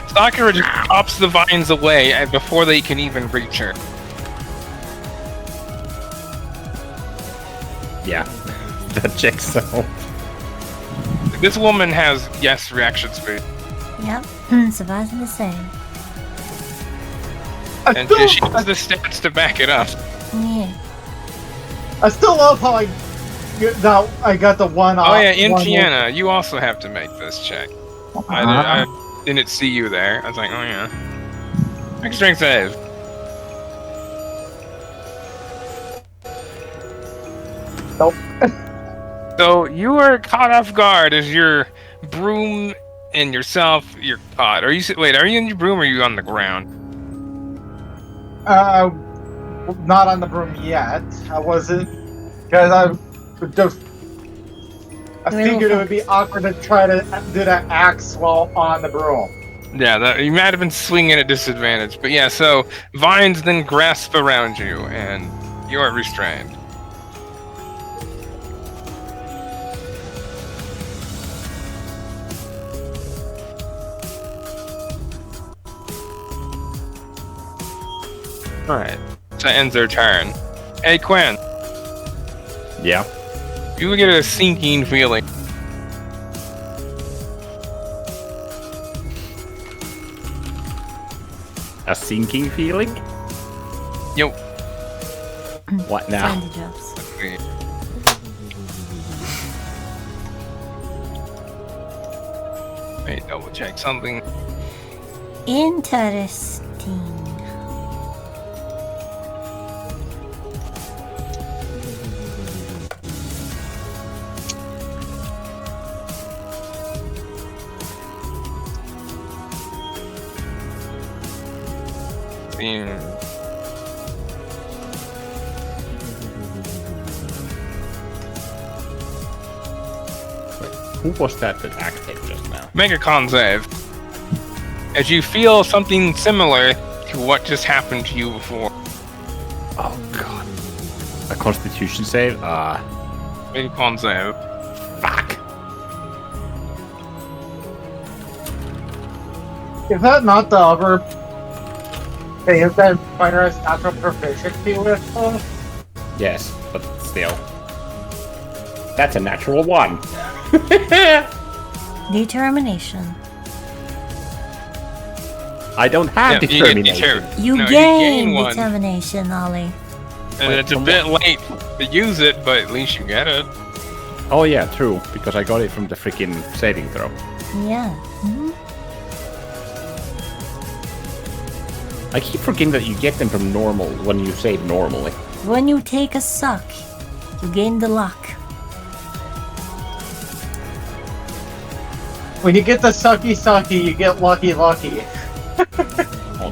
Sakura just pops the vines away before they can even reach her. Yeah, that checks out. This woman has, yes, reaction speed. Yep, surprising to say. And she has the stats to back it up. Yeah. I still love how I got the one. Oh yeah, Tiana, you also have to make this check. I didn't see you there. I was like, oh yeah. Make a strength save. Nope. So you are caught off guard as your broom and yourself, you're caught. Are you in your broom or are you on the ground? Not on the broom yet. I wasn't, because I figured it would be awkward to try to do that axe while on the broom. Yeah, you might have been swinging at disadvantage. But yeah, so vines then grasp around you and you are restrained. Alright, so that ends their turn. Hey Quinn, Yeah. you get a sinking feeling. A sinking feeling? Yo. What now? Sandy drops. Wait, double check something. Interesting. Who was that acted just now? Make a con save. As you feel something similar to what just happened to you before. Oh god. A constitution save? Make a con save. Fuck. Is that not the other thing that fighter has natural proficiency with? Yes, but still. That's a natural 1. Determination. I don't have determination. You gain determination, Ollie. And it's a bit late to use it, but at least you get it. Oh yeah, true, because I got it from the freaking saving throw. Yeah. Mm-hmm. I keep forgetting that you get them from normal when you save normally. When you take a suck, you gain the luck. When you get the sucky, you get lucky. Hold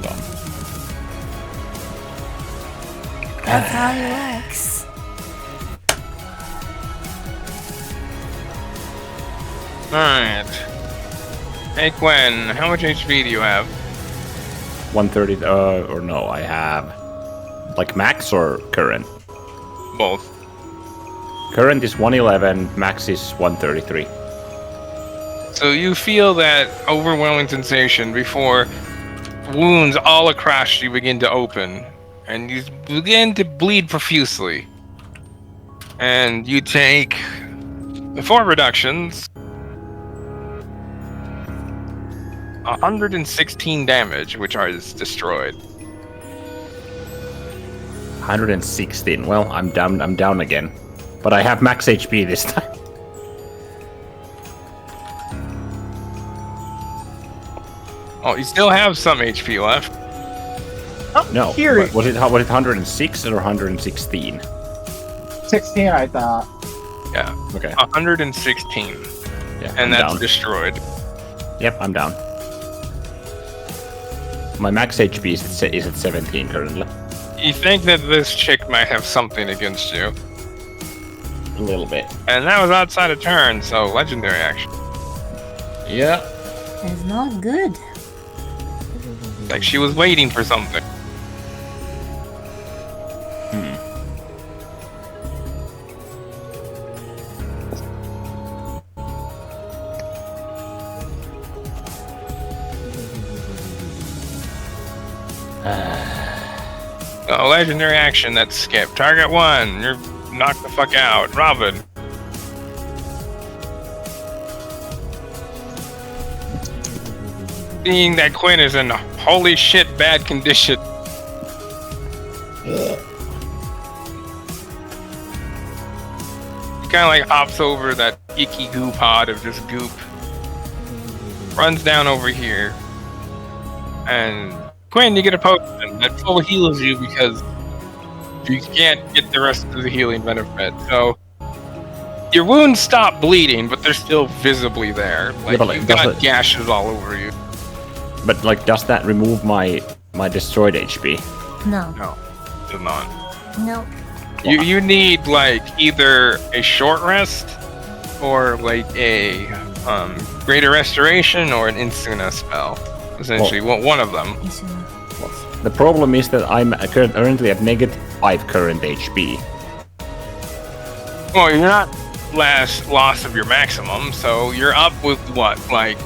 on. That's how it works. Alright. Hey Gwen, how much HP do you have? 130, or no, I have... Like max or current? Both. Current is 111, max is 133. So you feel that overwhelming sensation before wounds all across you begin to open. And you begin to bleed profusely. And you take 4 reductions. 116 damage, which is destroyed. 116. Well, I'm down again. But I have max HP this time. Oh, you still have some HP left. No. Here. Was it 106 or 116? 16, I thought. Yeah. Okay. 116. Yeah. And I'm that's down. destroyed. Yep, I'm down. My max HP is at 17 currently. You think that this chick might have something against you. A little bit. And that was outside of turn, so legendary action. Yeah. It's not good. Like she was waiting for something. Oh, legendary action, that's skip. Target 1, you're knocked the fuck out. Robin. Seeing that Quinn is in holy shit bad condition. He kind of like hops over that icky goo pod of just goop. Runs down over here. And Quinn, you get a potion that full heals you because you can't get the rest of the healing benefit. So your wounds stop bleeding, but they're still visibly there. Like, but, like, you've does got it- gashes all over you. But like, does that remove my destroyed HP? No. No, do not. No. You need like either a short rest or like a greater restoration or an Insuna spell. Essentially, one of them. Isuna. The problem is that I'm currently at -5 current HP. Well, you're not loss of your maximum, so you're up with what, like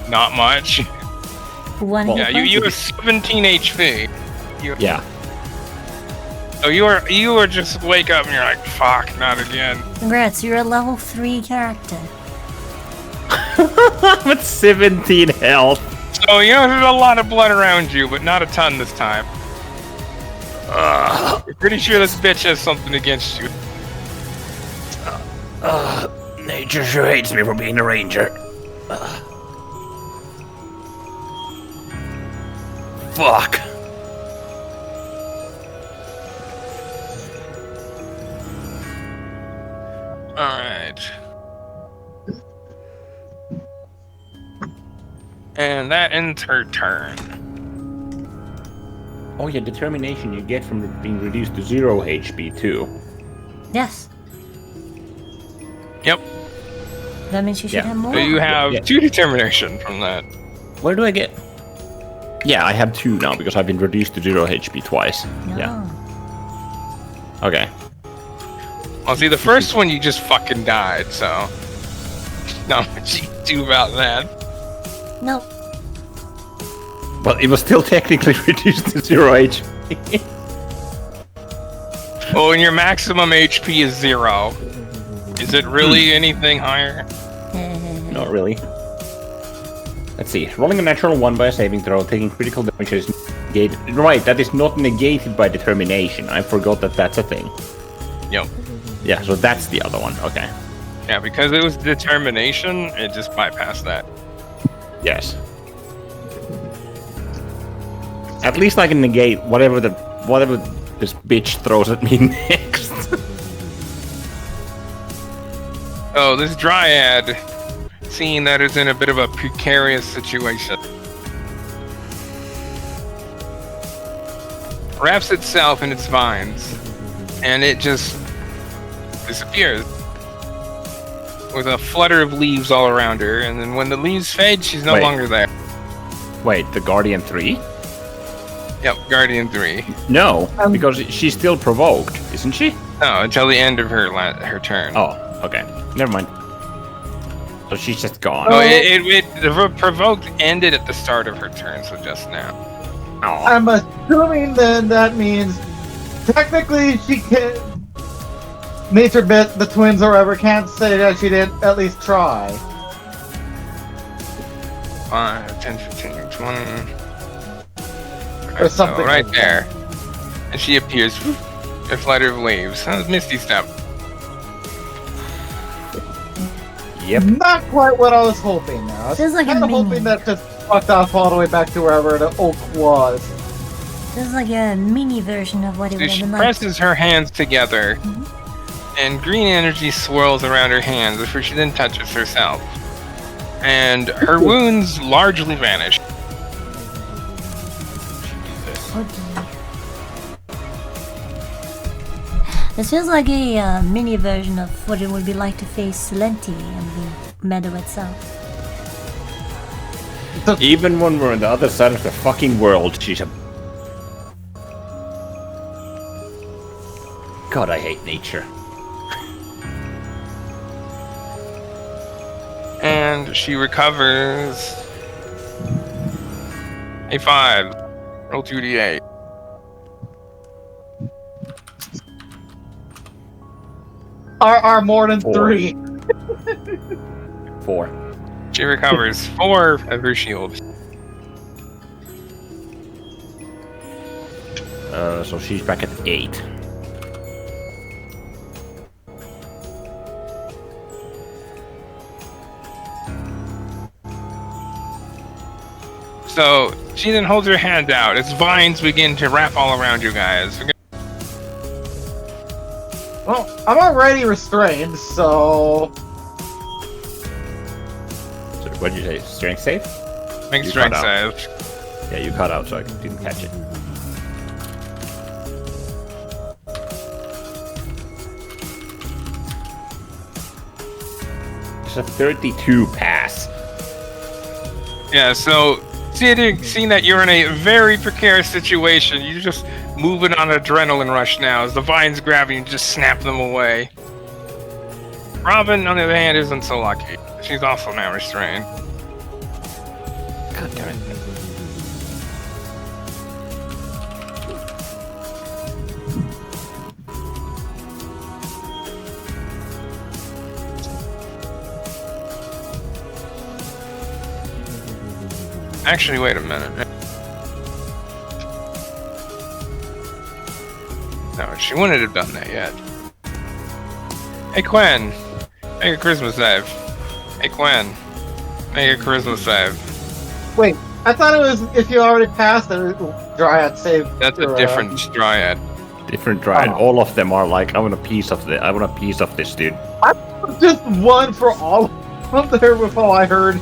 not much. One Well, hit Yeah, point? you have 17 HP. Yeah. So you are just wake up and you're like, fuck, not again. Congrats, you're a level 3 character. I'm at 17 health. So you know there's a lot of blood around you, but not a ton this time. You're pretty sure this bitch has something against you. Nature sure hates me for being a ranger. Fuck. Alright. And that ends her turn. Oh yeah, determination you get from being reduced to 0 HP too. Yes. Yep. That means you should Yeah. have more. So you have Yeah. 2 determination from that. Where do I get? Yeah, I have 2 now because I've been reduced to 0 HP twice. No. Yeah. Okay. Well, see, the first one you just fucking died, so not much you can do about that. Nope. But it was still technically reduced to 0 HP. Well, when your maximum HP is 0, is it really anything higher? Not really. Let's see. Rolling a natural 1 by a saving throw, taking critical damage is negated. Right, that is not negated by determination. I forgot that that's a thing. Yep. Yeah, so that's the other one. Okay. Yeah, because it was determination, it just bypassed that. Yes. At least I can negate whatever this bitch throws at me next. Oh, this dryad, seeing that it's in a bit of a precarious situation, wraps itself in its vines, and it just disappears with a flutter of leaves all around her, and then when the leaves fade, she's no Wait. longer there. Wait, the Guardian 3? Yep, Guardian 3. No, because she's still provoked, isn't she? No, until the end of her turn. Oh, okay. Never mind. So she's just gone. Oh, the provoked ended at the start of her turn, so just now. Oh. I'm assuming then that means technically she can. Nature bit the twins or whatever can't say that she did at least try. 5, 10, 15, 20. Or something right like there. And she appears. A flutter of waves. Misty Step. Yep. Not quite what I was hoping now. I was Feels like a kind of hoping minion. that just fucked off all the way back to wherever the oak was. This is like a mini version of what it So would have she been like. presses her hands together, and green energy swirls around her hands before she then touches herself. And her wounds largely vanish. Oh dear. This feels like a mini version of what it would be like to face Lenti and the meadow itself. Even when we're on the other side of the fucking world, she's a... God, I hate nature. And she recovers a 5. Roll 2d8. Are more than 3. 4. She recovers 4 of her shield. So she's back at 8. So she then holds her hand out as vines begin to wrap all around you guys. Well, I'm already restrained, so... So what did you say? Strength save? Make You strength cut out. save. Yeah, you cut out, so I didn't catch it. It's a 32 pass. Yeah, so seeing that you're in a very precarious situation, you're just moving on adrenaline rush now as the vines grab you and just snap them away. Robin, on the other hand, isn't so lucky. She's also now restrained. God damn it. Actually, wait a minute. No, she wouldn't have done that yet. Hey, Quinn. Make a charisma save. Hey, Quinn. Make a charisma save. Wait, I thought it was if you already passed the Dryad save. That's a different dryad. Different dryad. Oh. All of them are like, I want a piece of this. I want a piece of this, dude. Just one for all of there before I heard.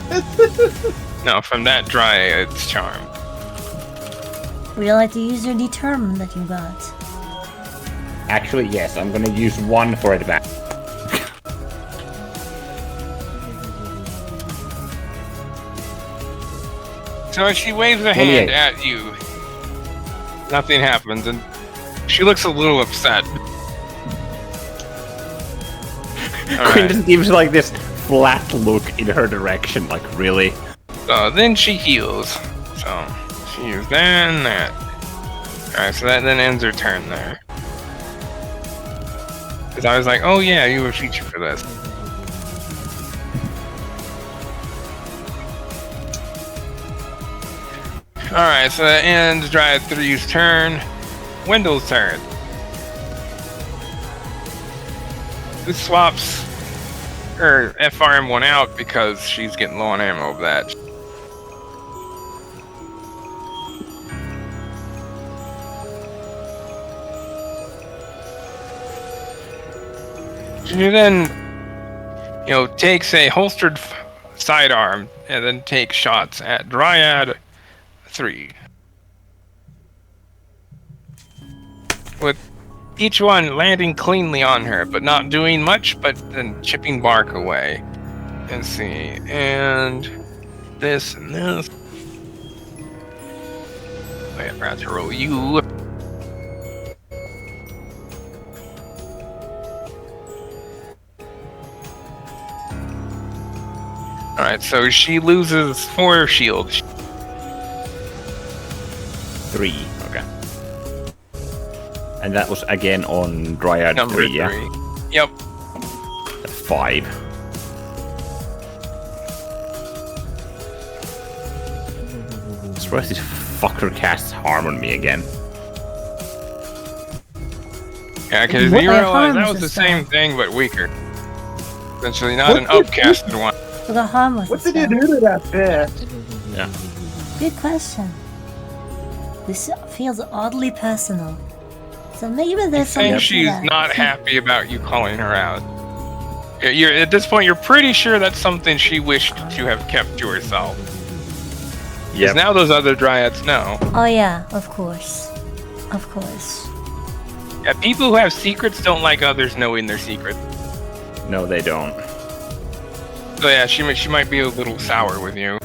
No, from that dryad's charm. Would you like to use your determine that you got? Actually, yes. I'm gonna use 1 for advance. So as she waves a hand at you, nothing happens, and she looks a little upset. Quinn Alright, just gives like this flat look in her direction, like, really? so then she heals. So she used that and that. Alright, so that then ends her turn there. Because I was like, oh yeah, you were featured for this. Alright, so that ends Dryad 3's turn. Wendell's turn. This swaps her FRM1 out because she's getting low on ammo of that. She then, takes a holstered sidearm and then takes shots at Dryad 3. With each one landing cleanly on her, but not doing much, but then chipping bark away. Let's see, and this and this. Wait, I forgot to roll you. Alright, so she loses 4 shields. 3. Okay. And that was again on Dryad Number 3, yeah? 3. Yep. That's 5. I suppose this fucker casts harm on me again. Yeah, because What you realize that harms was the this same guy? thing, but weaker. Essentially, not an upcasted one. What the harm was What this did you guy? do to that fish? Yeah. Good question. This feels oddly personal. So maybe there's something And to she's that. not happy about you calling her out. You're at this point, you're pretty sure that's something she wished to have kept to herself. Because Yep. now those other dryads know. Oh yeah, of course. Of course. Yeah, people who have secrets don't like others knowing their secret. No, they don't. So yeah, she might be a little sour with you.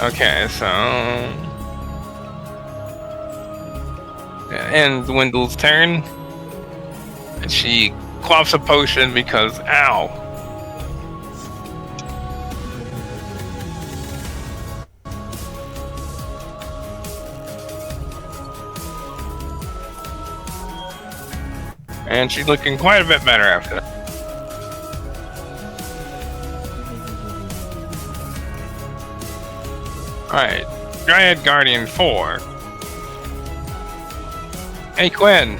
Okay, so and Wendell's turn, and she quaffs a potion because ow. And she's looking quite a bit better after that. Alright, Dryad Guardian 4. Hey Quinn,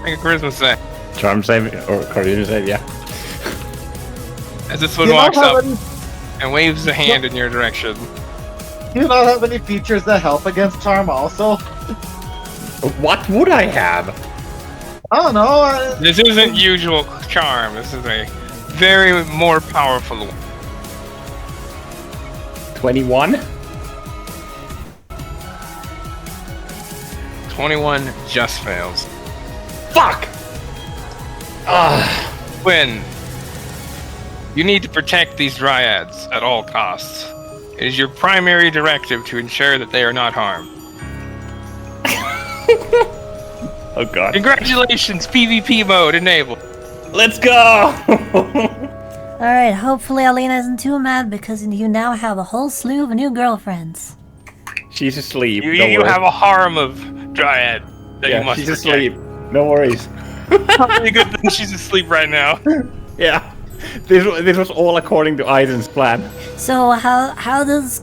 make a charisma save. Charm save or charisma save, yeah. As this one You don't walks have up any- and waves a hand in your direction. Do you not have any features that help against charm also? What would I have? I don't know. This isn't usual charm, this is a very more powerful one. 21? 21 just fails. Fuck! Quinn, you need to protect these dryads at all costs. It is your primary directive to ensure that they are not harmed. Oh god. Congratulations, PvP mode enabled. Let's go! Alright, hopefully Alina isn't too mad because you now have a whole slew of new girlfriends. She's asleep. You, don't you worry. have a harem of dryad that you Yeah, must she's protect. asleep. No worries. Probably a good thing she's asleep right now. Yeah. This was all according to Aizen's plan. So how does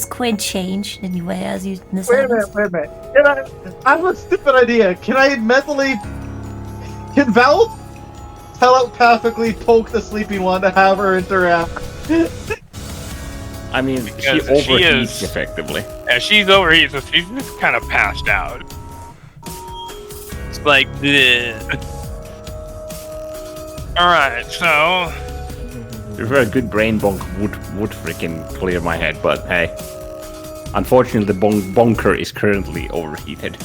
Quinn change anyway as you this Wait a happens? minute. I have a stupid idea. Can Val telepathically poke the sleeping one to have her interact? I mean, she Because she overheats is- effectively. Yeah, she's overheated, so she's just kind of passed out. It's like, alright, so If a good brain bonk would freaking clear my head, but hey. Unfortunately, the bonker is currently overheated.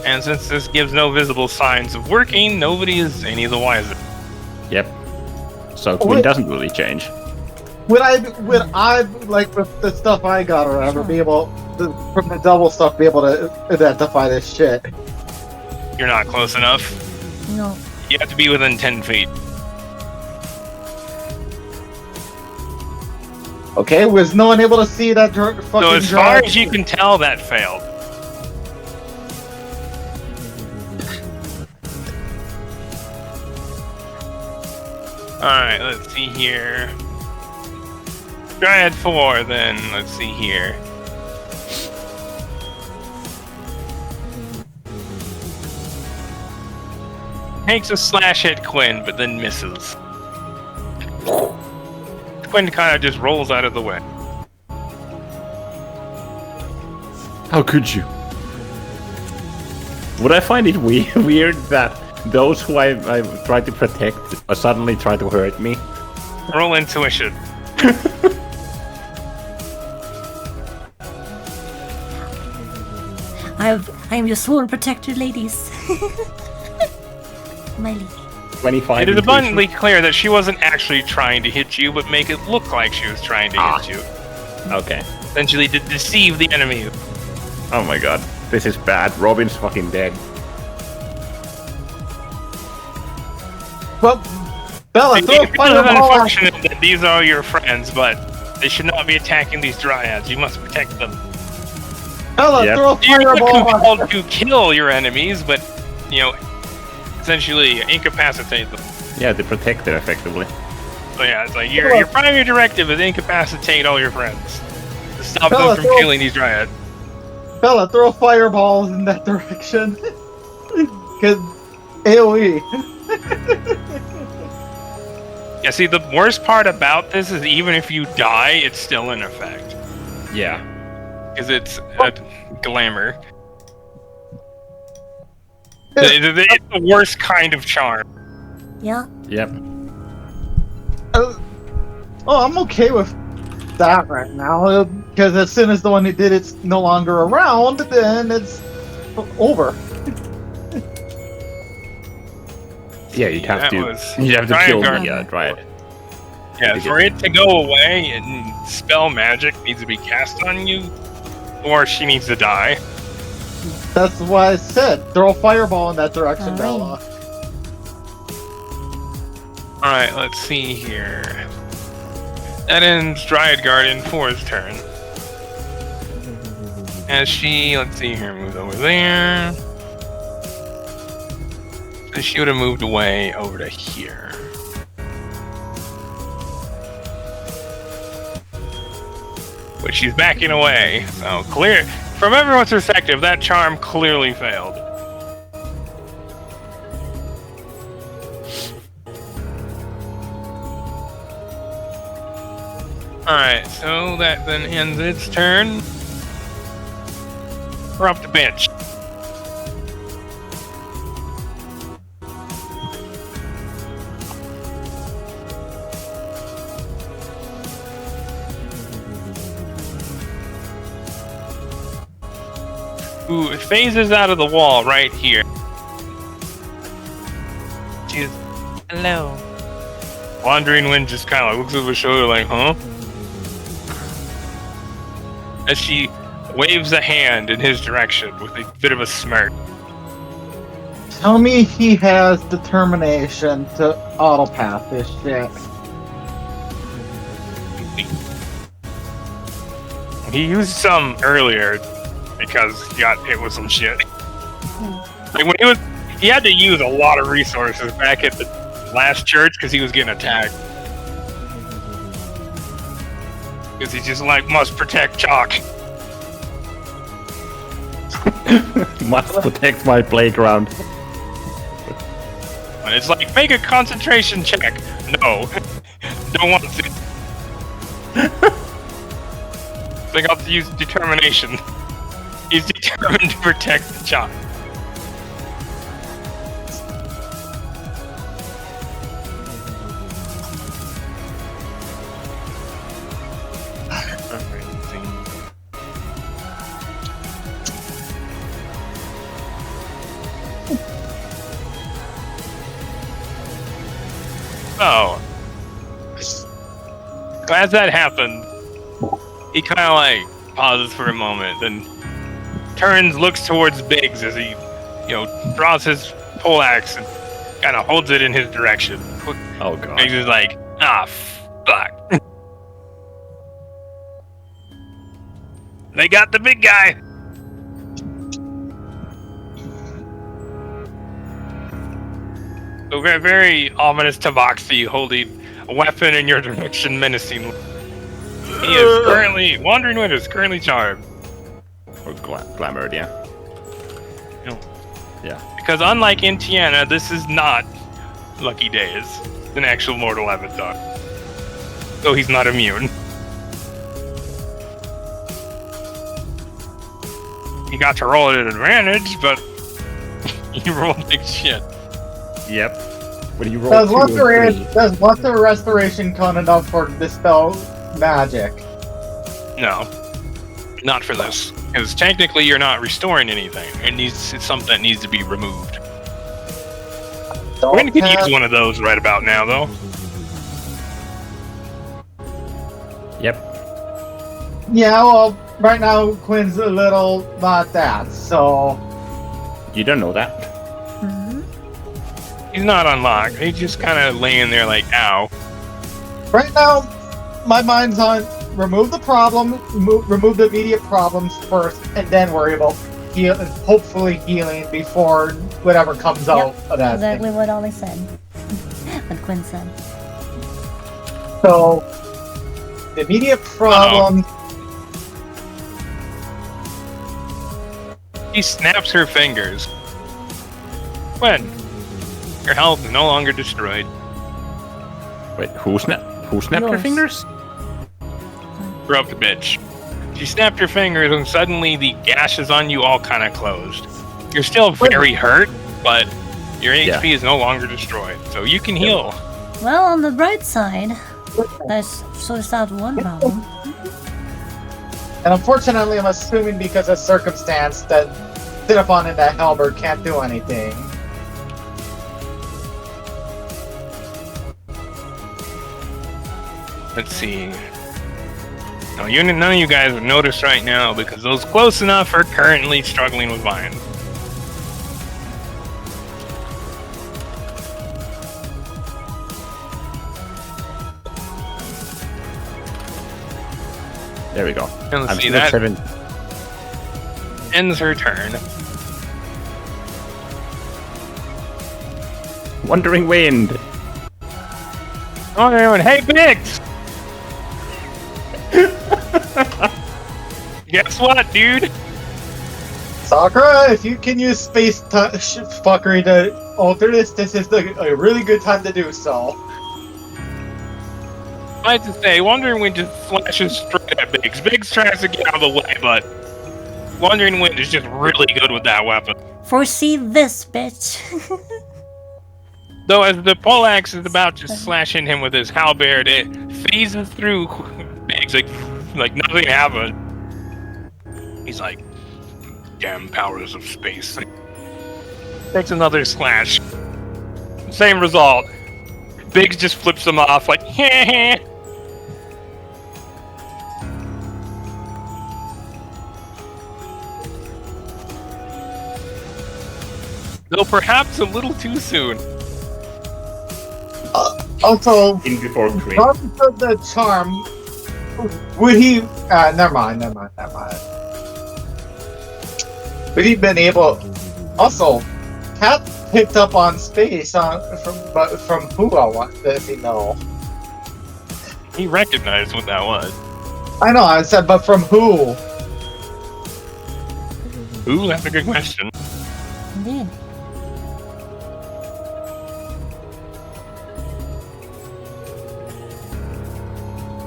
and since this gives no visible signs of working, nobody is any the wiser. Yep. So Quinn wait. doesn't really change. Would I, like, with the stuff I got or whatever, be able, from the double stuff, be able to identify this shit? You're not close enough. No. You have to be within 10 feet. Okay, was no one able to see that fucking So as far as you can tell, that failed. Alright, let's see here. Dryad 4, then, let's see here. Takes a slash at Quinn, but then misses. Quinn kind of just rolls out of the way. How could you? Would I find it weird that those who I try to protect suddenly try to hurt me? Roll intuition. I am your sworn protector, ladies. My lady. 25. It is intuition. abundantly clear that she wasn't actually trying to hit you, but make it look like she was trying to hit you. Okay. Essentially to deceive the enemy. Oh my god. This is bad. Robin's fucking dead. Well, Bella, throw a It's fireball at unfortunate that these are your friends, but they should not be attacking these dryads. You must protect them. Bella, Yep. throw a You're not fireball at compelled to kill your enemies, but, you know, essentially incapacitate them. Yeah, the protector, effectively. So yeah, it's like your primary directive is incapacitate all your friends. To stop Bella, them from throw- killing these dryads. Bella, throw fireballs in that direction. Because AoE. Yeah, see, the worst part about this is even if you die, it's still in effect. Yeah. Because it's a glamour. It's the worst kind of charm. Yeah. Yep. Oh, I'm okay with that right now, because as soon as the one who did it's no longer around, then it's over. Yeah, you'd have That to. was You'd have to Dryad kill Guard. the Dryad. Yeah, for it to go away and spell magic needs to be cast on you, or she needs to die. That's why I said throw a fireball in that direction, Alright. Bella. Alright, let's see here. That ends Dryad Guardian 4's turn. As she, let's see here, moves over there. So she would have moved away over to here. But she's backing away, so clear. From everyone's perspective, that charm clearly failed. Alright, so that then ends its turn. We're up to bench. Ooh, it phases out of the wall right here. She's hello. Wandering Wind just kind of like looks over her shoulder like, huh? As she waves a hand in his direction with a bit of a smirk. Tell me he has determination to autopath this shit. He used some earlier because he got hit with some shit. Like when he had to use a lot of resources back at the last church because he was getting attacked. Because he just like must protect Chalk. Must protect my playground. And it's like, make a concentration check. No. Don't want to. They got to use determination. He's determined to protect the Chalk. Oh. As that happened, he kind of like pauses for a moment, then turns, looks towards Biggs as he, draws his poleaxe and kind of holds it in his direction. Oh god. Biggs is like, ah, fuck. They got the big guy. So very, very ominous Tabaxi holding a weapon in your direction menacingly. He is currently, Wandering Wind is currently charmed. Or glamored, yeah. Yeah. Because unlike in Tiana, this is not Lucky Days, an actual mortal avatar. So he's not immune. He got to roll at an advantage, but he rolled big shit. Yep. But you rolled Does Lesser Restoration count enough for dispel magic? No. Not for this. Because technically you're not restoring anything. It's something that needs to be removed. Quinn could use one of those right about now, though. Yep. Yeah, well, right now Quinn's a little not that, so... You don't know that. He's not unlocked. He's just kind of laying there like, ow. Right now, my mind's on remove the problem, remove the immediate problems first, and then worry about hopefully healing before whatever comes out of that. Exactly what Ollie said. What Quinn said. So, the immediate problem... He snaps her fingers. When? Your health is no longer destroyed. Wait, who snapped her Yours. fingers? You're up to bitch. She snapped her fingers and suddenly the gashes on you all kind of closed. You're still very hurt, but your HP is no longer destroyed, so you can heal. Well, on the bright side, that sorts out one problem. And unfortunately, I'm assuming because of circumstance that Cinnabon and that halberd can't do anything. Let's see. Now, none of you guys have noticed right now because those close enough are currently struggling with vines. There we go. And let's I'm see, still at that 7. ends her turn. Wandering Wind. Oh, everyone, hey, Biggs! Guess what, dude? Sakura, if you can use space fuckery to alter this, this is a really good time to do so. I have to say, Wandering Wind just flashes straight at Biggs. Biggs tries to get out of the way, but Wandering Wind is just really good with that weapon. Foresee this, bitch. Though as the poleaxe is about to slash in him with his halberd, it phases through Biggs like nothing happened. He's like, damn powers of space. Takes another slash. Same result. Biggs just flips him off like, heh. Though perhaps a little too soon. Also, In before crit. regardless of the charm, would he? Never mind. Would he been able? Also, Cat picked up on space from who? What does he know? He recognized what that was. I know. I said, but from who? Ooh, that's a good question. Indeed.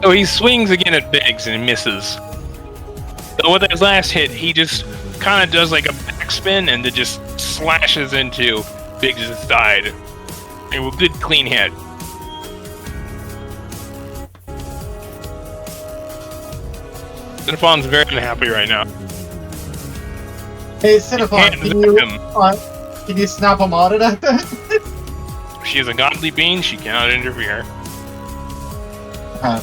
So he swings again at Biggs and misses. So with his last hit, he just kind of does like a backspin and then just slashes into Biggs' side. A good clean hit. Cinnafon's very unhappy right now. Hey, Cinnabon, can you snap him out of that then? She is a godly being, she cannot interfere. Huh.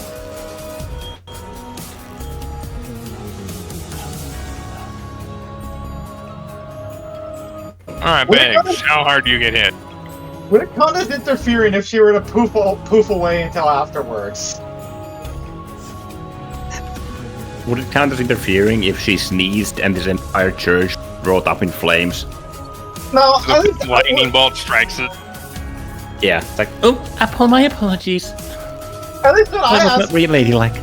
Alright, Biggs, how hard do you get hit? Would it count as interfering if she were to poof away until afterwards? Would it count as interfering if she sneezed and this entire church brought up in flames? No, So the lightning bolt strikes it. Yeah, it's like, oh, my apologies. at least what I That was asked, not really ladylike.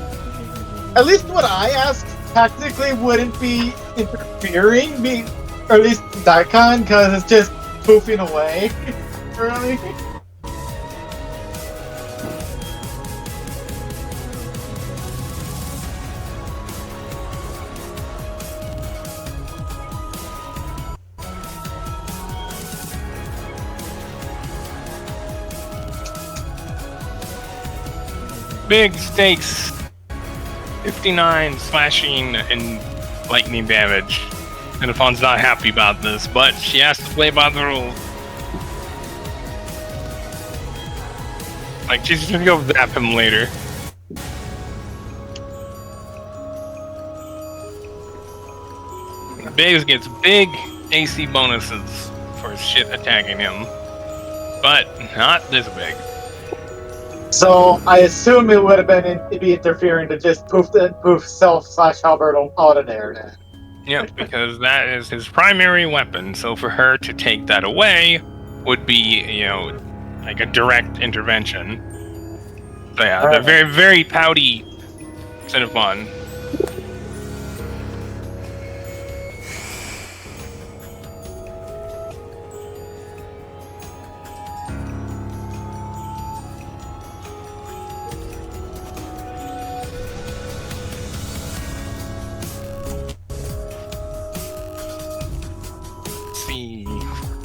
at least what I asked technically wouldn't be interfering, or at least that kind, because it's just poofing away. Really? Biggs takes 59 slashing and lightning damage. Cinnafon's not happy about this, but she has to play by the rules. Like, she's just gonna go zap him later. Biggs gets big AC bonuses for shit attacking him, but not this big. So I assume it would have been be interfering to just poof self/Halbert out of there then. Yep, because that is his primary weapon, so for her to take that away would be, you know, like a direct intervention. So yeah, the very, very pouty Cinnabon.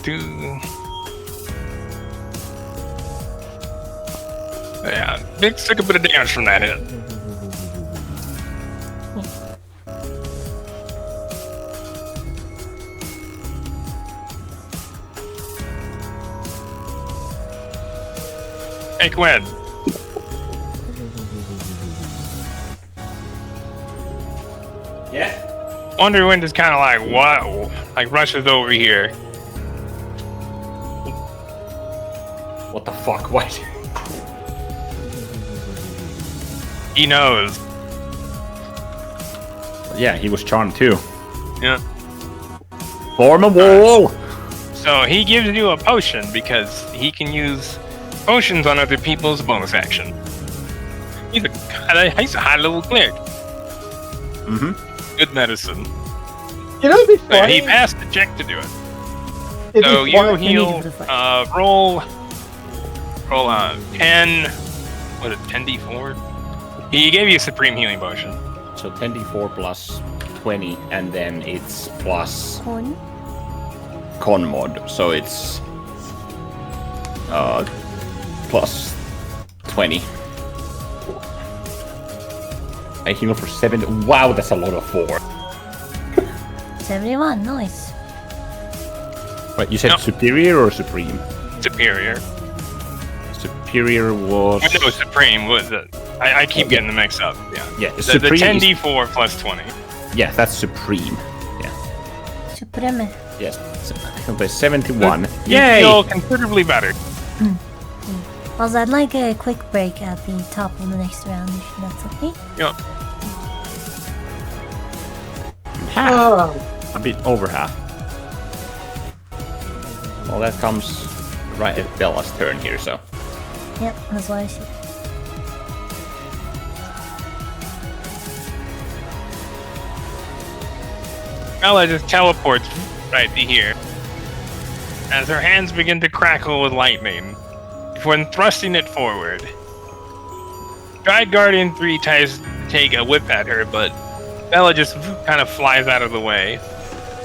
2. Yeah, Big took a bit of damage from that hit. Hey, Quinn. Yeah. Wonderwind is kind of like, what? Like, rushes over here. What the fuck? What? He knows. Yeah, he was charmed too. Yeah. Form a wall! So he gives you a potion because he can use potions on other people's bonus action. He's a high-level cleric. Mm-hmm. Good medicine. You know, it'd be Yeah, funny. he passed the check to do it. It'd So be you funny- heal, roll 10, what is it, 10d4? He gave you a supreme healing potion. So 10d4 plus 20, and then it's plus Corn. con mod, so it's plus 20. I heal for 7. Wow, that's a lot of 4. 71, nice. Wait, you said No. superior or supreme? Superior. Superior was. No, supreme. Was it? I keep getting them mixed up. Yeah. Yeah, The supreme. is- 10d4 plus 20. Yeah, that's supreme. Yeah. Supreme. Yes. So, I can play 71. You Yay! feel considerably better. Also, I'd like a quick break at the top of the next round, if that's okay. Yep. Half. Oh, A bit over half. Well, that comes right at Bella's turn here, so. Yep, that's what I see. Bella just teleports right to here. As her hands begin to crackle with lightning, before thrusting it forward. Stride Guardian 3 tries to take a whip at her, but Bella just kind of flies out of the way.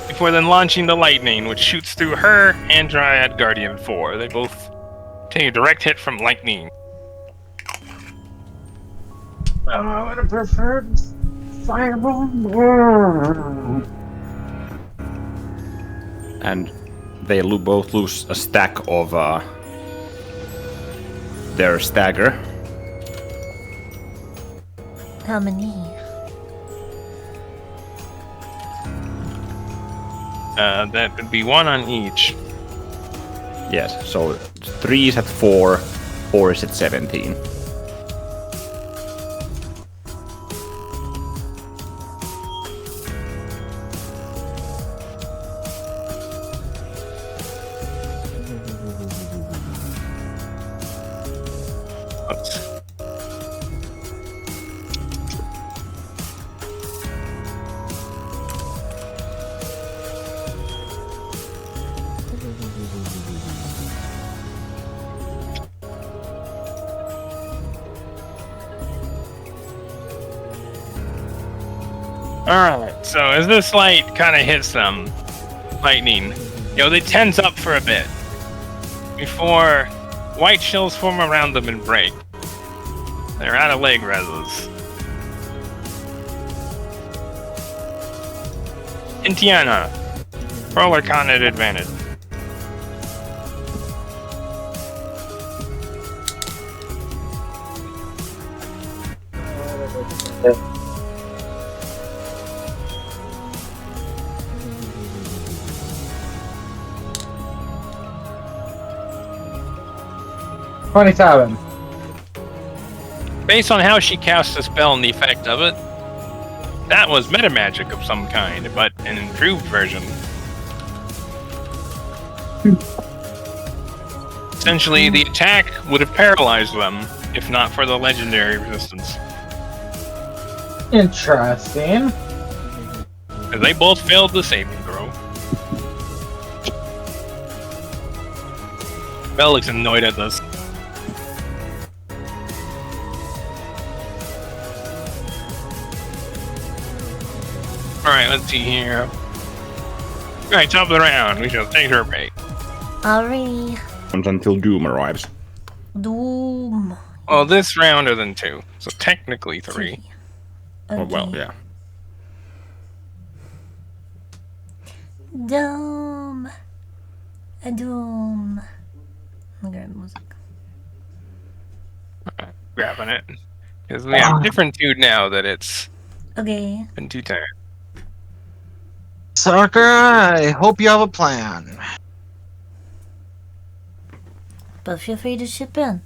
Before then launching the lightning, which shoots through her and Dryad Guardian 4. They both take a direct hit from lightning. I would have preferred fireball. And they both lose a stack of their stagger. How many? That would be 1 on each. Yes, so 3 is at 4, 4 is at 17. Oops. Alright, so as this light kind of hits them, lightning, they tense up for a bit before white shells form around them and break. They're out of leg reses. Intiana, roll Arcana at advantage. $27. Based on how she casts the spell and the effect of it, that was meta magic of some kind, but an improved version. Essentially, the attack would have paralyzed them, if not for the legendary resistance. Interesting. As they both failed the saving throw. Belle looks annoyed at this. Alright, let's see here. Alright, top of the round. We shall take her break. Alrighty. Until Doom arrives. Doom. Well, this round are then 2, so technically 3. Okay. Oh, well, yeah. Doom. A Doom. Look at music. Grabbing it. Because we have different dude now that it's Okay. been 2 times. Sucker, I hope you have a plan. But feel free to ship in.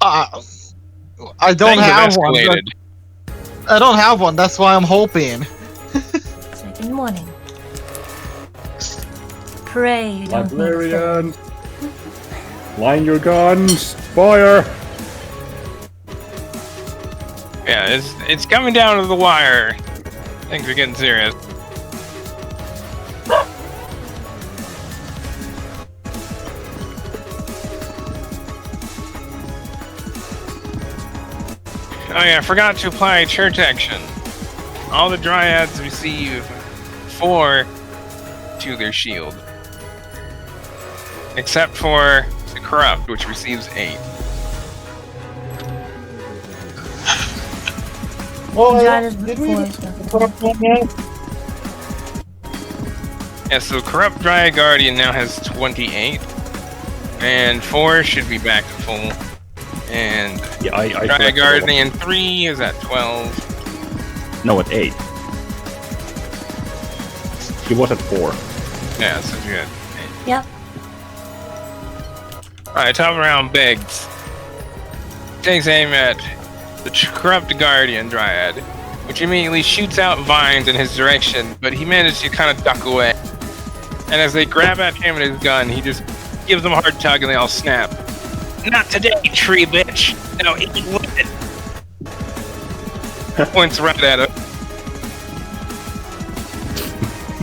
I don't Things have one. escalated. I don't have one. That's why I'm hoping. Second morning. Pray you don't need a Librarian! Line your guns! Fire! Yeah, it's coming down to the wire. Things are getting serious. Oh yeah, I forgot to apply church action. All the dryads receive 4 to their shield. Except for the corrupt, which receives 8. Well, That is before stuff. Yeah, so corrupt dryad guardian now has 28. And 4 should be back to full. And Yeah, I dryad corrected guardian 3 is at 12. No, at 8. She was at 4. Yeah, so good. Yep. Alright, top round Biggs. Takes aim at the corrupt guardian dryad, which immediately shoots out vines in his direction, but he managed to kind of duck away. And as they grab at him with his gun, he just gives them a hard tug and they all snap. Not today, tree bitch! No, eat with it! Points right at him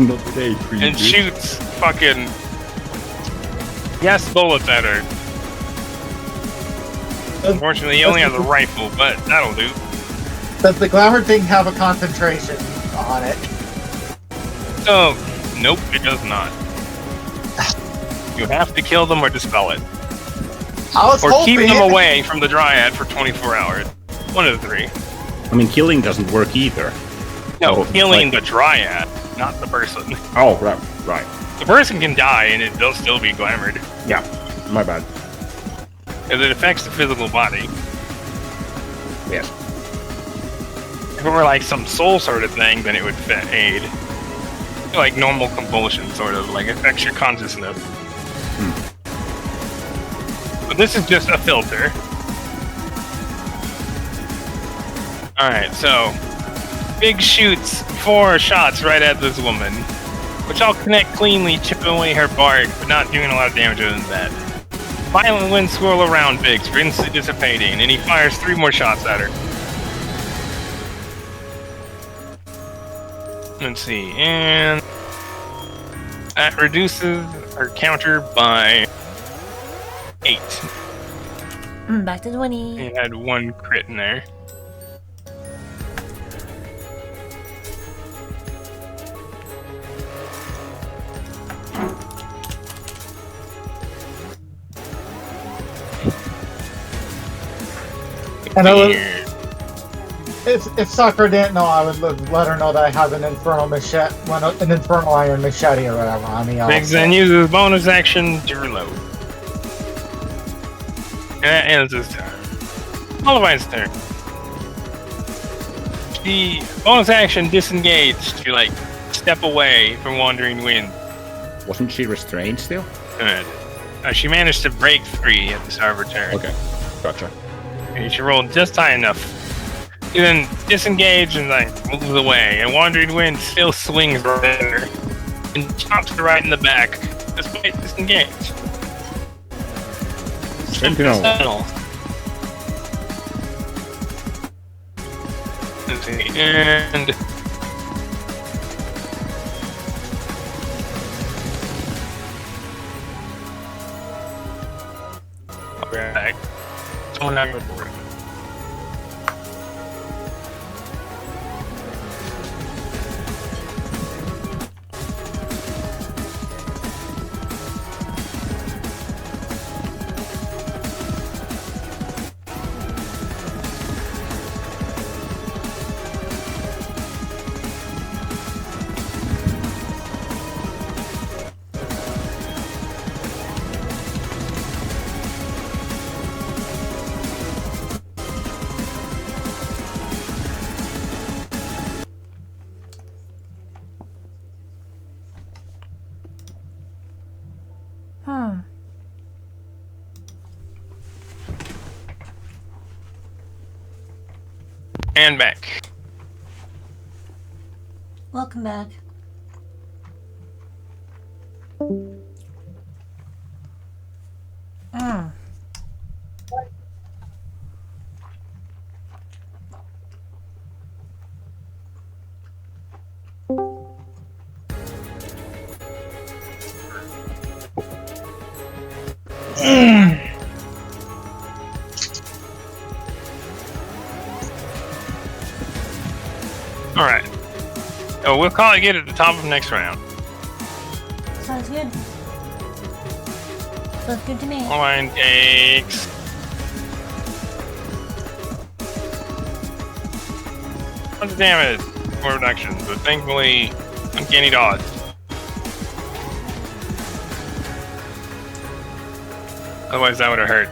Not today, and shoots fucking bullets at her. Unfortunately, he only has a rifle, but that'll do. Does the glamour thing have a concentration on it? Oh, nope, it does not. You have to kill them or dispel it. I was Or hoping keep them away from the dryad for 24 hours. One of the 3. I mean, killing doesn't work either. No, Oh, killing like- the dryad, not the person. Oh, right. The person can die and they'll still be glamored. Yeah, my bad. Because it affects the physical body. Yes. If it were like some soul sort of thing, then it would aid. Like normal compulsion, sort of, like affects your consciousness. But this is just a filter. Alright, so Big shoots 4 shots right at this woman, which all connect cleanly, chipping away her bark, but not doing a lot of damage other than that. Violent winds swirl around Biggs, instantly dissipating, and he fires 3 more shots at her. Let's see, and that reduces her counter by 8. Back to 20. He had 1 crit in there. And I would, Weird. if Sakura didn't know, I would let her know that I have an infernal machete, an infernal iron machete or whatever on me. Biggs then uses bonus action to reload. And that ends his turn. Ollivine's turn. The bonus action disengaged to like step away from Wandering Wind. Wasn't she restrained still? Good. She managed to break free at the start of her turn. Okay, gotcha. And she rolled just high enough. She then disengaged and like moves away, and Wandering Wind still swings right at her and chops her right in the back, despite disengaged. Sentinel. Let's see, and I'll be right back. Someone on your board. Hmm. And back. Welcome back. Hmm. Alright. Oh, we'll call it good at the top of next round. Sounds good. Sounds good to me. Line takes. Tons of damage for reduction, but thankfully, uncanny dodge. Otherwise, that would have hurt.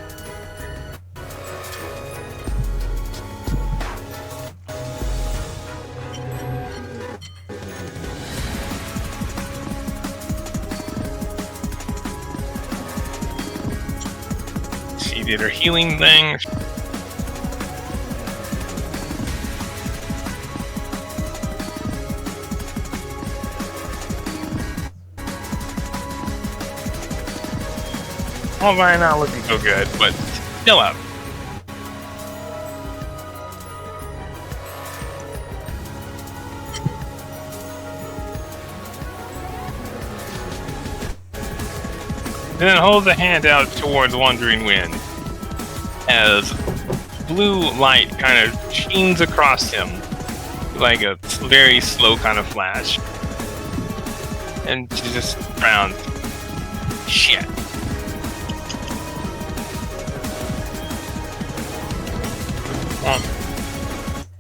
She did her healing thing. All by not looking so good, but still up. And then holds a hand out towards Wandering Wind as blue light kind of sheens across him like a very slow kind of flash. And she just frowns. Shit.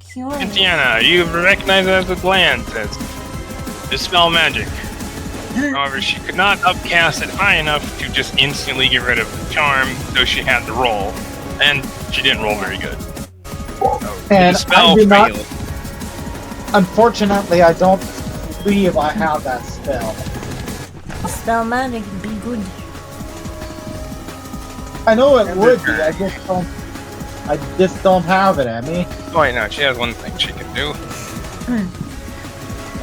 Cure. Tiana, you recognize it as a glance as dispel magic. However, she could not upcast it high enough to just instantly get rid of the charm, so she had to roll. And she didn't roll very good. So And the spell I do not. failed. Unfortunately, I don't believe I have that spell. Spell magic would be good. I know it would be. I just don't have it, Emmy. Oh wait, no, she has one thing she can do.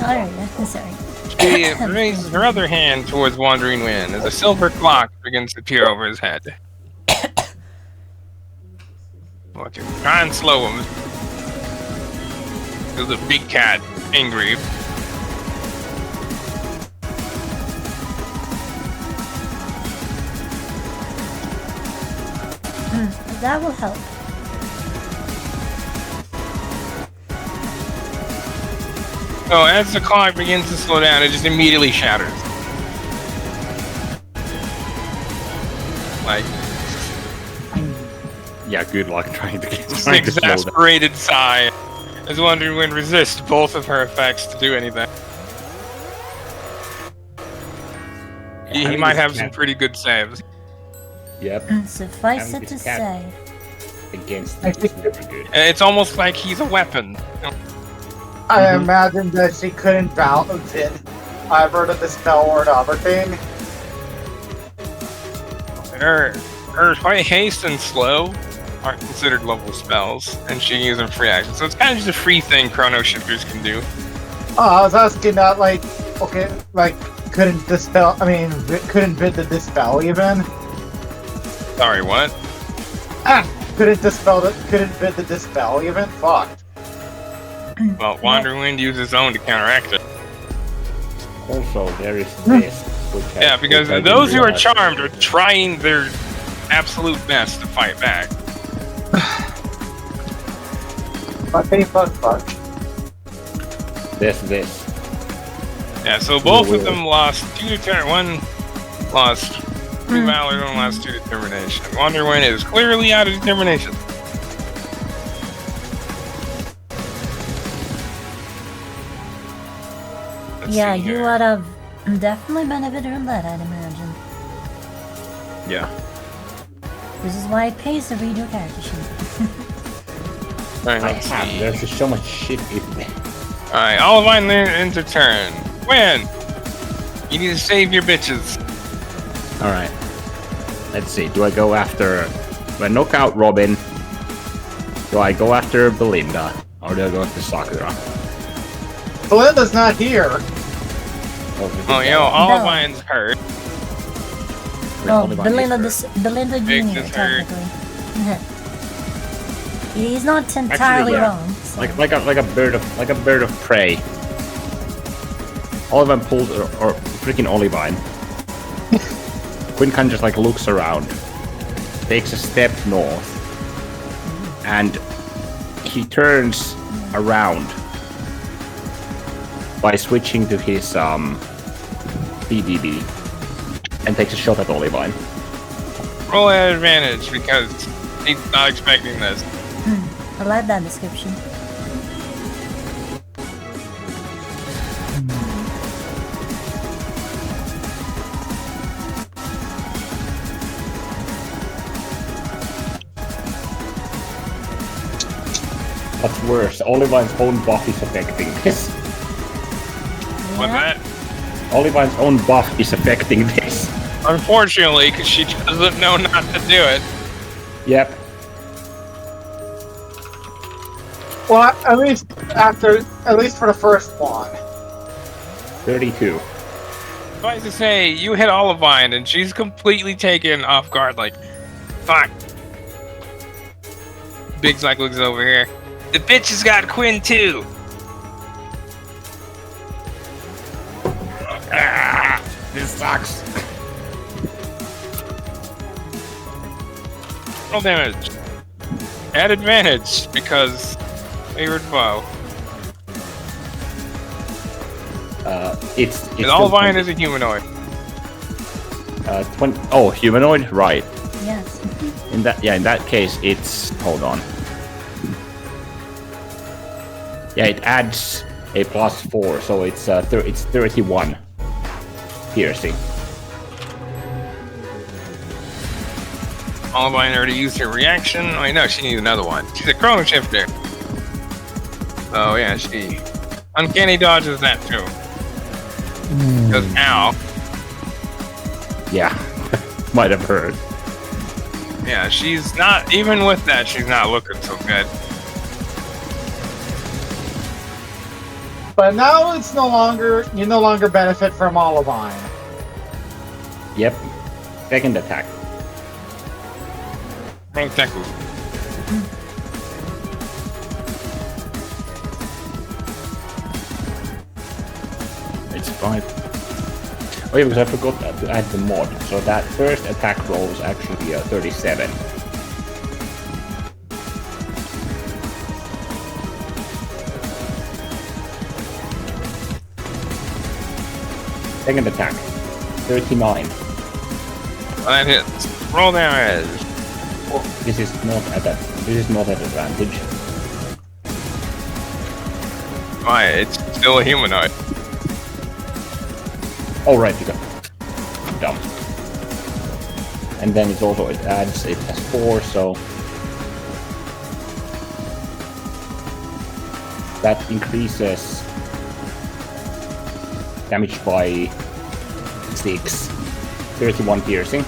Alright, I'm sorry. She raises her other hand towards Wandering Wind as a silver clock begins to peer over his head. Okay, try and slow him. There's a big cat, angry. That will help. So as the clock begins to slow down, it just immediately shatters. Like, Yeah, good luck trying to get just an to slow down. exasperated sigh as Wandering Wind resists both of her effects to do anything. He Having might this have some cat- pretty good saves. Yep, Suffice Having it to this cat- say. against I it is think- never good. It's almost like he's a weapon. I imagine that she couldn't balance it. I've heard of the spell or other thing. Her fight haste and slow aren't considered level spells, and she uses free action. So it's kind of just a free thing Chrono Shifters can do. Oh, I was asking that, like, okay, like, couldn't dispel, couldn't bid the dispel even? Sorry, what? Couldn't bid the dispel even? Fuck. Well, Wandering Wind uses his own to counteract it. Also, there is this. Which Yeah, because which I those didn't who are realize. charmed are trying their absolute best to fight back. Okay, fuck. This. Yeah, so both of them lost 2 determination. One lost 2 valor, one lost 2 determination. Wandering Wind is clearly out of determination. Let's Yeah, see you here. would have definitely benefited from that, I'd imagine. Yeah. This is why it pays to read your character sheet. Alright, I let's have. see. There's just so much shit in there. Alright, all of mine enter turn. Win! You need to save your bitches. Alright. Let's see. Do I go after... Do I knock out Robin? Do I go after Belinda? Or do I go after Sakura? Belinda's not here. Oh, yo, Olivine's hurt. Oh, Olivine Belinda, is hurt. Belinda Biggs Jr. is hurt. technically. He's not entirely yeah. wrong. So. Like a bird of prey. Olivine pulls or freaking Olivine. Quinn kind of just like looks around, takes a step north, and he turns around by switching to his BDB and takes a shot at Olivine. Roll at advantage because he's not expecting this. I like that description. What's worse, Olivine's own buff is affecting this. What's that? Olivine's own buff is affecting this. Unfortunately, because she doesn't know not to do it. Yep. Well, at least for the first one. 32. Suffice to say, you hit Olivine and she's completely taken off guard, like, fuck. Biggs like looks over here. The bitch has got Quinn too. Ah, this sucks. Roll damage. At advantage because favored foe. It's And Olivine is a humanoid. 20. Oh, humanoid, right? Yes. In that case, it's hold on. Yeah, it adds a +4, so it's 31 piercing. Olivine already used her reaction. Oh, wait, no, she needs another one. She's a chrono shifter. Oh yeah, she uncanny dodges that too. Because ow. Yeah, might have heard. Yeah, she's not, even with that, she's not looking so good. But now you no longer benefit from Olivine. Yep. Second attack. Roll Teku. It's 5. Oh yeah, because I forgot to add the mod. So that first attack roll is actually 37. Second attack, 39. That hits. Roll damage. This is not at advantage. Why? It's still a humanoid. Oh right, you got dumb. And then it adds it has 4, so that increases damage by 6. 31 piercing.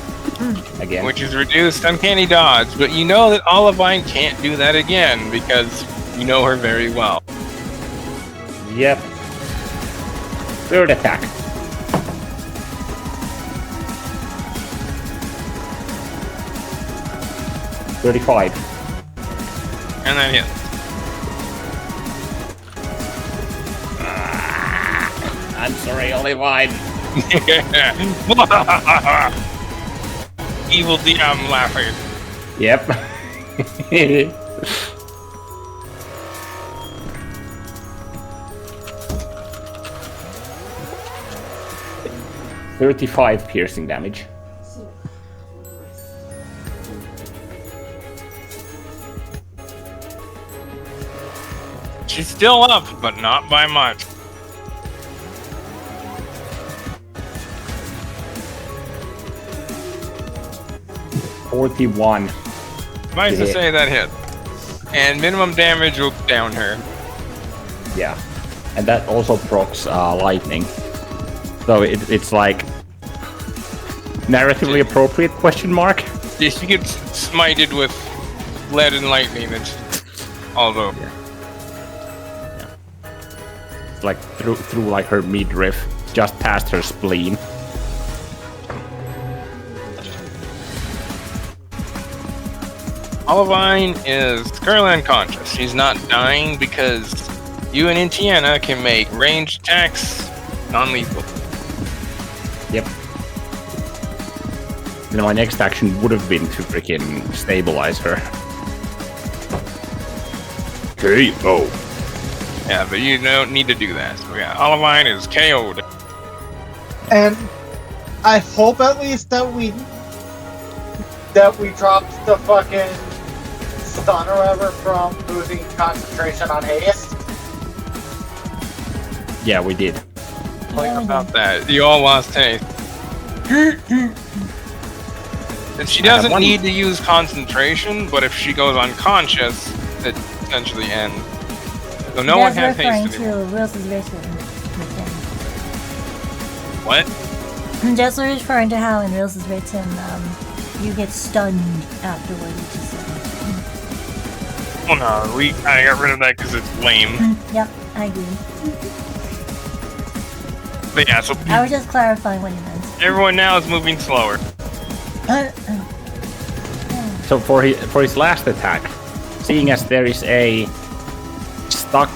Again. Which is reduced uncanny dodge, but you know that Olivine can't do that again because you know her very well. Yep. Third attack. $35. And that hits. I'm sorry, Olivine. Evil DM laughing. Yep. $35 piercing damage. She's still up, but not by much. $41. Nice to hit. say that hit. And minimum damage will down her. Yeah. And that also procs lightning. So it's like narratively appropriate question mark? If she gets smited with lead and lightning, it's all over. Yeah. It's like through like her midriff, just past her spleen. Olivine is currently unconscious. She's not dying because you and Intiana can make ranged attacks non-lethal. Yep. Then my next action would have been to freaking stabilize her. KO. Yeah, but you don't need to do that. So yeah, Olivine is KO'd. And I hope at least that we dropped the fucking stun or whatever from losing concentration on haste. Yeah, we did. Yeah, About that, you all lost haste. And she doesn't need to use concentration, but if she goes unconscious, it essentially ends. So no one has haste anymore. to Will's return. What? Just referring to how in Will's written, you get stunned afterward, which is Oh no, I got rid of that because it's lame. Yep, I agree. But yeah, so I was just clarifying what you meant. everyone now is moving slower. So for his last attack, seeing as there is a stuck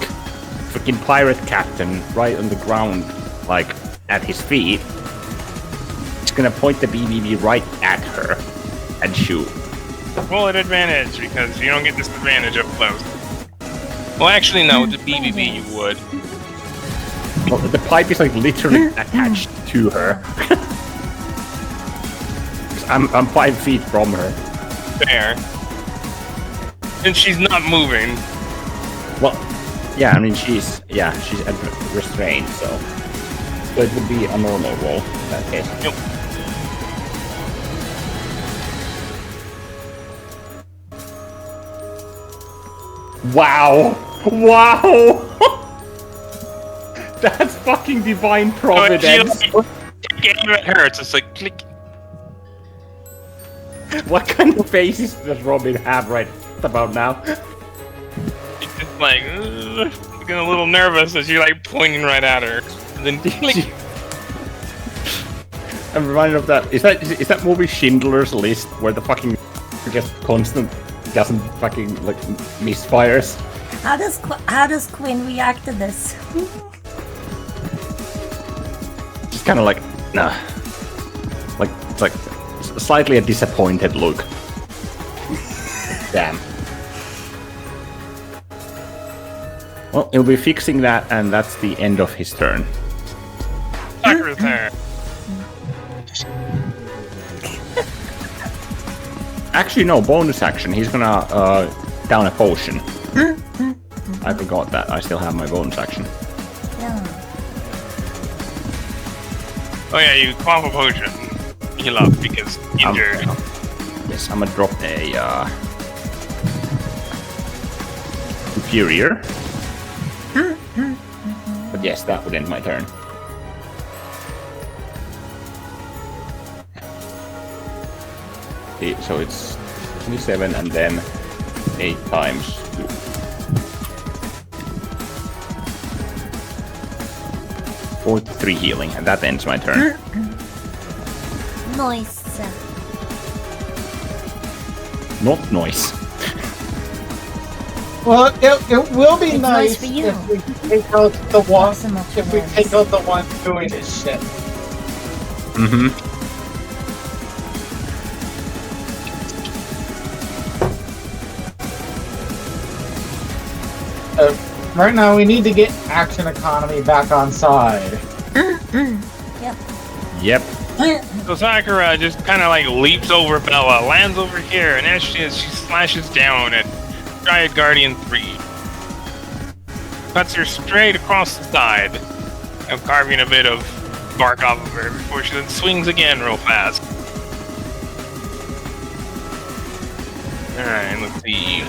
freaking pirate captain right on the ground, like at his feet, he's gonna point the BBB right at her and shoot. Roll at advantage because you don't get disadvantage up close. Well, actually, no. With the BBB, you would. Well, the pipe is like literally attached to her. I'm 5 feet from her. Fair. And she's not moving. Well, yeah, I mean she's restrained, so it would be a normal roll in that case. Yep. Wow! Wow! That's fucking divine providence. It hurts. It's like click. What kind of faces does Robin have right about now? It's just like looking a little nervous as you're like pointing right at her. And then click. I'm reminded of that. Is that movie Schindler's List where the fucking just constant doesn't fucking like misfires? How does Quinn react to this? Just kind of like nah, like it's like slightly a disappointed look. Damn. Well, he'll be fixing that, and that's the end of his turn. Sakura's turn. Actually, no, bonus action. He's gonna down a potion. I forgot that. I still have my bonus action. Yeah. Oh yeah, you quaff a potion. Heal up because injured. Yes, I'm gonna drop a superior. But yes, that would end my turn. So it's 27 and then 8 times 2. 43 healing, and that ends my turn. Nice. Not noise. Well, it will be It's nice for you. if we take out the one. Awesome If we take out the one doing this shit. Mm-hmm. Right now, we need to get action economy back on side. Yep. Yep. So Sakura just kind of like leaps over Bella, lands over here, and as she slashes down at Dryad Guardian 3. Cuts her straight across the side, and carving a bit of bark off of her before she then swings again real fast. Alright, let's see.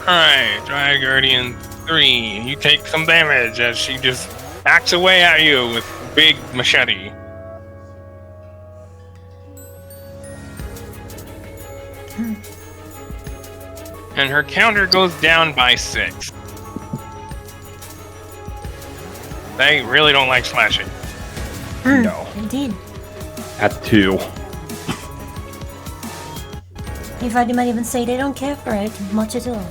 Alright, Dry Guardian 3. You take some damage as she just hacks away at you with big machete. And her counter goes down by 6. They really don't like slashing. No. Indeed. At 2. In fact, you might even say they don't care for it much at all.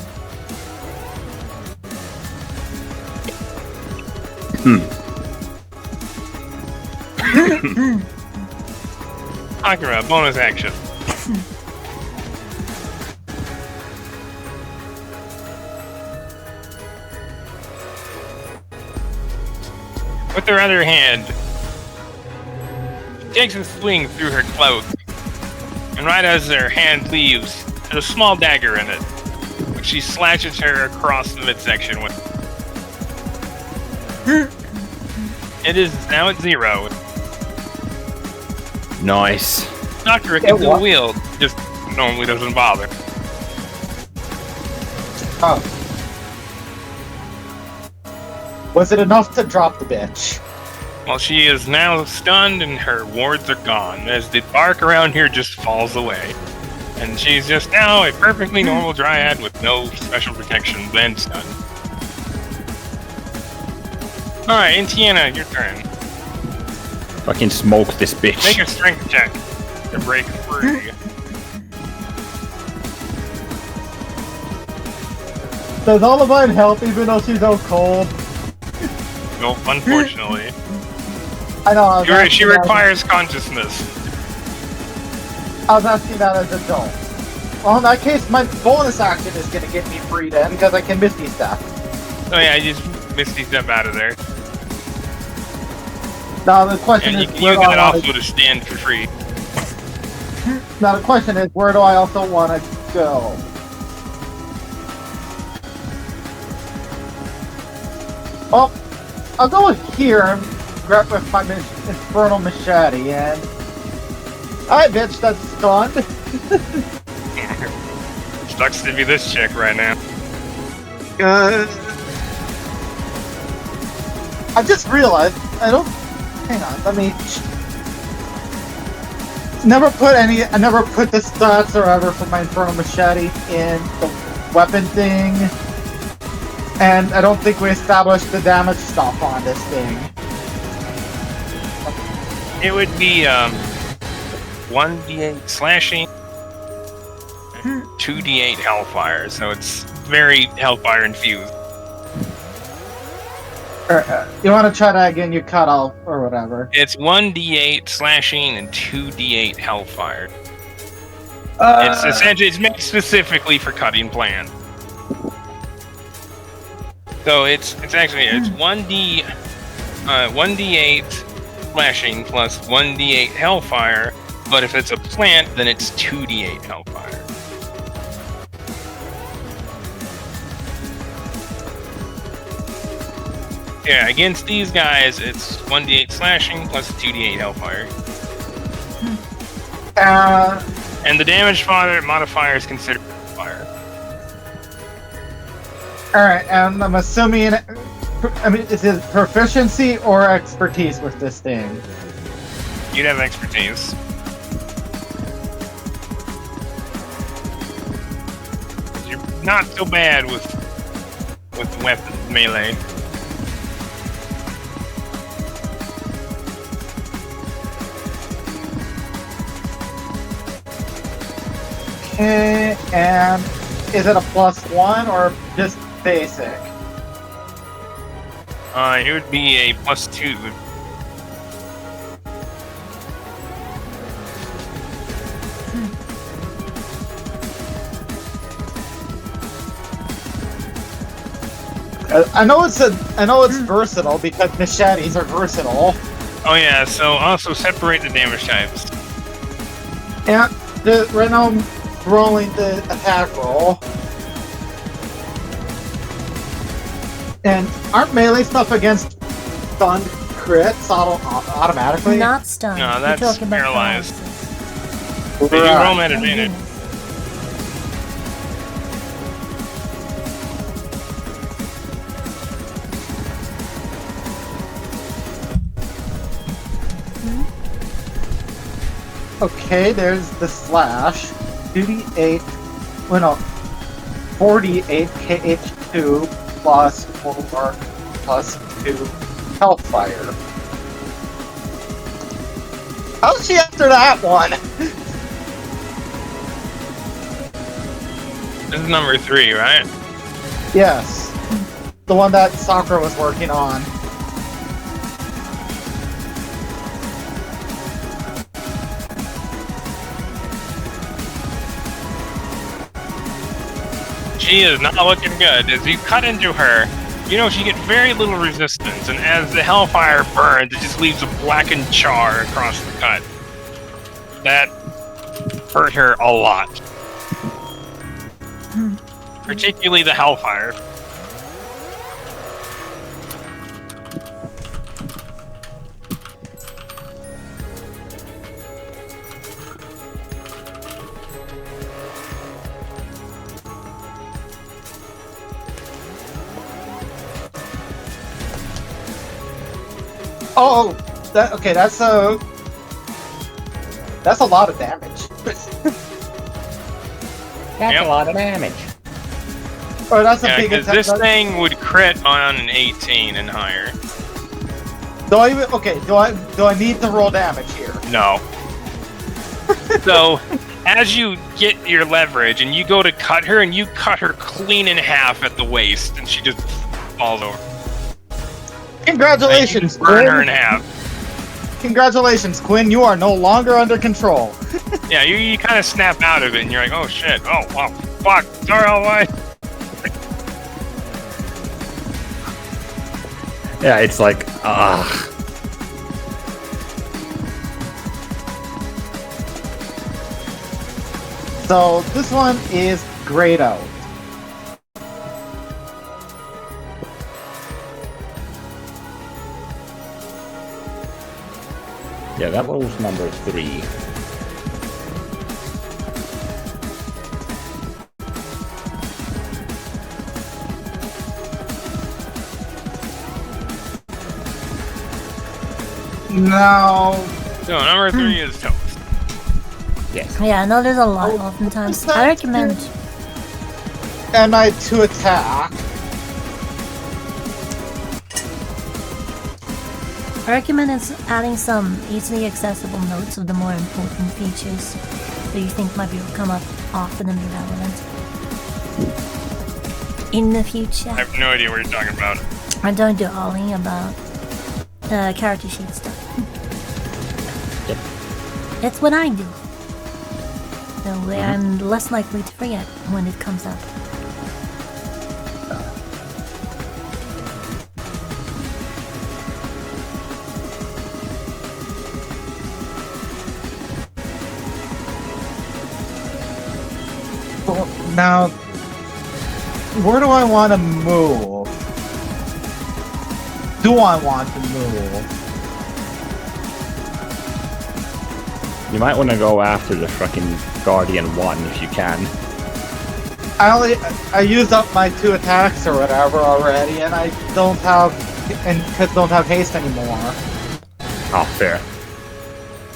Akira, bonus action. With her other hand, she takes a swing through her cloak, and right as her hand leaves, there's a small dagger in it, which she slashes her across the midsection with. It is now at 0. Nice. Akira can dual wield, just normally doesn't bother. Oh. Was it enough to drop the bitch? Well, she is now stunned and her wards are gone, as the bark around here just falls away. And she's just now a perfectly normal dryad with no special protection, then stunned. Alright, Intiana, your turn. Fucking smoke this bitch. Make a strength check to break free. Does Olivine help even though she's so cold? Nope, unfortunately. I know, I was She asking that- requires consciousness. I was asking that as a joke. Well, in that case, my bonus action is gonna get me free then, because I can Misty Step. Oh yeah, I just Misty Step out of there. Now the question And you is, can where use do that I want also to stand for free. Now the question is, where do I also want to go? Well, I'll go here and grab with my infernal machete and... Alright, bitch, that's stunned. Sucks to be this chick right now. I just realized, I don't... Hang on, let me... I never put the stats or ever for my infernal machete in the weapon thing. And I don't think we established the damage stuff on this thing. It would be 1d8 slashing, 2d8 hellfire, so it's very hellfire infused. You want to try that again? You cut off or whatever. It's 1d8 slashing and 2d8 hellfire. It's essentially it's made specifically for cutting plan. So it's 1d8 slashing plus 1d8 hellfire, but if it's a plant, then it's 2d8 hellfire. Yeah, against these guys, it's 1d8 slashing plus 2d8 hellfire. And the damage modifier is considered fire. Alright, and I'm assuming... is it proficiency or expertise with this thing? You'd have expertise. You're not so bad with weapon melee. Okay, and is it a +1 or just basic? It would be a +2. I know it's versatile because machetes are versatile. Oh yeah, so also separate the damage types. And right now I'm rolling the attack roll. And aren't melee stuff against stunned crits automatically? Not stunned. No, We're that's talking about paralyzed. paralysis. They do roll at Oh, advantage. goodness. Okay, there's the slash. 2d8. Well, no. 48 KH2 plus 4 plus 2 Hellfire. How's she after that one? This is number 3, right? Yes. The one that Sakura was working on. She is not looking good. As you cut into her, you know she gets very little resistance, and as the hellfire burns, it just leaves a blackened char across the cut. That hurt her a lot. Particularly the hellfire. Oh, okay. That's a lot of damage. That's Yep. a lot of damage. Or that's a Yeah, big because attack. this thing would crit on an 18 and higher. Do I even, okay? Do I need to roll damage here? No. So, as you get your leverage and you go to cut her, and you cut her clean in half at the waist, and she just falls over. Congratulations, Like, you just burn her in Quinn. half. Congratulations, Quinn. You are no longer under control. Yeah, you kind of snap out of it, and you're like, oh shit, oh wow, fuck, sorry, all right. Yeah, it's like, So this one is grayed out. Yeah, that was number 3. Now, So number 3 is toast. Yes. Yeah, I know there's a lot oftentimes. I recommend and I 2 attack. is adding some easily accessible notes of the more important features that you think might be come up often and be relevant in the future. I have no idea what you're talking about. I don't do alling about character sheet stuff. Yep. That's what I do. So I'm less likely to forget when it comes up. Now, where do I want to move? Do I want to move? You might want to go after the fucking Guardian 1 if you can. I used up my 2 attacks or whatever already, and I don't have haste anymore. Oh, fair.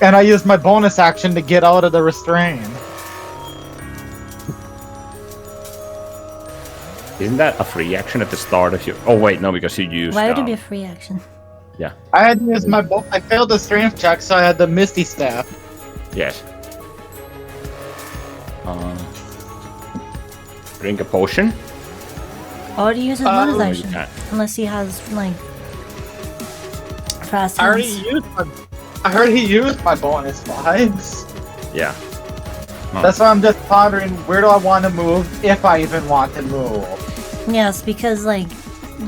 And I used my bonus action to get out of the restraint. Isn't that a free action at the start of your... Oh, wait, no, because you used... Why would it be a free action? Yeah. I had to use my I failed the strength check, so I had the Misty Step. Yes. Drink a potion? Or to use his bonus you action. can't. Unless he has, like, fast I already hands. used my bonus 5s. Yeah. That's why I'm just pondering, where do I want to move, if I even want to move. Yes, because, like,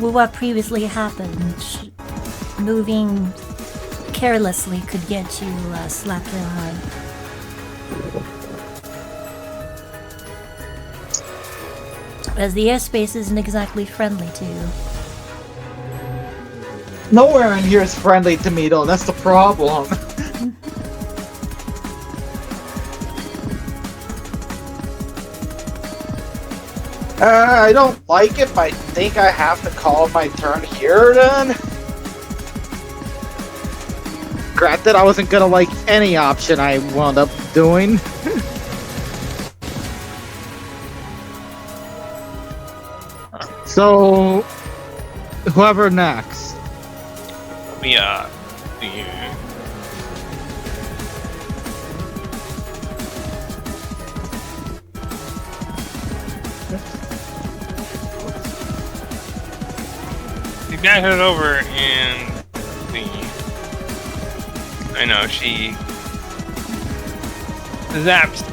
what previously happened, moving carelessly could get you slapped real hard. As the airspace isn't exactly friendly to you. Nowhere in here is friendly to me, though. That's the problem. I don't like it, but I think I have to call my turn here, then. Granted, I wasn't gonna like any option I wound up doing. So, whoever next. The guy headed over and I know she zaps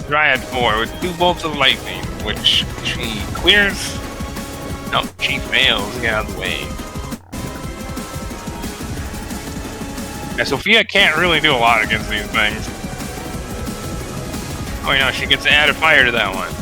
Dryad 4 with 2 bolts of lightning, which she clears. No, she fails. Get out of the way. Yeah, Sophia can't really do a lot against these things. Oh, no, she gets to add a fire to that one.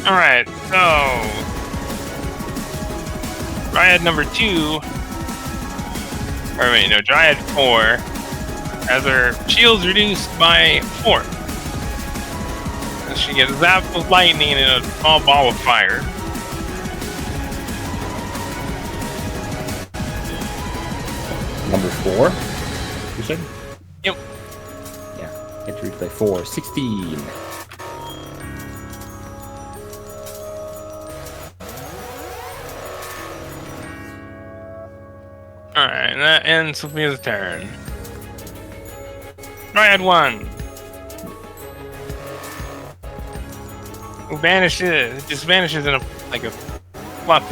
Alright, so Dryad number 2, or wait, no, Dryad 4 has her shields reduced by 4. And she gets zapped with lightning and a small ball of fire. Number 4, you said? Yep. Yeah, hit reach by 4, 16. Alright, and that ends Sophia's turn. Dryad 1. Who vanishes, it just vanishes in a fluff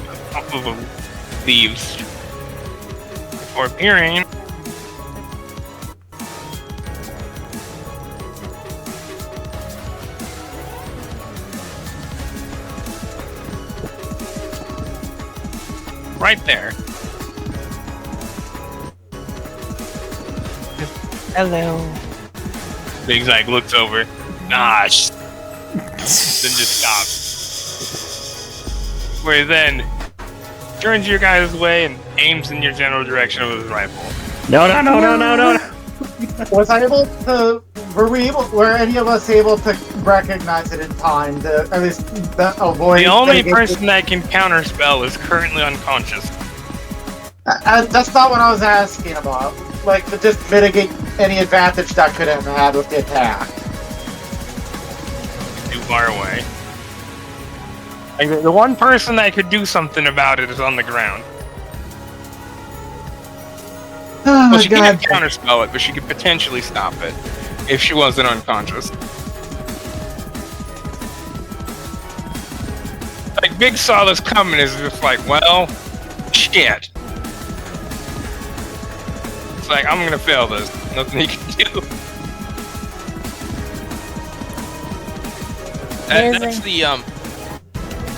of leaves. Before appearing right there. Hello. Big Zyke looks over. Gosh. Then just stops. Where he then turns your guys' way and aims in your general direction with his rifle. No. Was I able to? Were any of us able to recognize it in time to at least avoid? The only person that can counterspell is currently unconscious. That's not what I was asking about. Like, to just mitigate any advantage that could have had with the attack. Too far away. Like, the one person that could do something about it is on the ground. Oh Well, she can't counterspell it, but she could potentially stop it if she wasn't unconscious. Like, Big saw this coming, is just like, well, shit. It's like, I'm gonna fail this. Nothing he can do.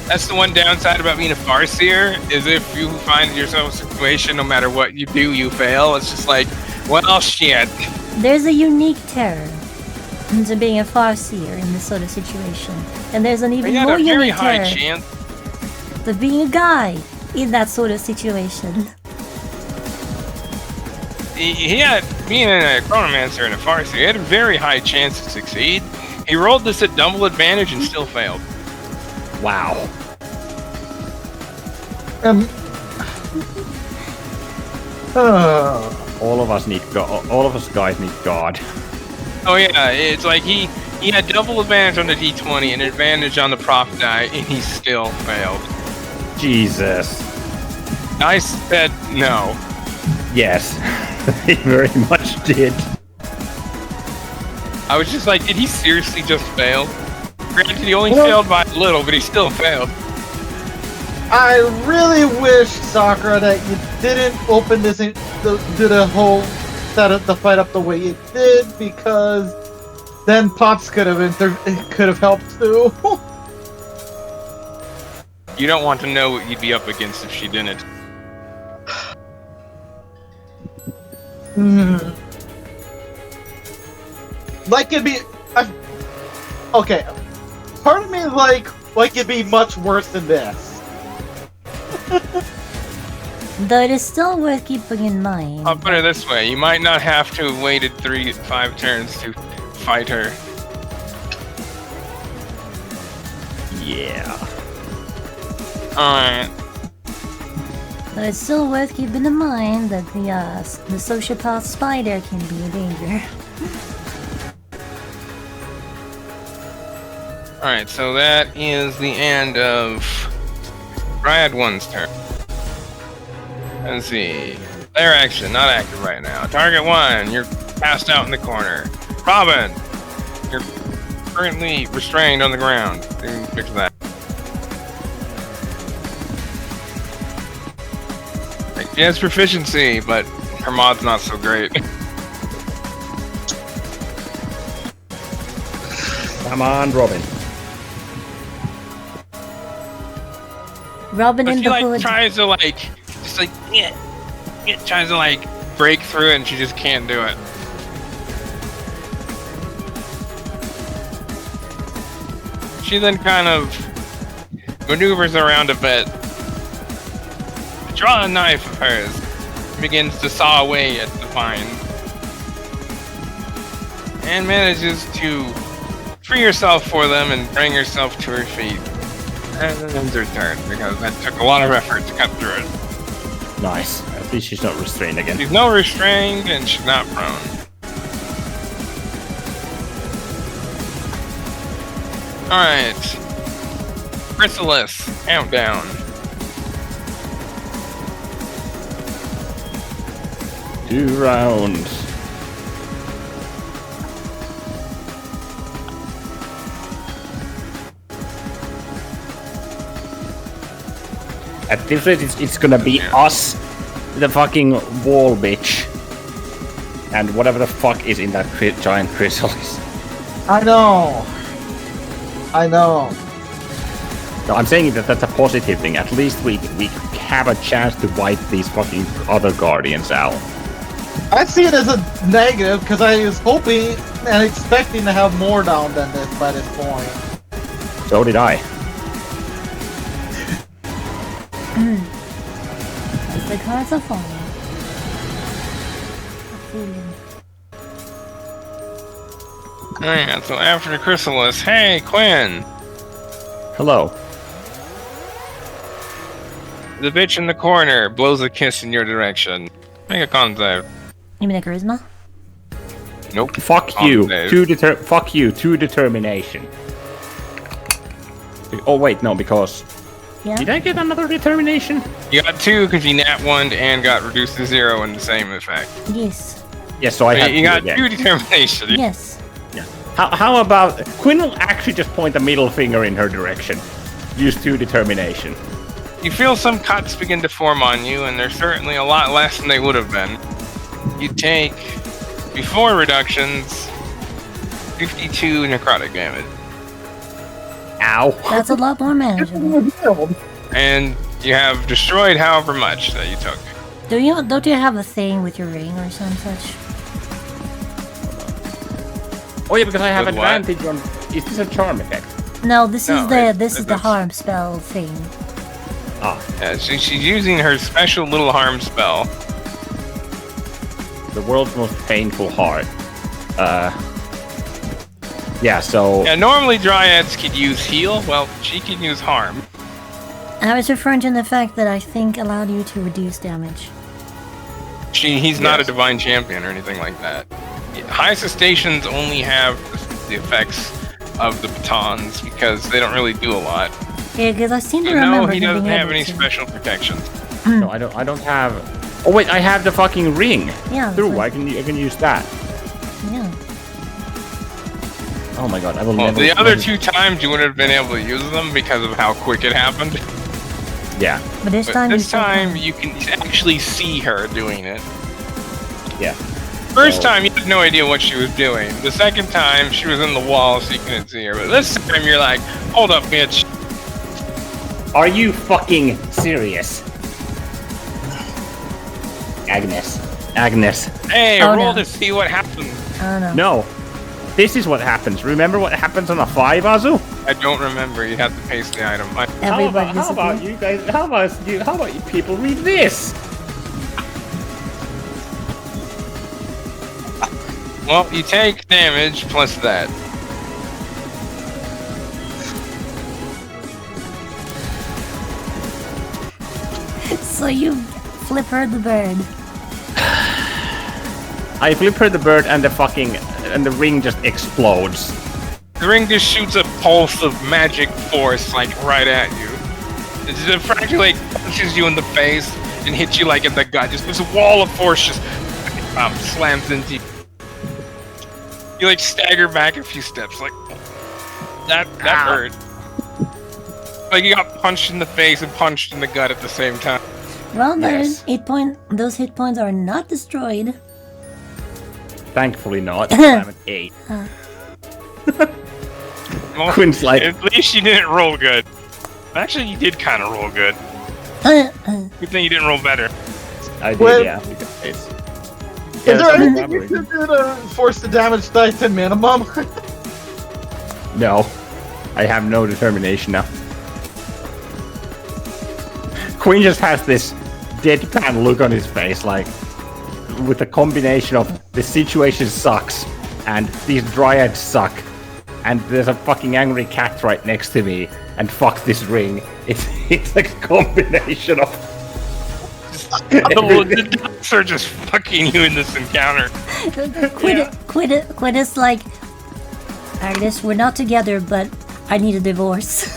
That's the one downside about being a Farseer, is if you find yourself in a situation, no matter what you do, you fail. It's just like, well, shit. There's a unique terror to being a Farseer in this sort of situation. And there's an even more unique terror chance to being a guy in that sort of situation. He had, being a Chronomancer and a Farseer, he had a very high chance to succeed. He rolled this at double advantage and still failed. Wow. All of us need God. All of us guys need God. Oh yeah, it's like he had double advantage on the D20 and advantage on the proc die, and he still failed. Jesus. I said no. Yes, he very much did. I was just like, did he seriously just fail? Granted, he only failed by a little, but he still failed. I really wish, Sakura, that you didn't open this do the whole setup, the fight up the way you did, because then Pops could have helped too. You don't want to know what you'd be up against if she didn't. like it'd be. Okay, part of me is like it'd be much worse than this. Though it is still worth keeping in mind. I'll put it this way: you might not have to have waited 5 turns to fight her. Yeah. Alright. But it's still worth keeping in mind that the sociopath spider can be a danger. Alright, so that is the end of Riot 1's turn. Let's see. They're action, not active right now. Target 1, you're passed out in the corner. Robin, you're currently restrained on the ground. You can fix that. She has proficiency, but her mod's not so great. Come on, Robin. Robin But in she the like hood. tries to tries to break through it, and she just can't do it. She then kind of maneuvers around a bit, draws a knife of hers, and begins to saw away at the vine, and manages to free herself for them and bring herself to her feet. And then ends her turn, because that took a lot of effort to cut through it. Nice. At least she's not restrained again. She's no restrained, and she's not prone. Alright. Chrysalis, countdown. 2 rounds. At this rate, it's gonna be us, the fucking wall bitch, and whatever the fuck is in that giant chrysalis. I know. No, I'm saying that that's a positive thing. At least we have a chance to wipe these fucking other guardians out. I see it as a negative because I was hoping and expecting to have more down than this by this point. So did I. As the cards are falling. A feeling. Alright, so after the Chrysalis, hey, Quinn! Hello. The bitch in the corner blows a kiss in your direction. Make a con save. You mean a charisma? Nope. Fuck Con you. save. Fuck you. 2 determination. Oh wait, no, because Yeah. did I get another determination? You got 2 because you nat 1 and got reduced to 0 in the same effect. Yes. Yes, so I had You 2 got again. 2 determination. Yes. How about Quinn will actually just point a middle finger in her direction. Use 2 determination. You feel some cuts begin to form on you, and they're certainly a lot less than they would have been. You take, before reductions, 52 necrotic damage. Ow. That's a lot more manageable. And you have destroyed however much that you took. Don't you have a thing with your ring or some such? Oh yeah, because I have With what? advantage on. Is this a charm effect? No, this No, is the it's harm spell thing. Ah, Yeah, she's using her special little harm spell. the world's most painful heart. Yeah. So Yeah, normally dryads could use heal. Well, she can use harm. I was referring to the fact that I think allowed you to reduce damage. He's not a Yes. divine champion or anything like that. Highest stations only have the effects of the batons because they don't really do a lot. Yeah, because I seem to No, remember he him doesn't being have able any to. special protections. no, I don't have. Oh wait, I have the fucking ring. Yeah. that's Through, what- I can use that. Yeah. Oh my god, I will Well, never. the other never- 2 times you wouldn't have been able to use them because of how quick it happened. Yeah. But this But time this you still time can. you can actually see her doing it. Yeah. First So- time you had no idea what she was doing. The second time she was in the wall so you couldn't see her. But this time you're like, hold up, bitch. Are you fucking serious? Agnes. Hey, Oh, roll no. to see what happens. I don't know. No. this is what happens. Remember what happens on a 5, Azu? I don't remember. You have to paste the item. Everybody How about disappeared. you guys? How about you people read this? Well, you take damage plus that. So you flip her the bird. I flip her the bird and the ring just explodes. The ring just shoots a pulse of magic force, like, right at you. It just practically like, punches you in the face and hits you, like, in the gut. Just this wall of force just slams into you. You, like, stagger back a few steps, like, that hurt. Like, you got punched in the face and punched in the gut at the same time. Well, Yes. those hit points are not destroyed. Thankfully not. I'm at 8. Well, Quinn's like- at least you didn't roll good. Actually, you did kind of roll good. Good thing you didn't roll better. I did, Well- yeah. Because it's, Is there it's anything you unraveling. can do to force the damage die to minimum? No. I have no determination now. Quinn just has this deadpan look on his face, like, with a combination of the situation sucks, and these dryads suck, and there's a fucking angry cat right next to me, and fuck this ring. It's like a combination of... The dogs are just fucking you in this encounter. Quit is like, Agnes, we're not together, but I need a divorce.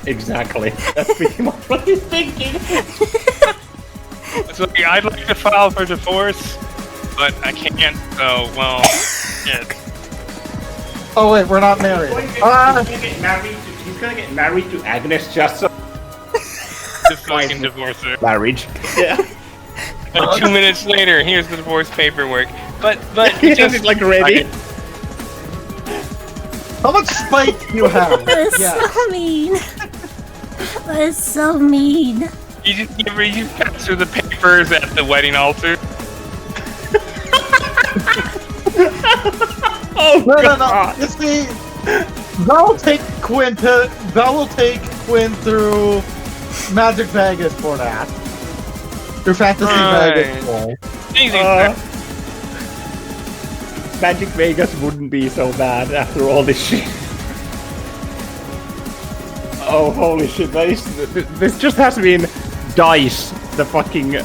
Exactly. That's pretty much what he's thinking. So I'd like to file for divorce, but I can't, so, well, shit. Oh wait, we're not married. He's gonna get married to Agnes just so... Just fucking divorce her. Marriage. Yeah. Like 2 minutes later, here's the divorce paperwork. But He just has it like ready. How much spite do you have? That's Yeah. so mean. That's so mean. you just pass through the papers at the wedding altar. Oh No, god. You see, that will take Quinn through Magic Vegas for that. Through Fantasy Vegas. Right. Easy. Magic Vegas wouldn't be so bad after all this shit. Oh, holy shit. This just has been DICE, the fucking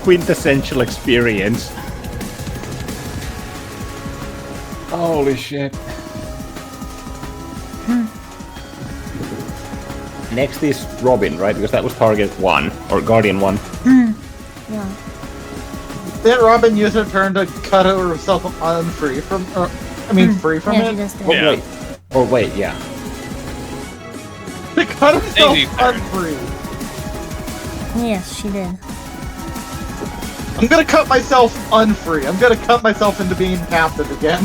quintessential experience. Holy shit. Next is Robin, right? Because that was target 1, or Guardian 1. Yeah. Did Robin use her turn to cut herself unfree from, free from Yeah, she it? does Oh, that. Yeah. wait. Oh, wait, yeah. To cut herself Easy turn. unfree. Yes, she did. I'm gonna cut myself unfree. I'm gonna cut myself into being captive again.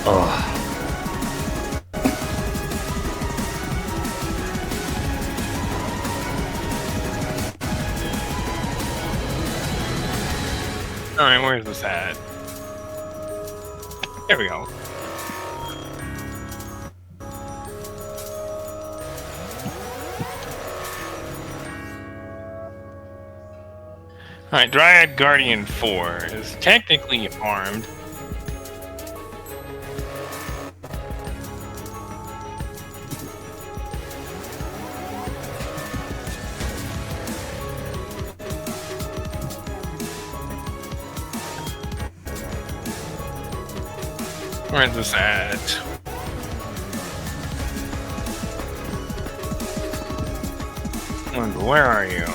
Oh, Alright, where's this at? There we go. Alright, Dryad Guardian 4 is technically armed. Where's this at? Where are you?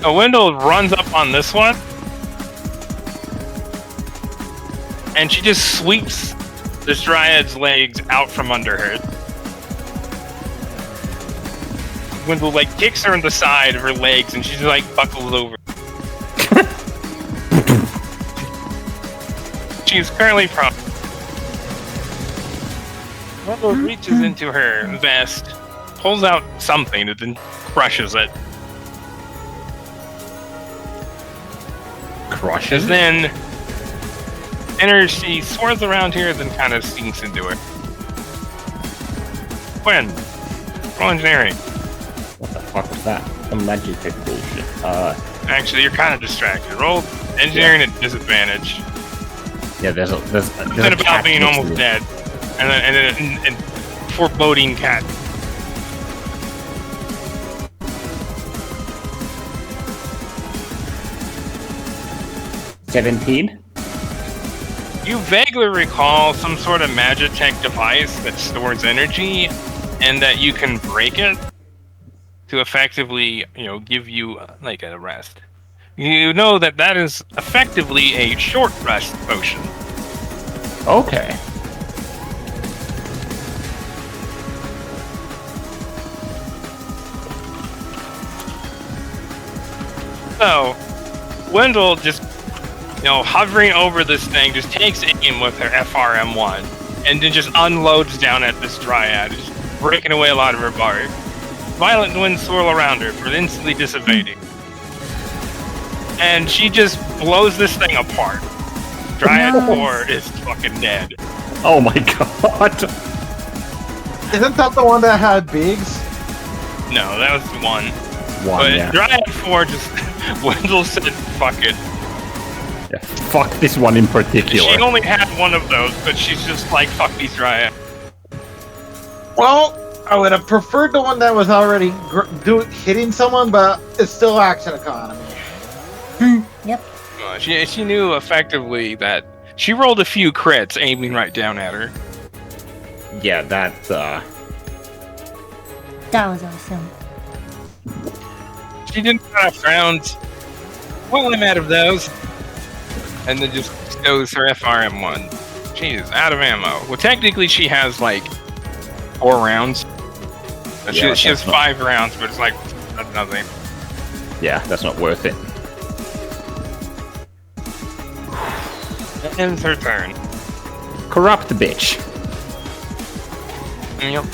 A window runs up on this one, and she just sweeps this Dryad's legs out from under her. Wendell like kicks her in the side of her legs, and she just like buckles over. she's currently prone. Wendell reaches into her vest, pulls out something, and then crushes it. Crushes? And then she swirls around here, then kind of sinks into it. When? Roll engineering. What the fuck was that? Some magic tech bullshit. Actually, you're kind of distracted. Roll engineering at disadvantage. Yeah, there's Something a about cat being next to almost it. dead, and foreboding cat. $17? You vaguely recall some sort of Magitech device that stores energy, and that you can break it to effectively, give you like a rest. You know that is effectively a short rest potion. Okay. So, Wendell just, hovering over this thing, just takes aim with her FRM1, and then just unloads down at this dryad, just breaking away a lot of her bark. Violent winds swirl around her, but instantly dissipating. And she just blows this thing apart. Dryad 4 is fucking dead. Oh my god. Isn't that the one that had bigs? No, that was the one. One, But yeah. Dryad 4 just, Wendell said, fuck it. Yeah. Fuck this one in particular. She only had one of those, but she's just like, fuck these Dryad. Well, I would have preferred the one that was already hitting someone, but it's still action economy. Yep. She knew effectively that she rolled a few crits aiming right down at her. Yeah, that, That was awesome. She didn't have rounds. Well, I'm out of those. And then just stows her FRM1. Jeez, out of ammo. Well, technically she has like 4 rounds. Yeah, She has that's not- 5 rounds, but it's like that's nothing. yeah, that's not worth it. That ends her turn. Corrupt bitch. Yep.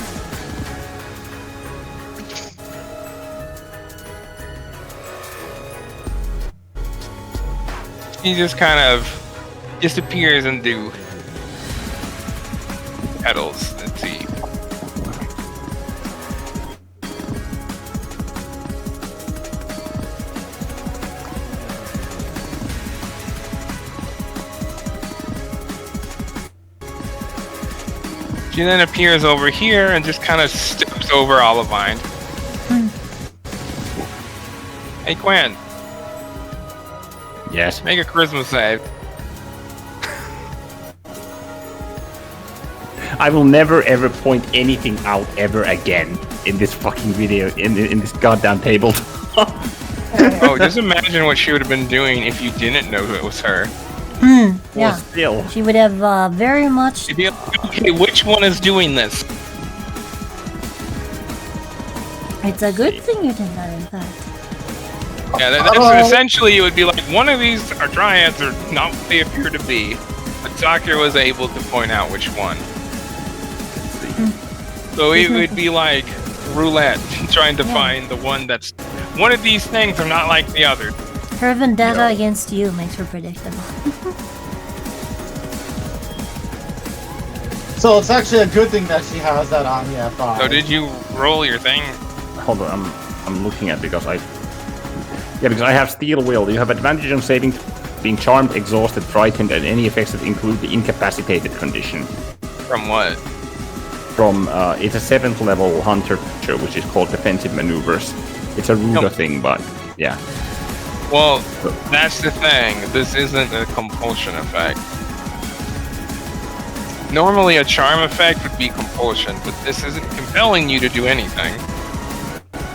She just kind of disappears into petals. Let's see. She then appears over here and just kind of steps over Olivine. Hey, Quinn, Yes. make a charisma save. I will never ever point anything out ever again in this fucking video, in this goddamn table. Oh, just imagine what she would have been doing if you didn't know who it was her. Yeah. Still. She would have very much. You'd be like, okay, which one is doing this? It's a good thing you did that, in fact. Yeah, that's essentially it would be like one of these are dryads are not what they appear to be, but Sakura was able to point out which one. So it would be like roulette, trying to find the one that's one of these things are not like the other. Her vendetta against you makes her predictable. So it's actually a good thing that she has that on the F5. So did you roll your thing? Hold on, I'm looking at because because I have Steel Will. You have advantage on saving, being charmed, exhausted, frightened, and any effects that include the incapacitated condition. From what? From it's a 7th level hunter feature, which is called defensive maneuvers. It's a ruder thing, but yeah. Well, that's the thing. This isn't a compulsion effect. Normally a charm effect would be compulsion, but this isn't compelling you to do anything.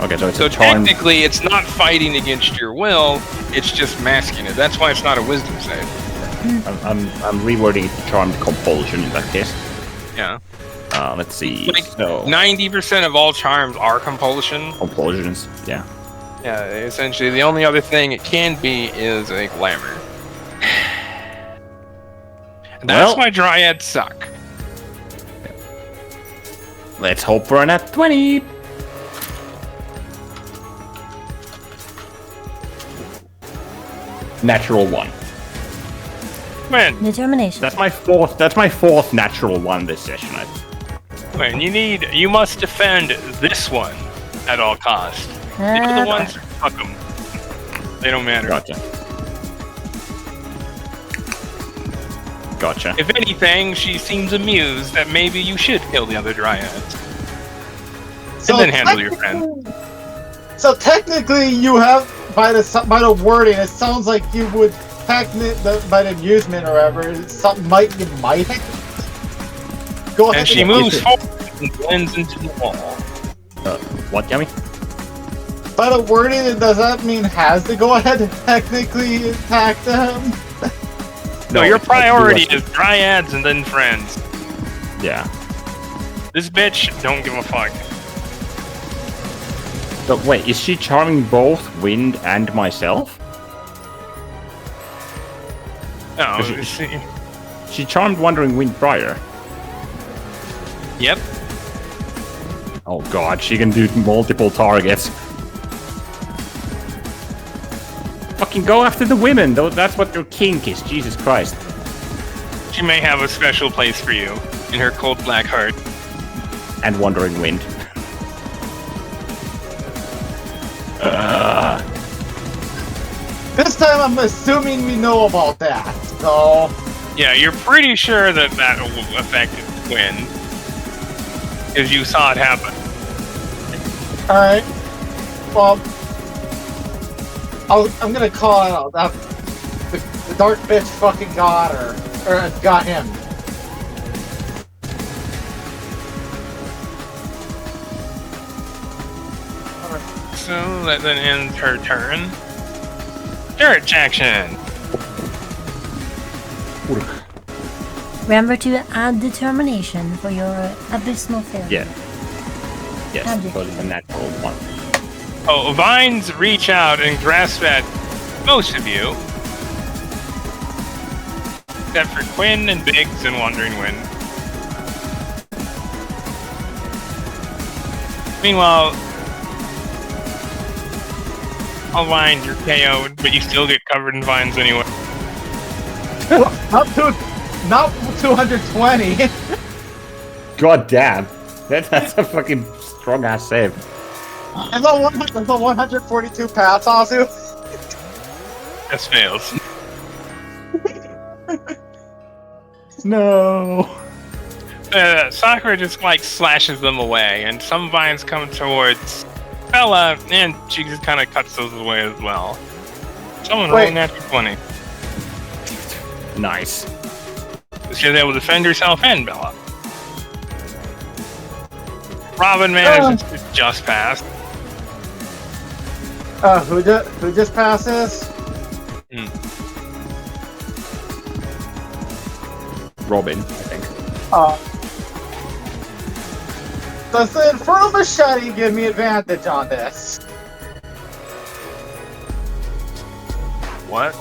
Okay, so it's So a charm. technically it's not fighting against your will, it's just masking it. That's why it's not a wisdom save. I'm rewording it to charmed compulsion in that case. Yeah. Let's see. Like, So 90% of all charms are compulsion. compulsions, yeah. Yeah, essentially the only other thing it can be is a glamour. And that's Well- why dryads suck. Let's hope for a nat 20. Natural 1. When Determination. That's my fourth natural 1 this session. you must defend this one at all costs. The other ones, fuck them. They don't matter. Gotcha. If anything, she seems amused that maybe you should kill the other dryads. And then handle your friend. So technically, you have by the wording, it sounds like you would by the amusement or whatever. You might go ahead. And she moves forward and blends into the wall. What, Yummy? By the wording, does that mean has to go ahead and technically attack them? No, your it's priority like is dryads and then friends. Yeah. This bitch don't give a fuck. But wait, is she charming both Wind and myself? No, She charmed Wandering Wind prior. Yep. Oh god, she can do multiple targets. Fucking go after the women, though. That's what your kink is. Jesus Christ. She may have a special place for you in her cold black heart. And Wandering Wind. This time, I'm assuming we know about that. So Yeah, you're pretty sure that will affect Quinn. Because you saw it happen. Alright. Well, I'm gonna call it out. The dark bitch fucking got her. Or got him. So that then ends her turn. Dirt action! Remember to add determination for your abysmal failure. Yeah. Yes, Magic. because it's a natural 1. Oh, vines reach out and grasp at most of you. Except for Quinn and Biggs and Wandering Wind. Meanwhile, I'll vine, you're KO'd, but you still get covered in vines anyway. Not 220. God damn. That's a fucking strong ass save. It's a 142 pass, Azu. This fails. No. Sakura just like slashes them away, and some vines come towards Bella, and she just kind of cuts those away as well. Someone roll a natural 20. Nice. She was able to defend herself and Bella. Robin manages to just pass. Who just passes? Robin, I think. Does the Infernal Machete give me advantage on this? What?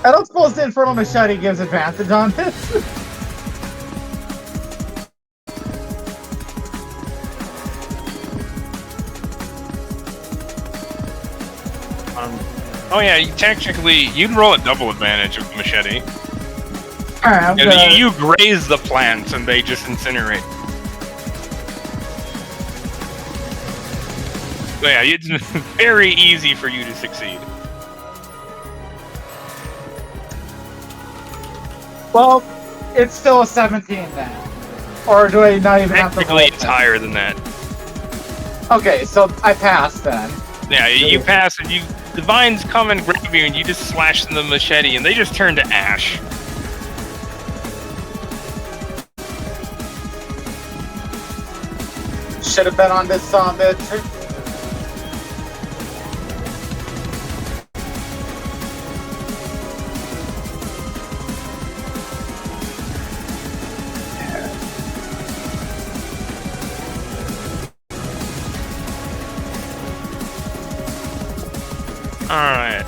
I don't suppose the Infernal Machete gives advantage on this. Oh yeah, you'd roll a double advantage with the machete. Alright, Yeah, you graze the plants and they just incinerate. So yeah, it's very easy for you to succeed. Well, it's still a 17 then. Or do I not even have to roll Technically, it's then? higher than that. Okay, so I passed then. Yeah, you pass and the vines come and grab you and you just slash them with the machete and they just turn to ash. Should have been on this bitch. Alright.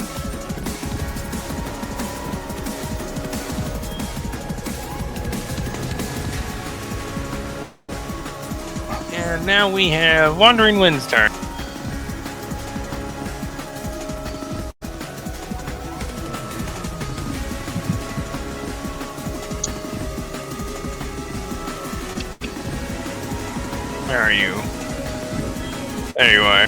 And now we have Wandering Wind's turn. Where are you? There you are.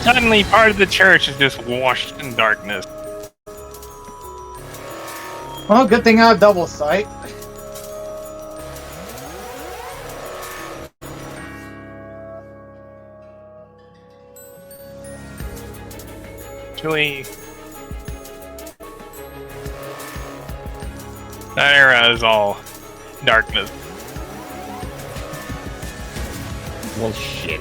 Suddenly, part of the church is just washed in darkness. Well, good thing I have double sight. Actually, that era is all darkness. Well, shit.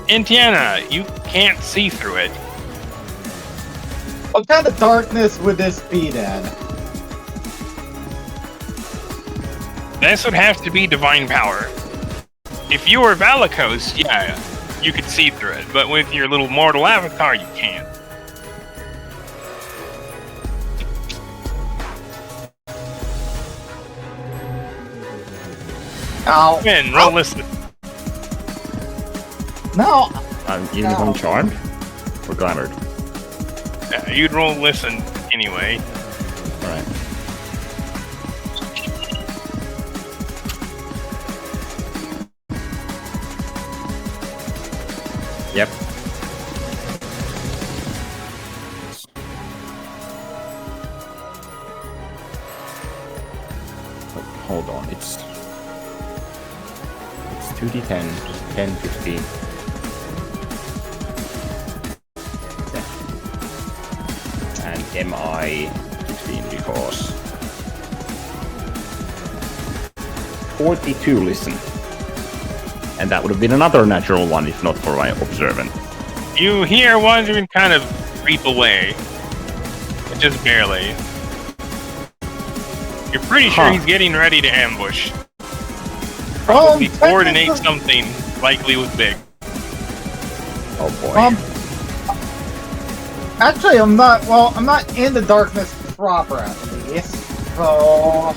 Indiana, you can't see through it. What kind of darkness would this be then? This would have to be divine power. If you were Valicos, yeah, you could see through it, but with your little mortal avatar, you can't. Ow. Finn, roll listen. No. Even if I'm charmed? Or glamored? Yeah, you'd roll listen anyway. Alright. Yep. Hold on, it's 2d10, 10, 15. And MI 15 because 42 listen. And that would have been another natural one if not for my observant. You hear Wandering kind of creep away. But just barely. You're pretty sure he's getting ready to ambush. Probably coordinate something, likely with Big. Oh boy. Actually, I'm not in the darkness proper at least. So...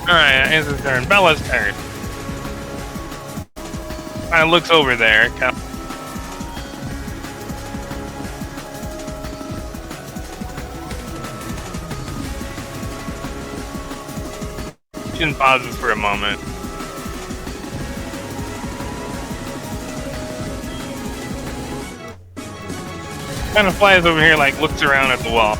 Alright, it's his turn. Bella's turn. Kinda looks over there. She pauses for a moment. Kind of flies over here, like looks around at the wall.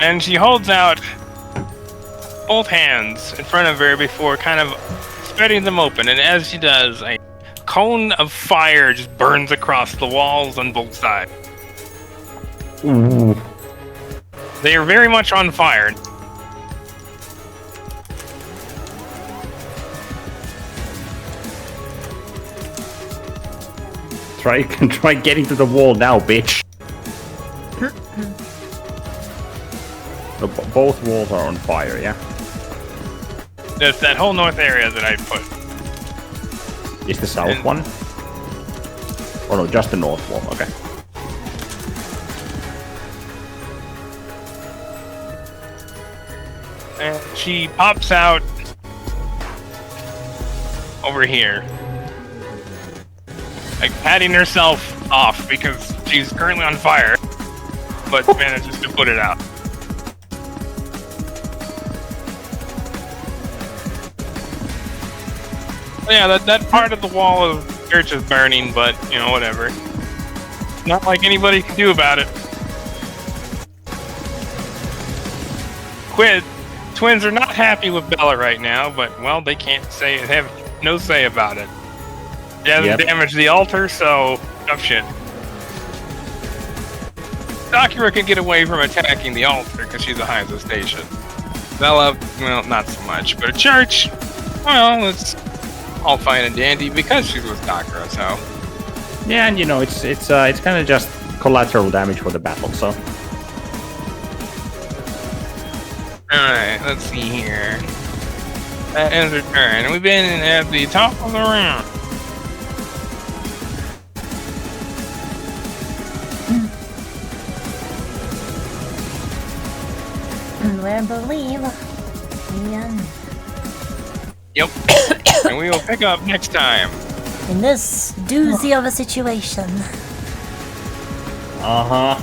And she holds out both hands in front of her before kind of spreading them open, and as she does, a cone of fire just burns across the walls on both sides. Ooh. They are very much on fire. Try getting to the wall now, bitch. Both walls are on fire, yeah? That's that whole north area that I put. Is the south one? Oh no, just the north wall, okay. And she pops out over here. Like patting herself off because she's currently on fire, but manages to put it out. Yeah, that part of the wall of the church is burning, but, you know, whatever. Not like anybody can do about it. Twins are not happy with Bella right now, but well, they can't have no say about it. She hasn't damaged the altar, so tough shit. Sakura can get away from attacking the altar because she's a Heizo station. Bella, well, not so much. But a church, well, it's all fine and dandy because she's with Sakura, so. Yeah, and you know, it's kind of just collateral damage for the battle, so. Alright, let's see here. That ends her turn. We've been at the top of the round. I believe we end. Yep. And we will pick up next time. In this doozy of a situation. Uh-huh.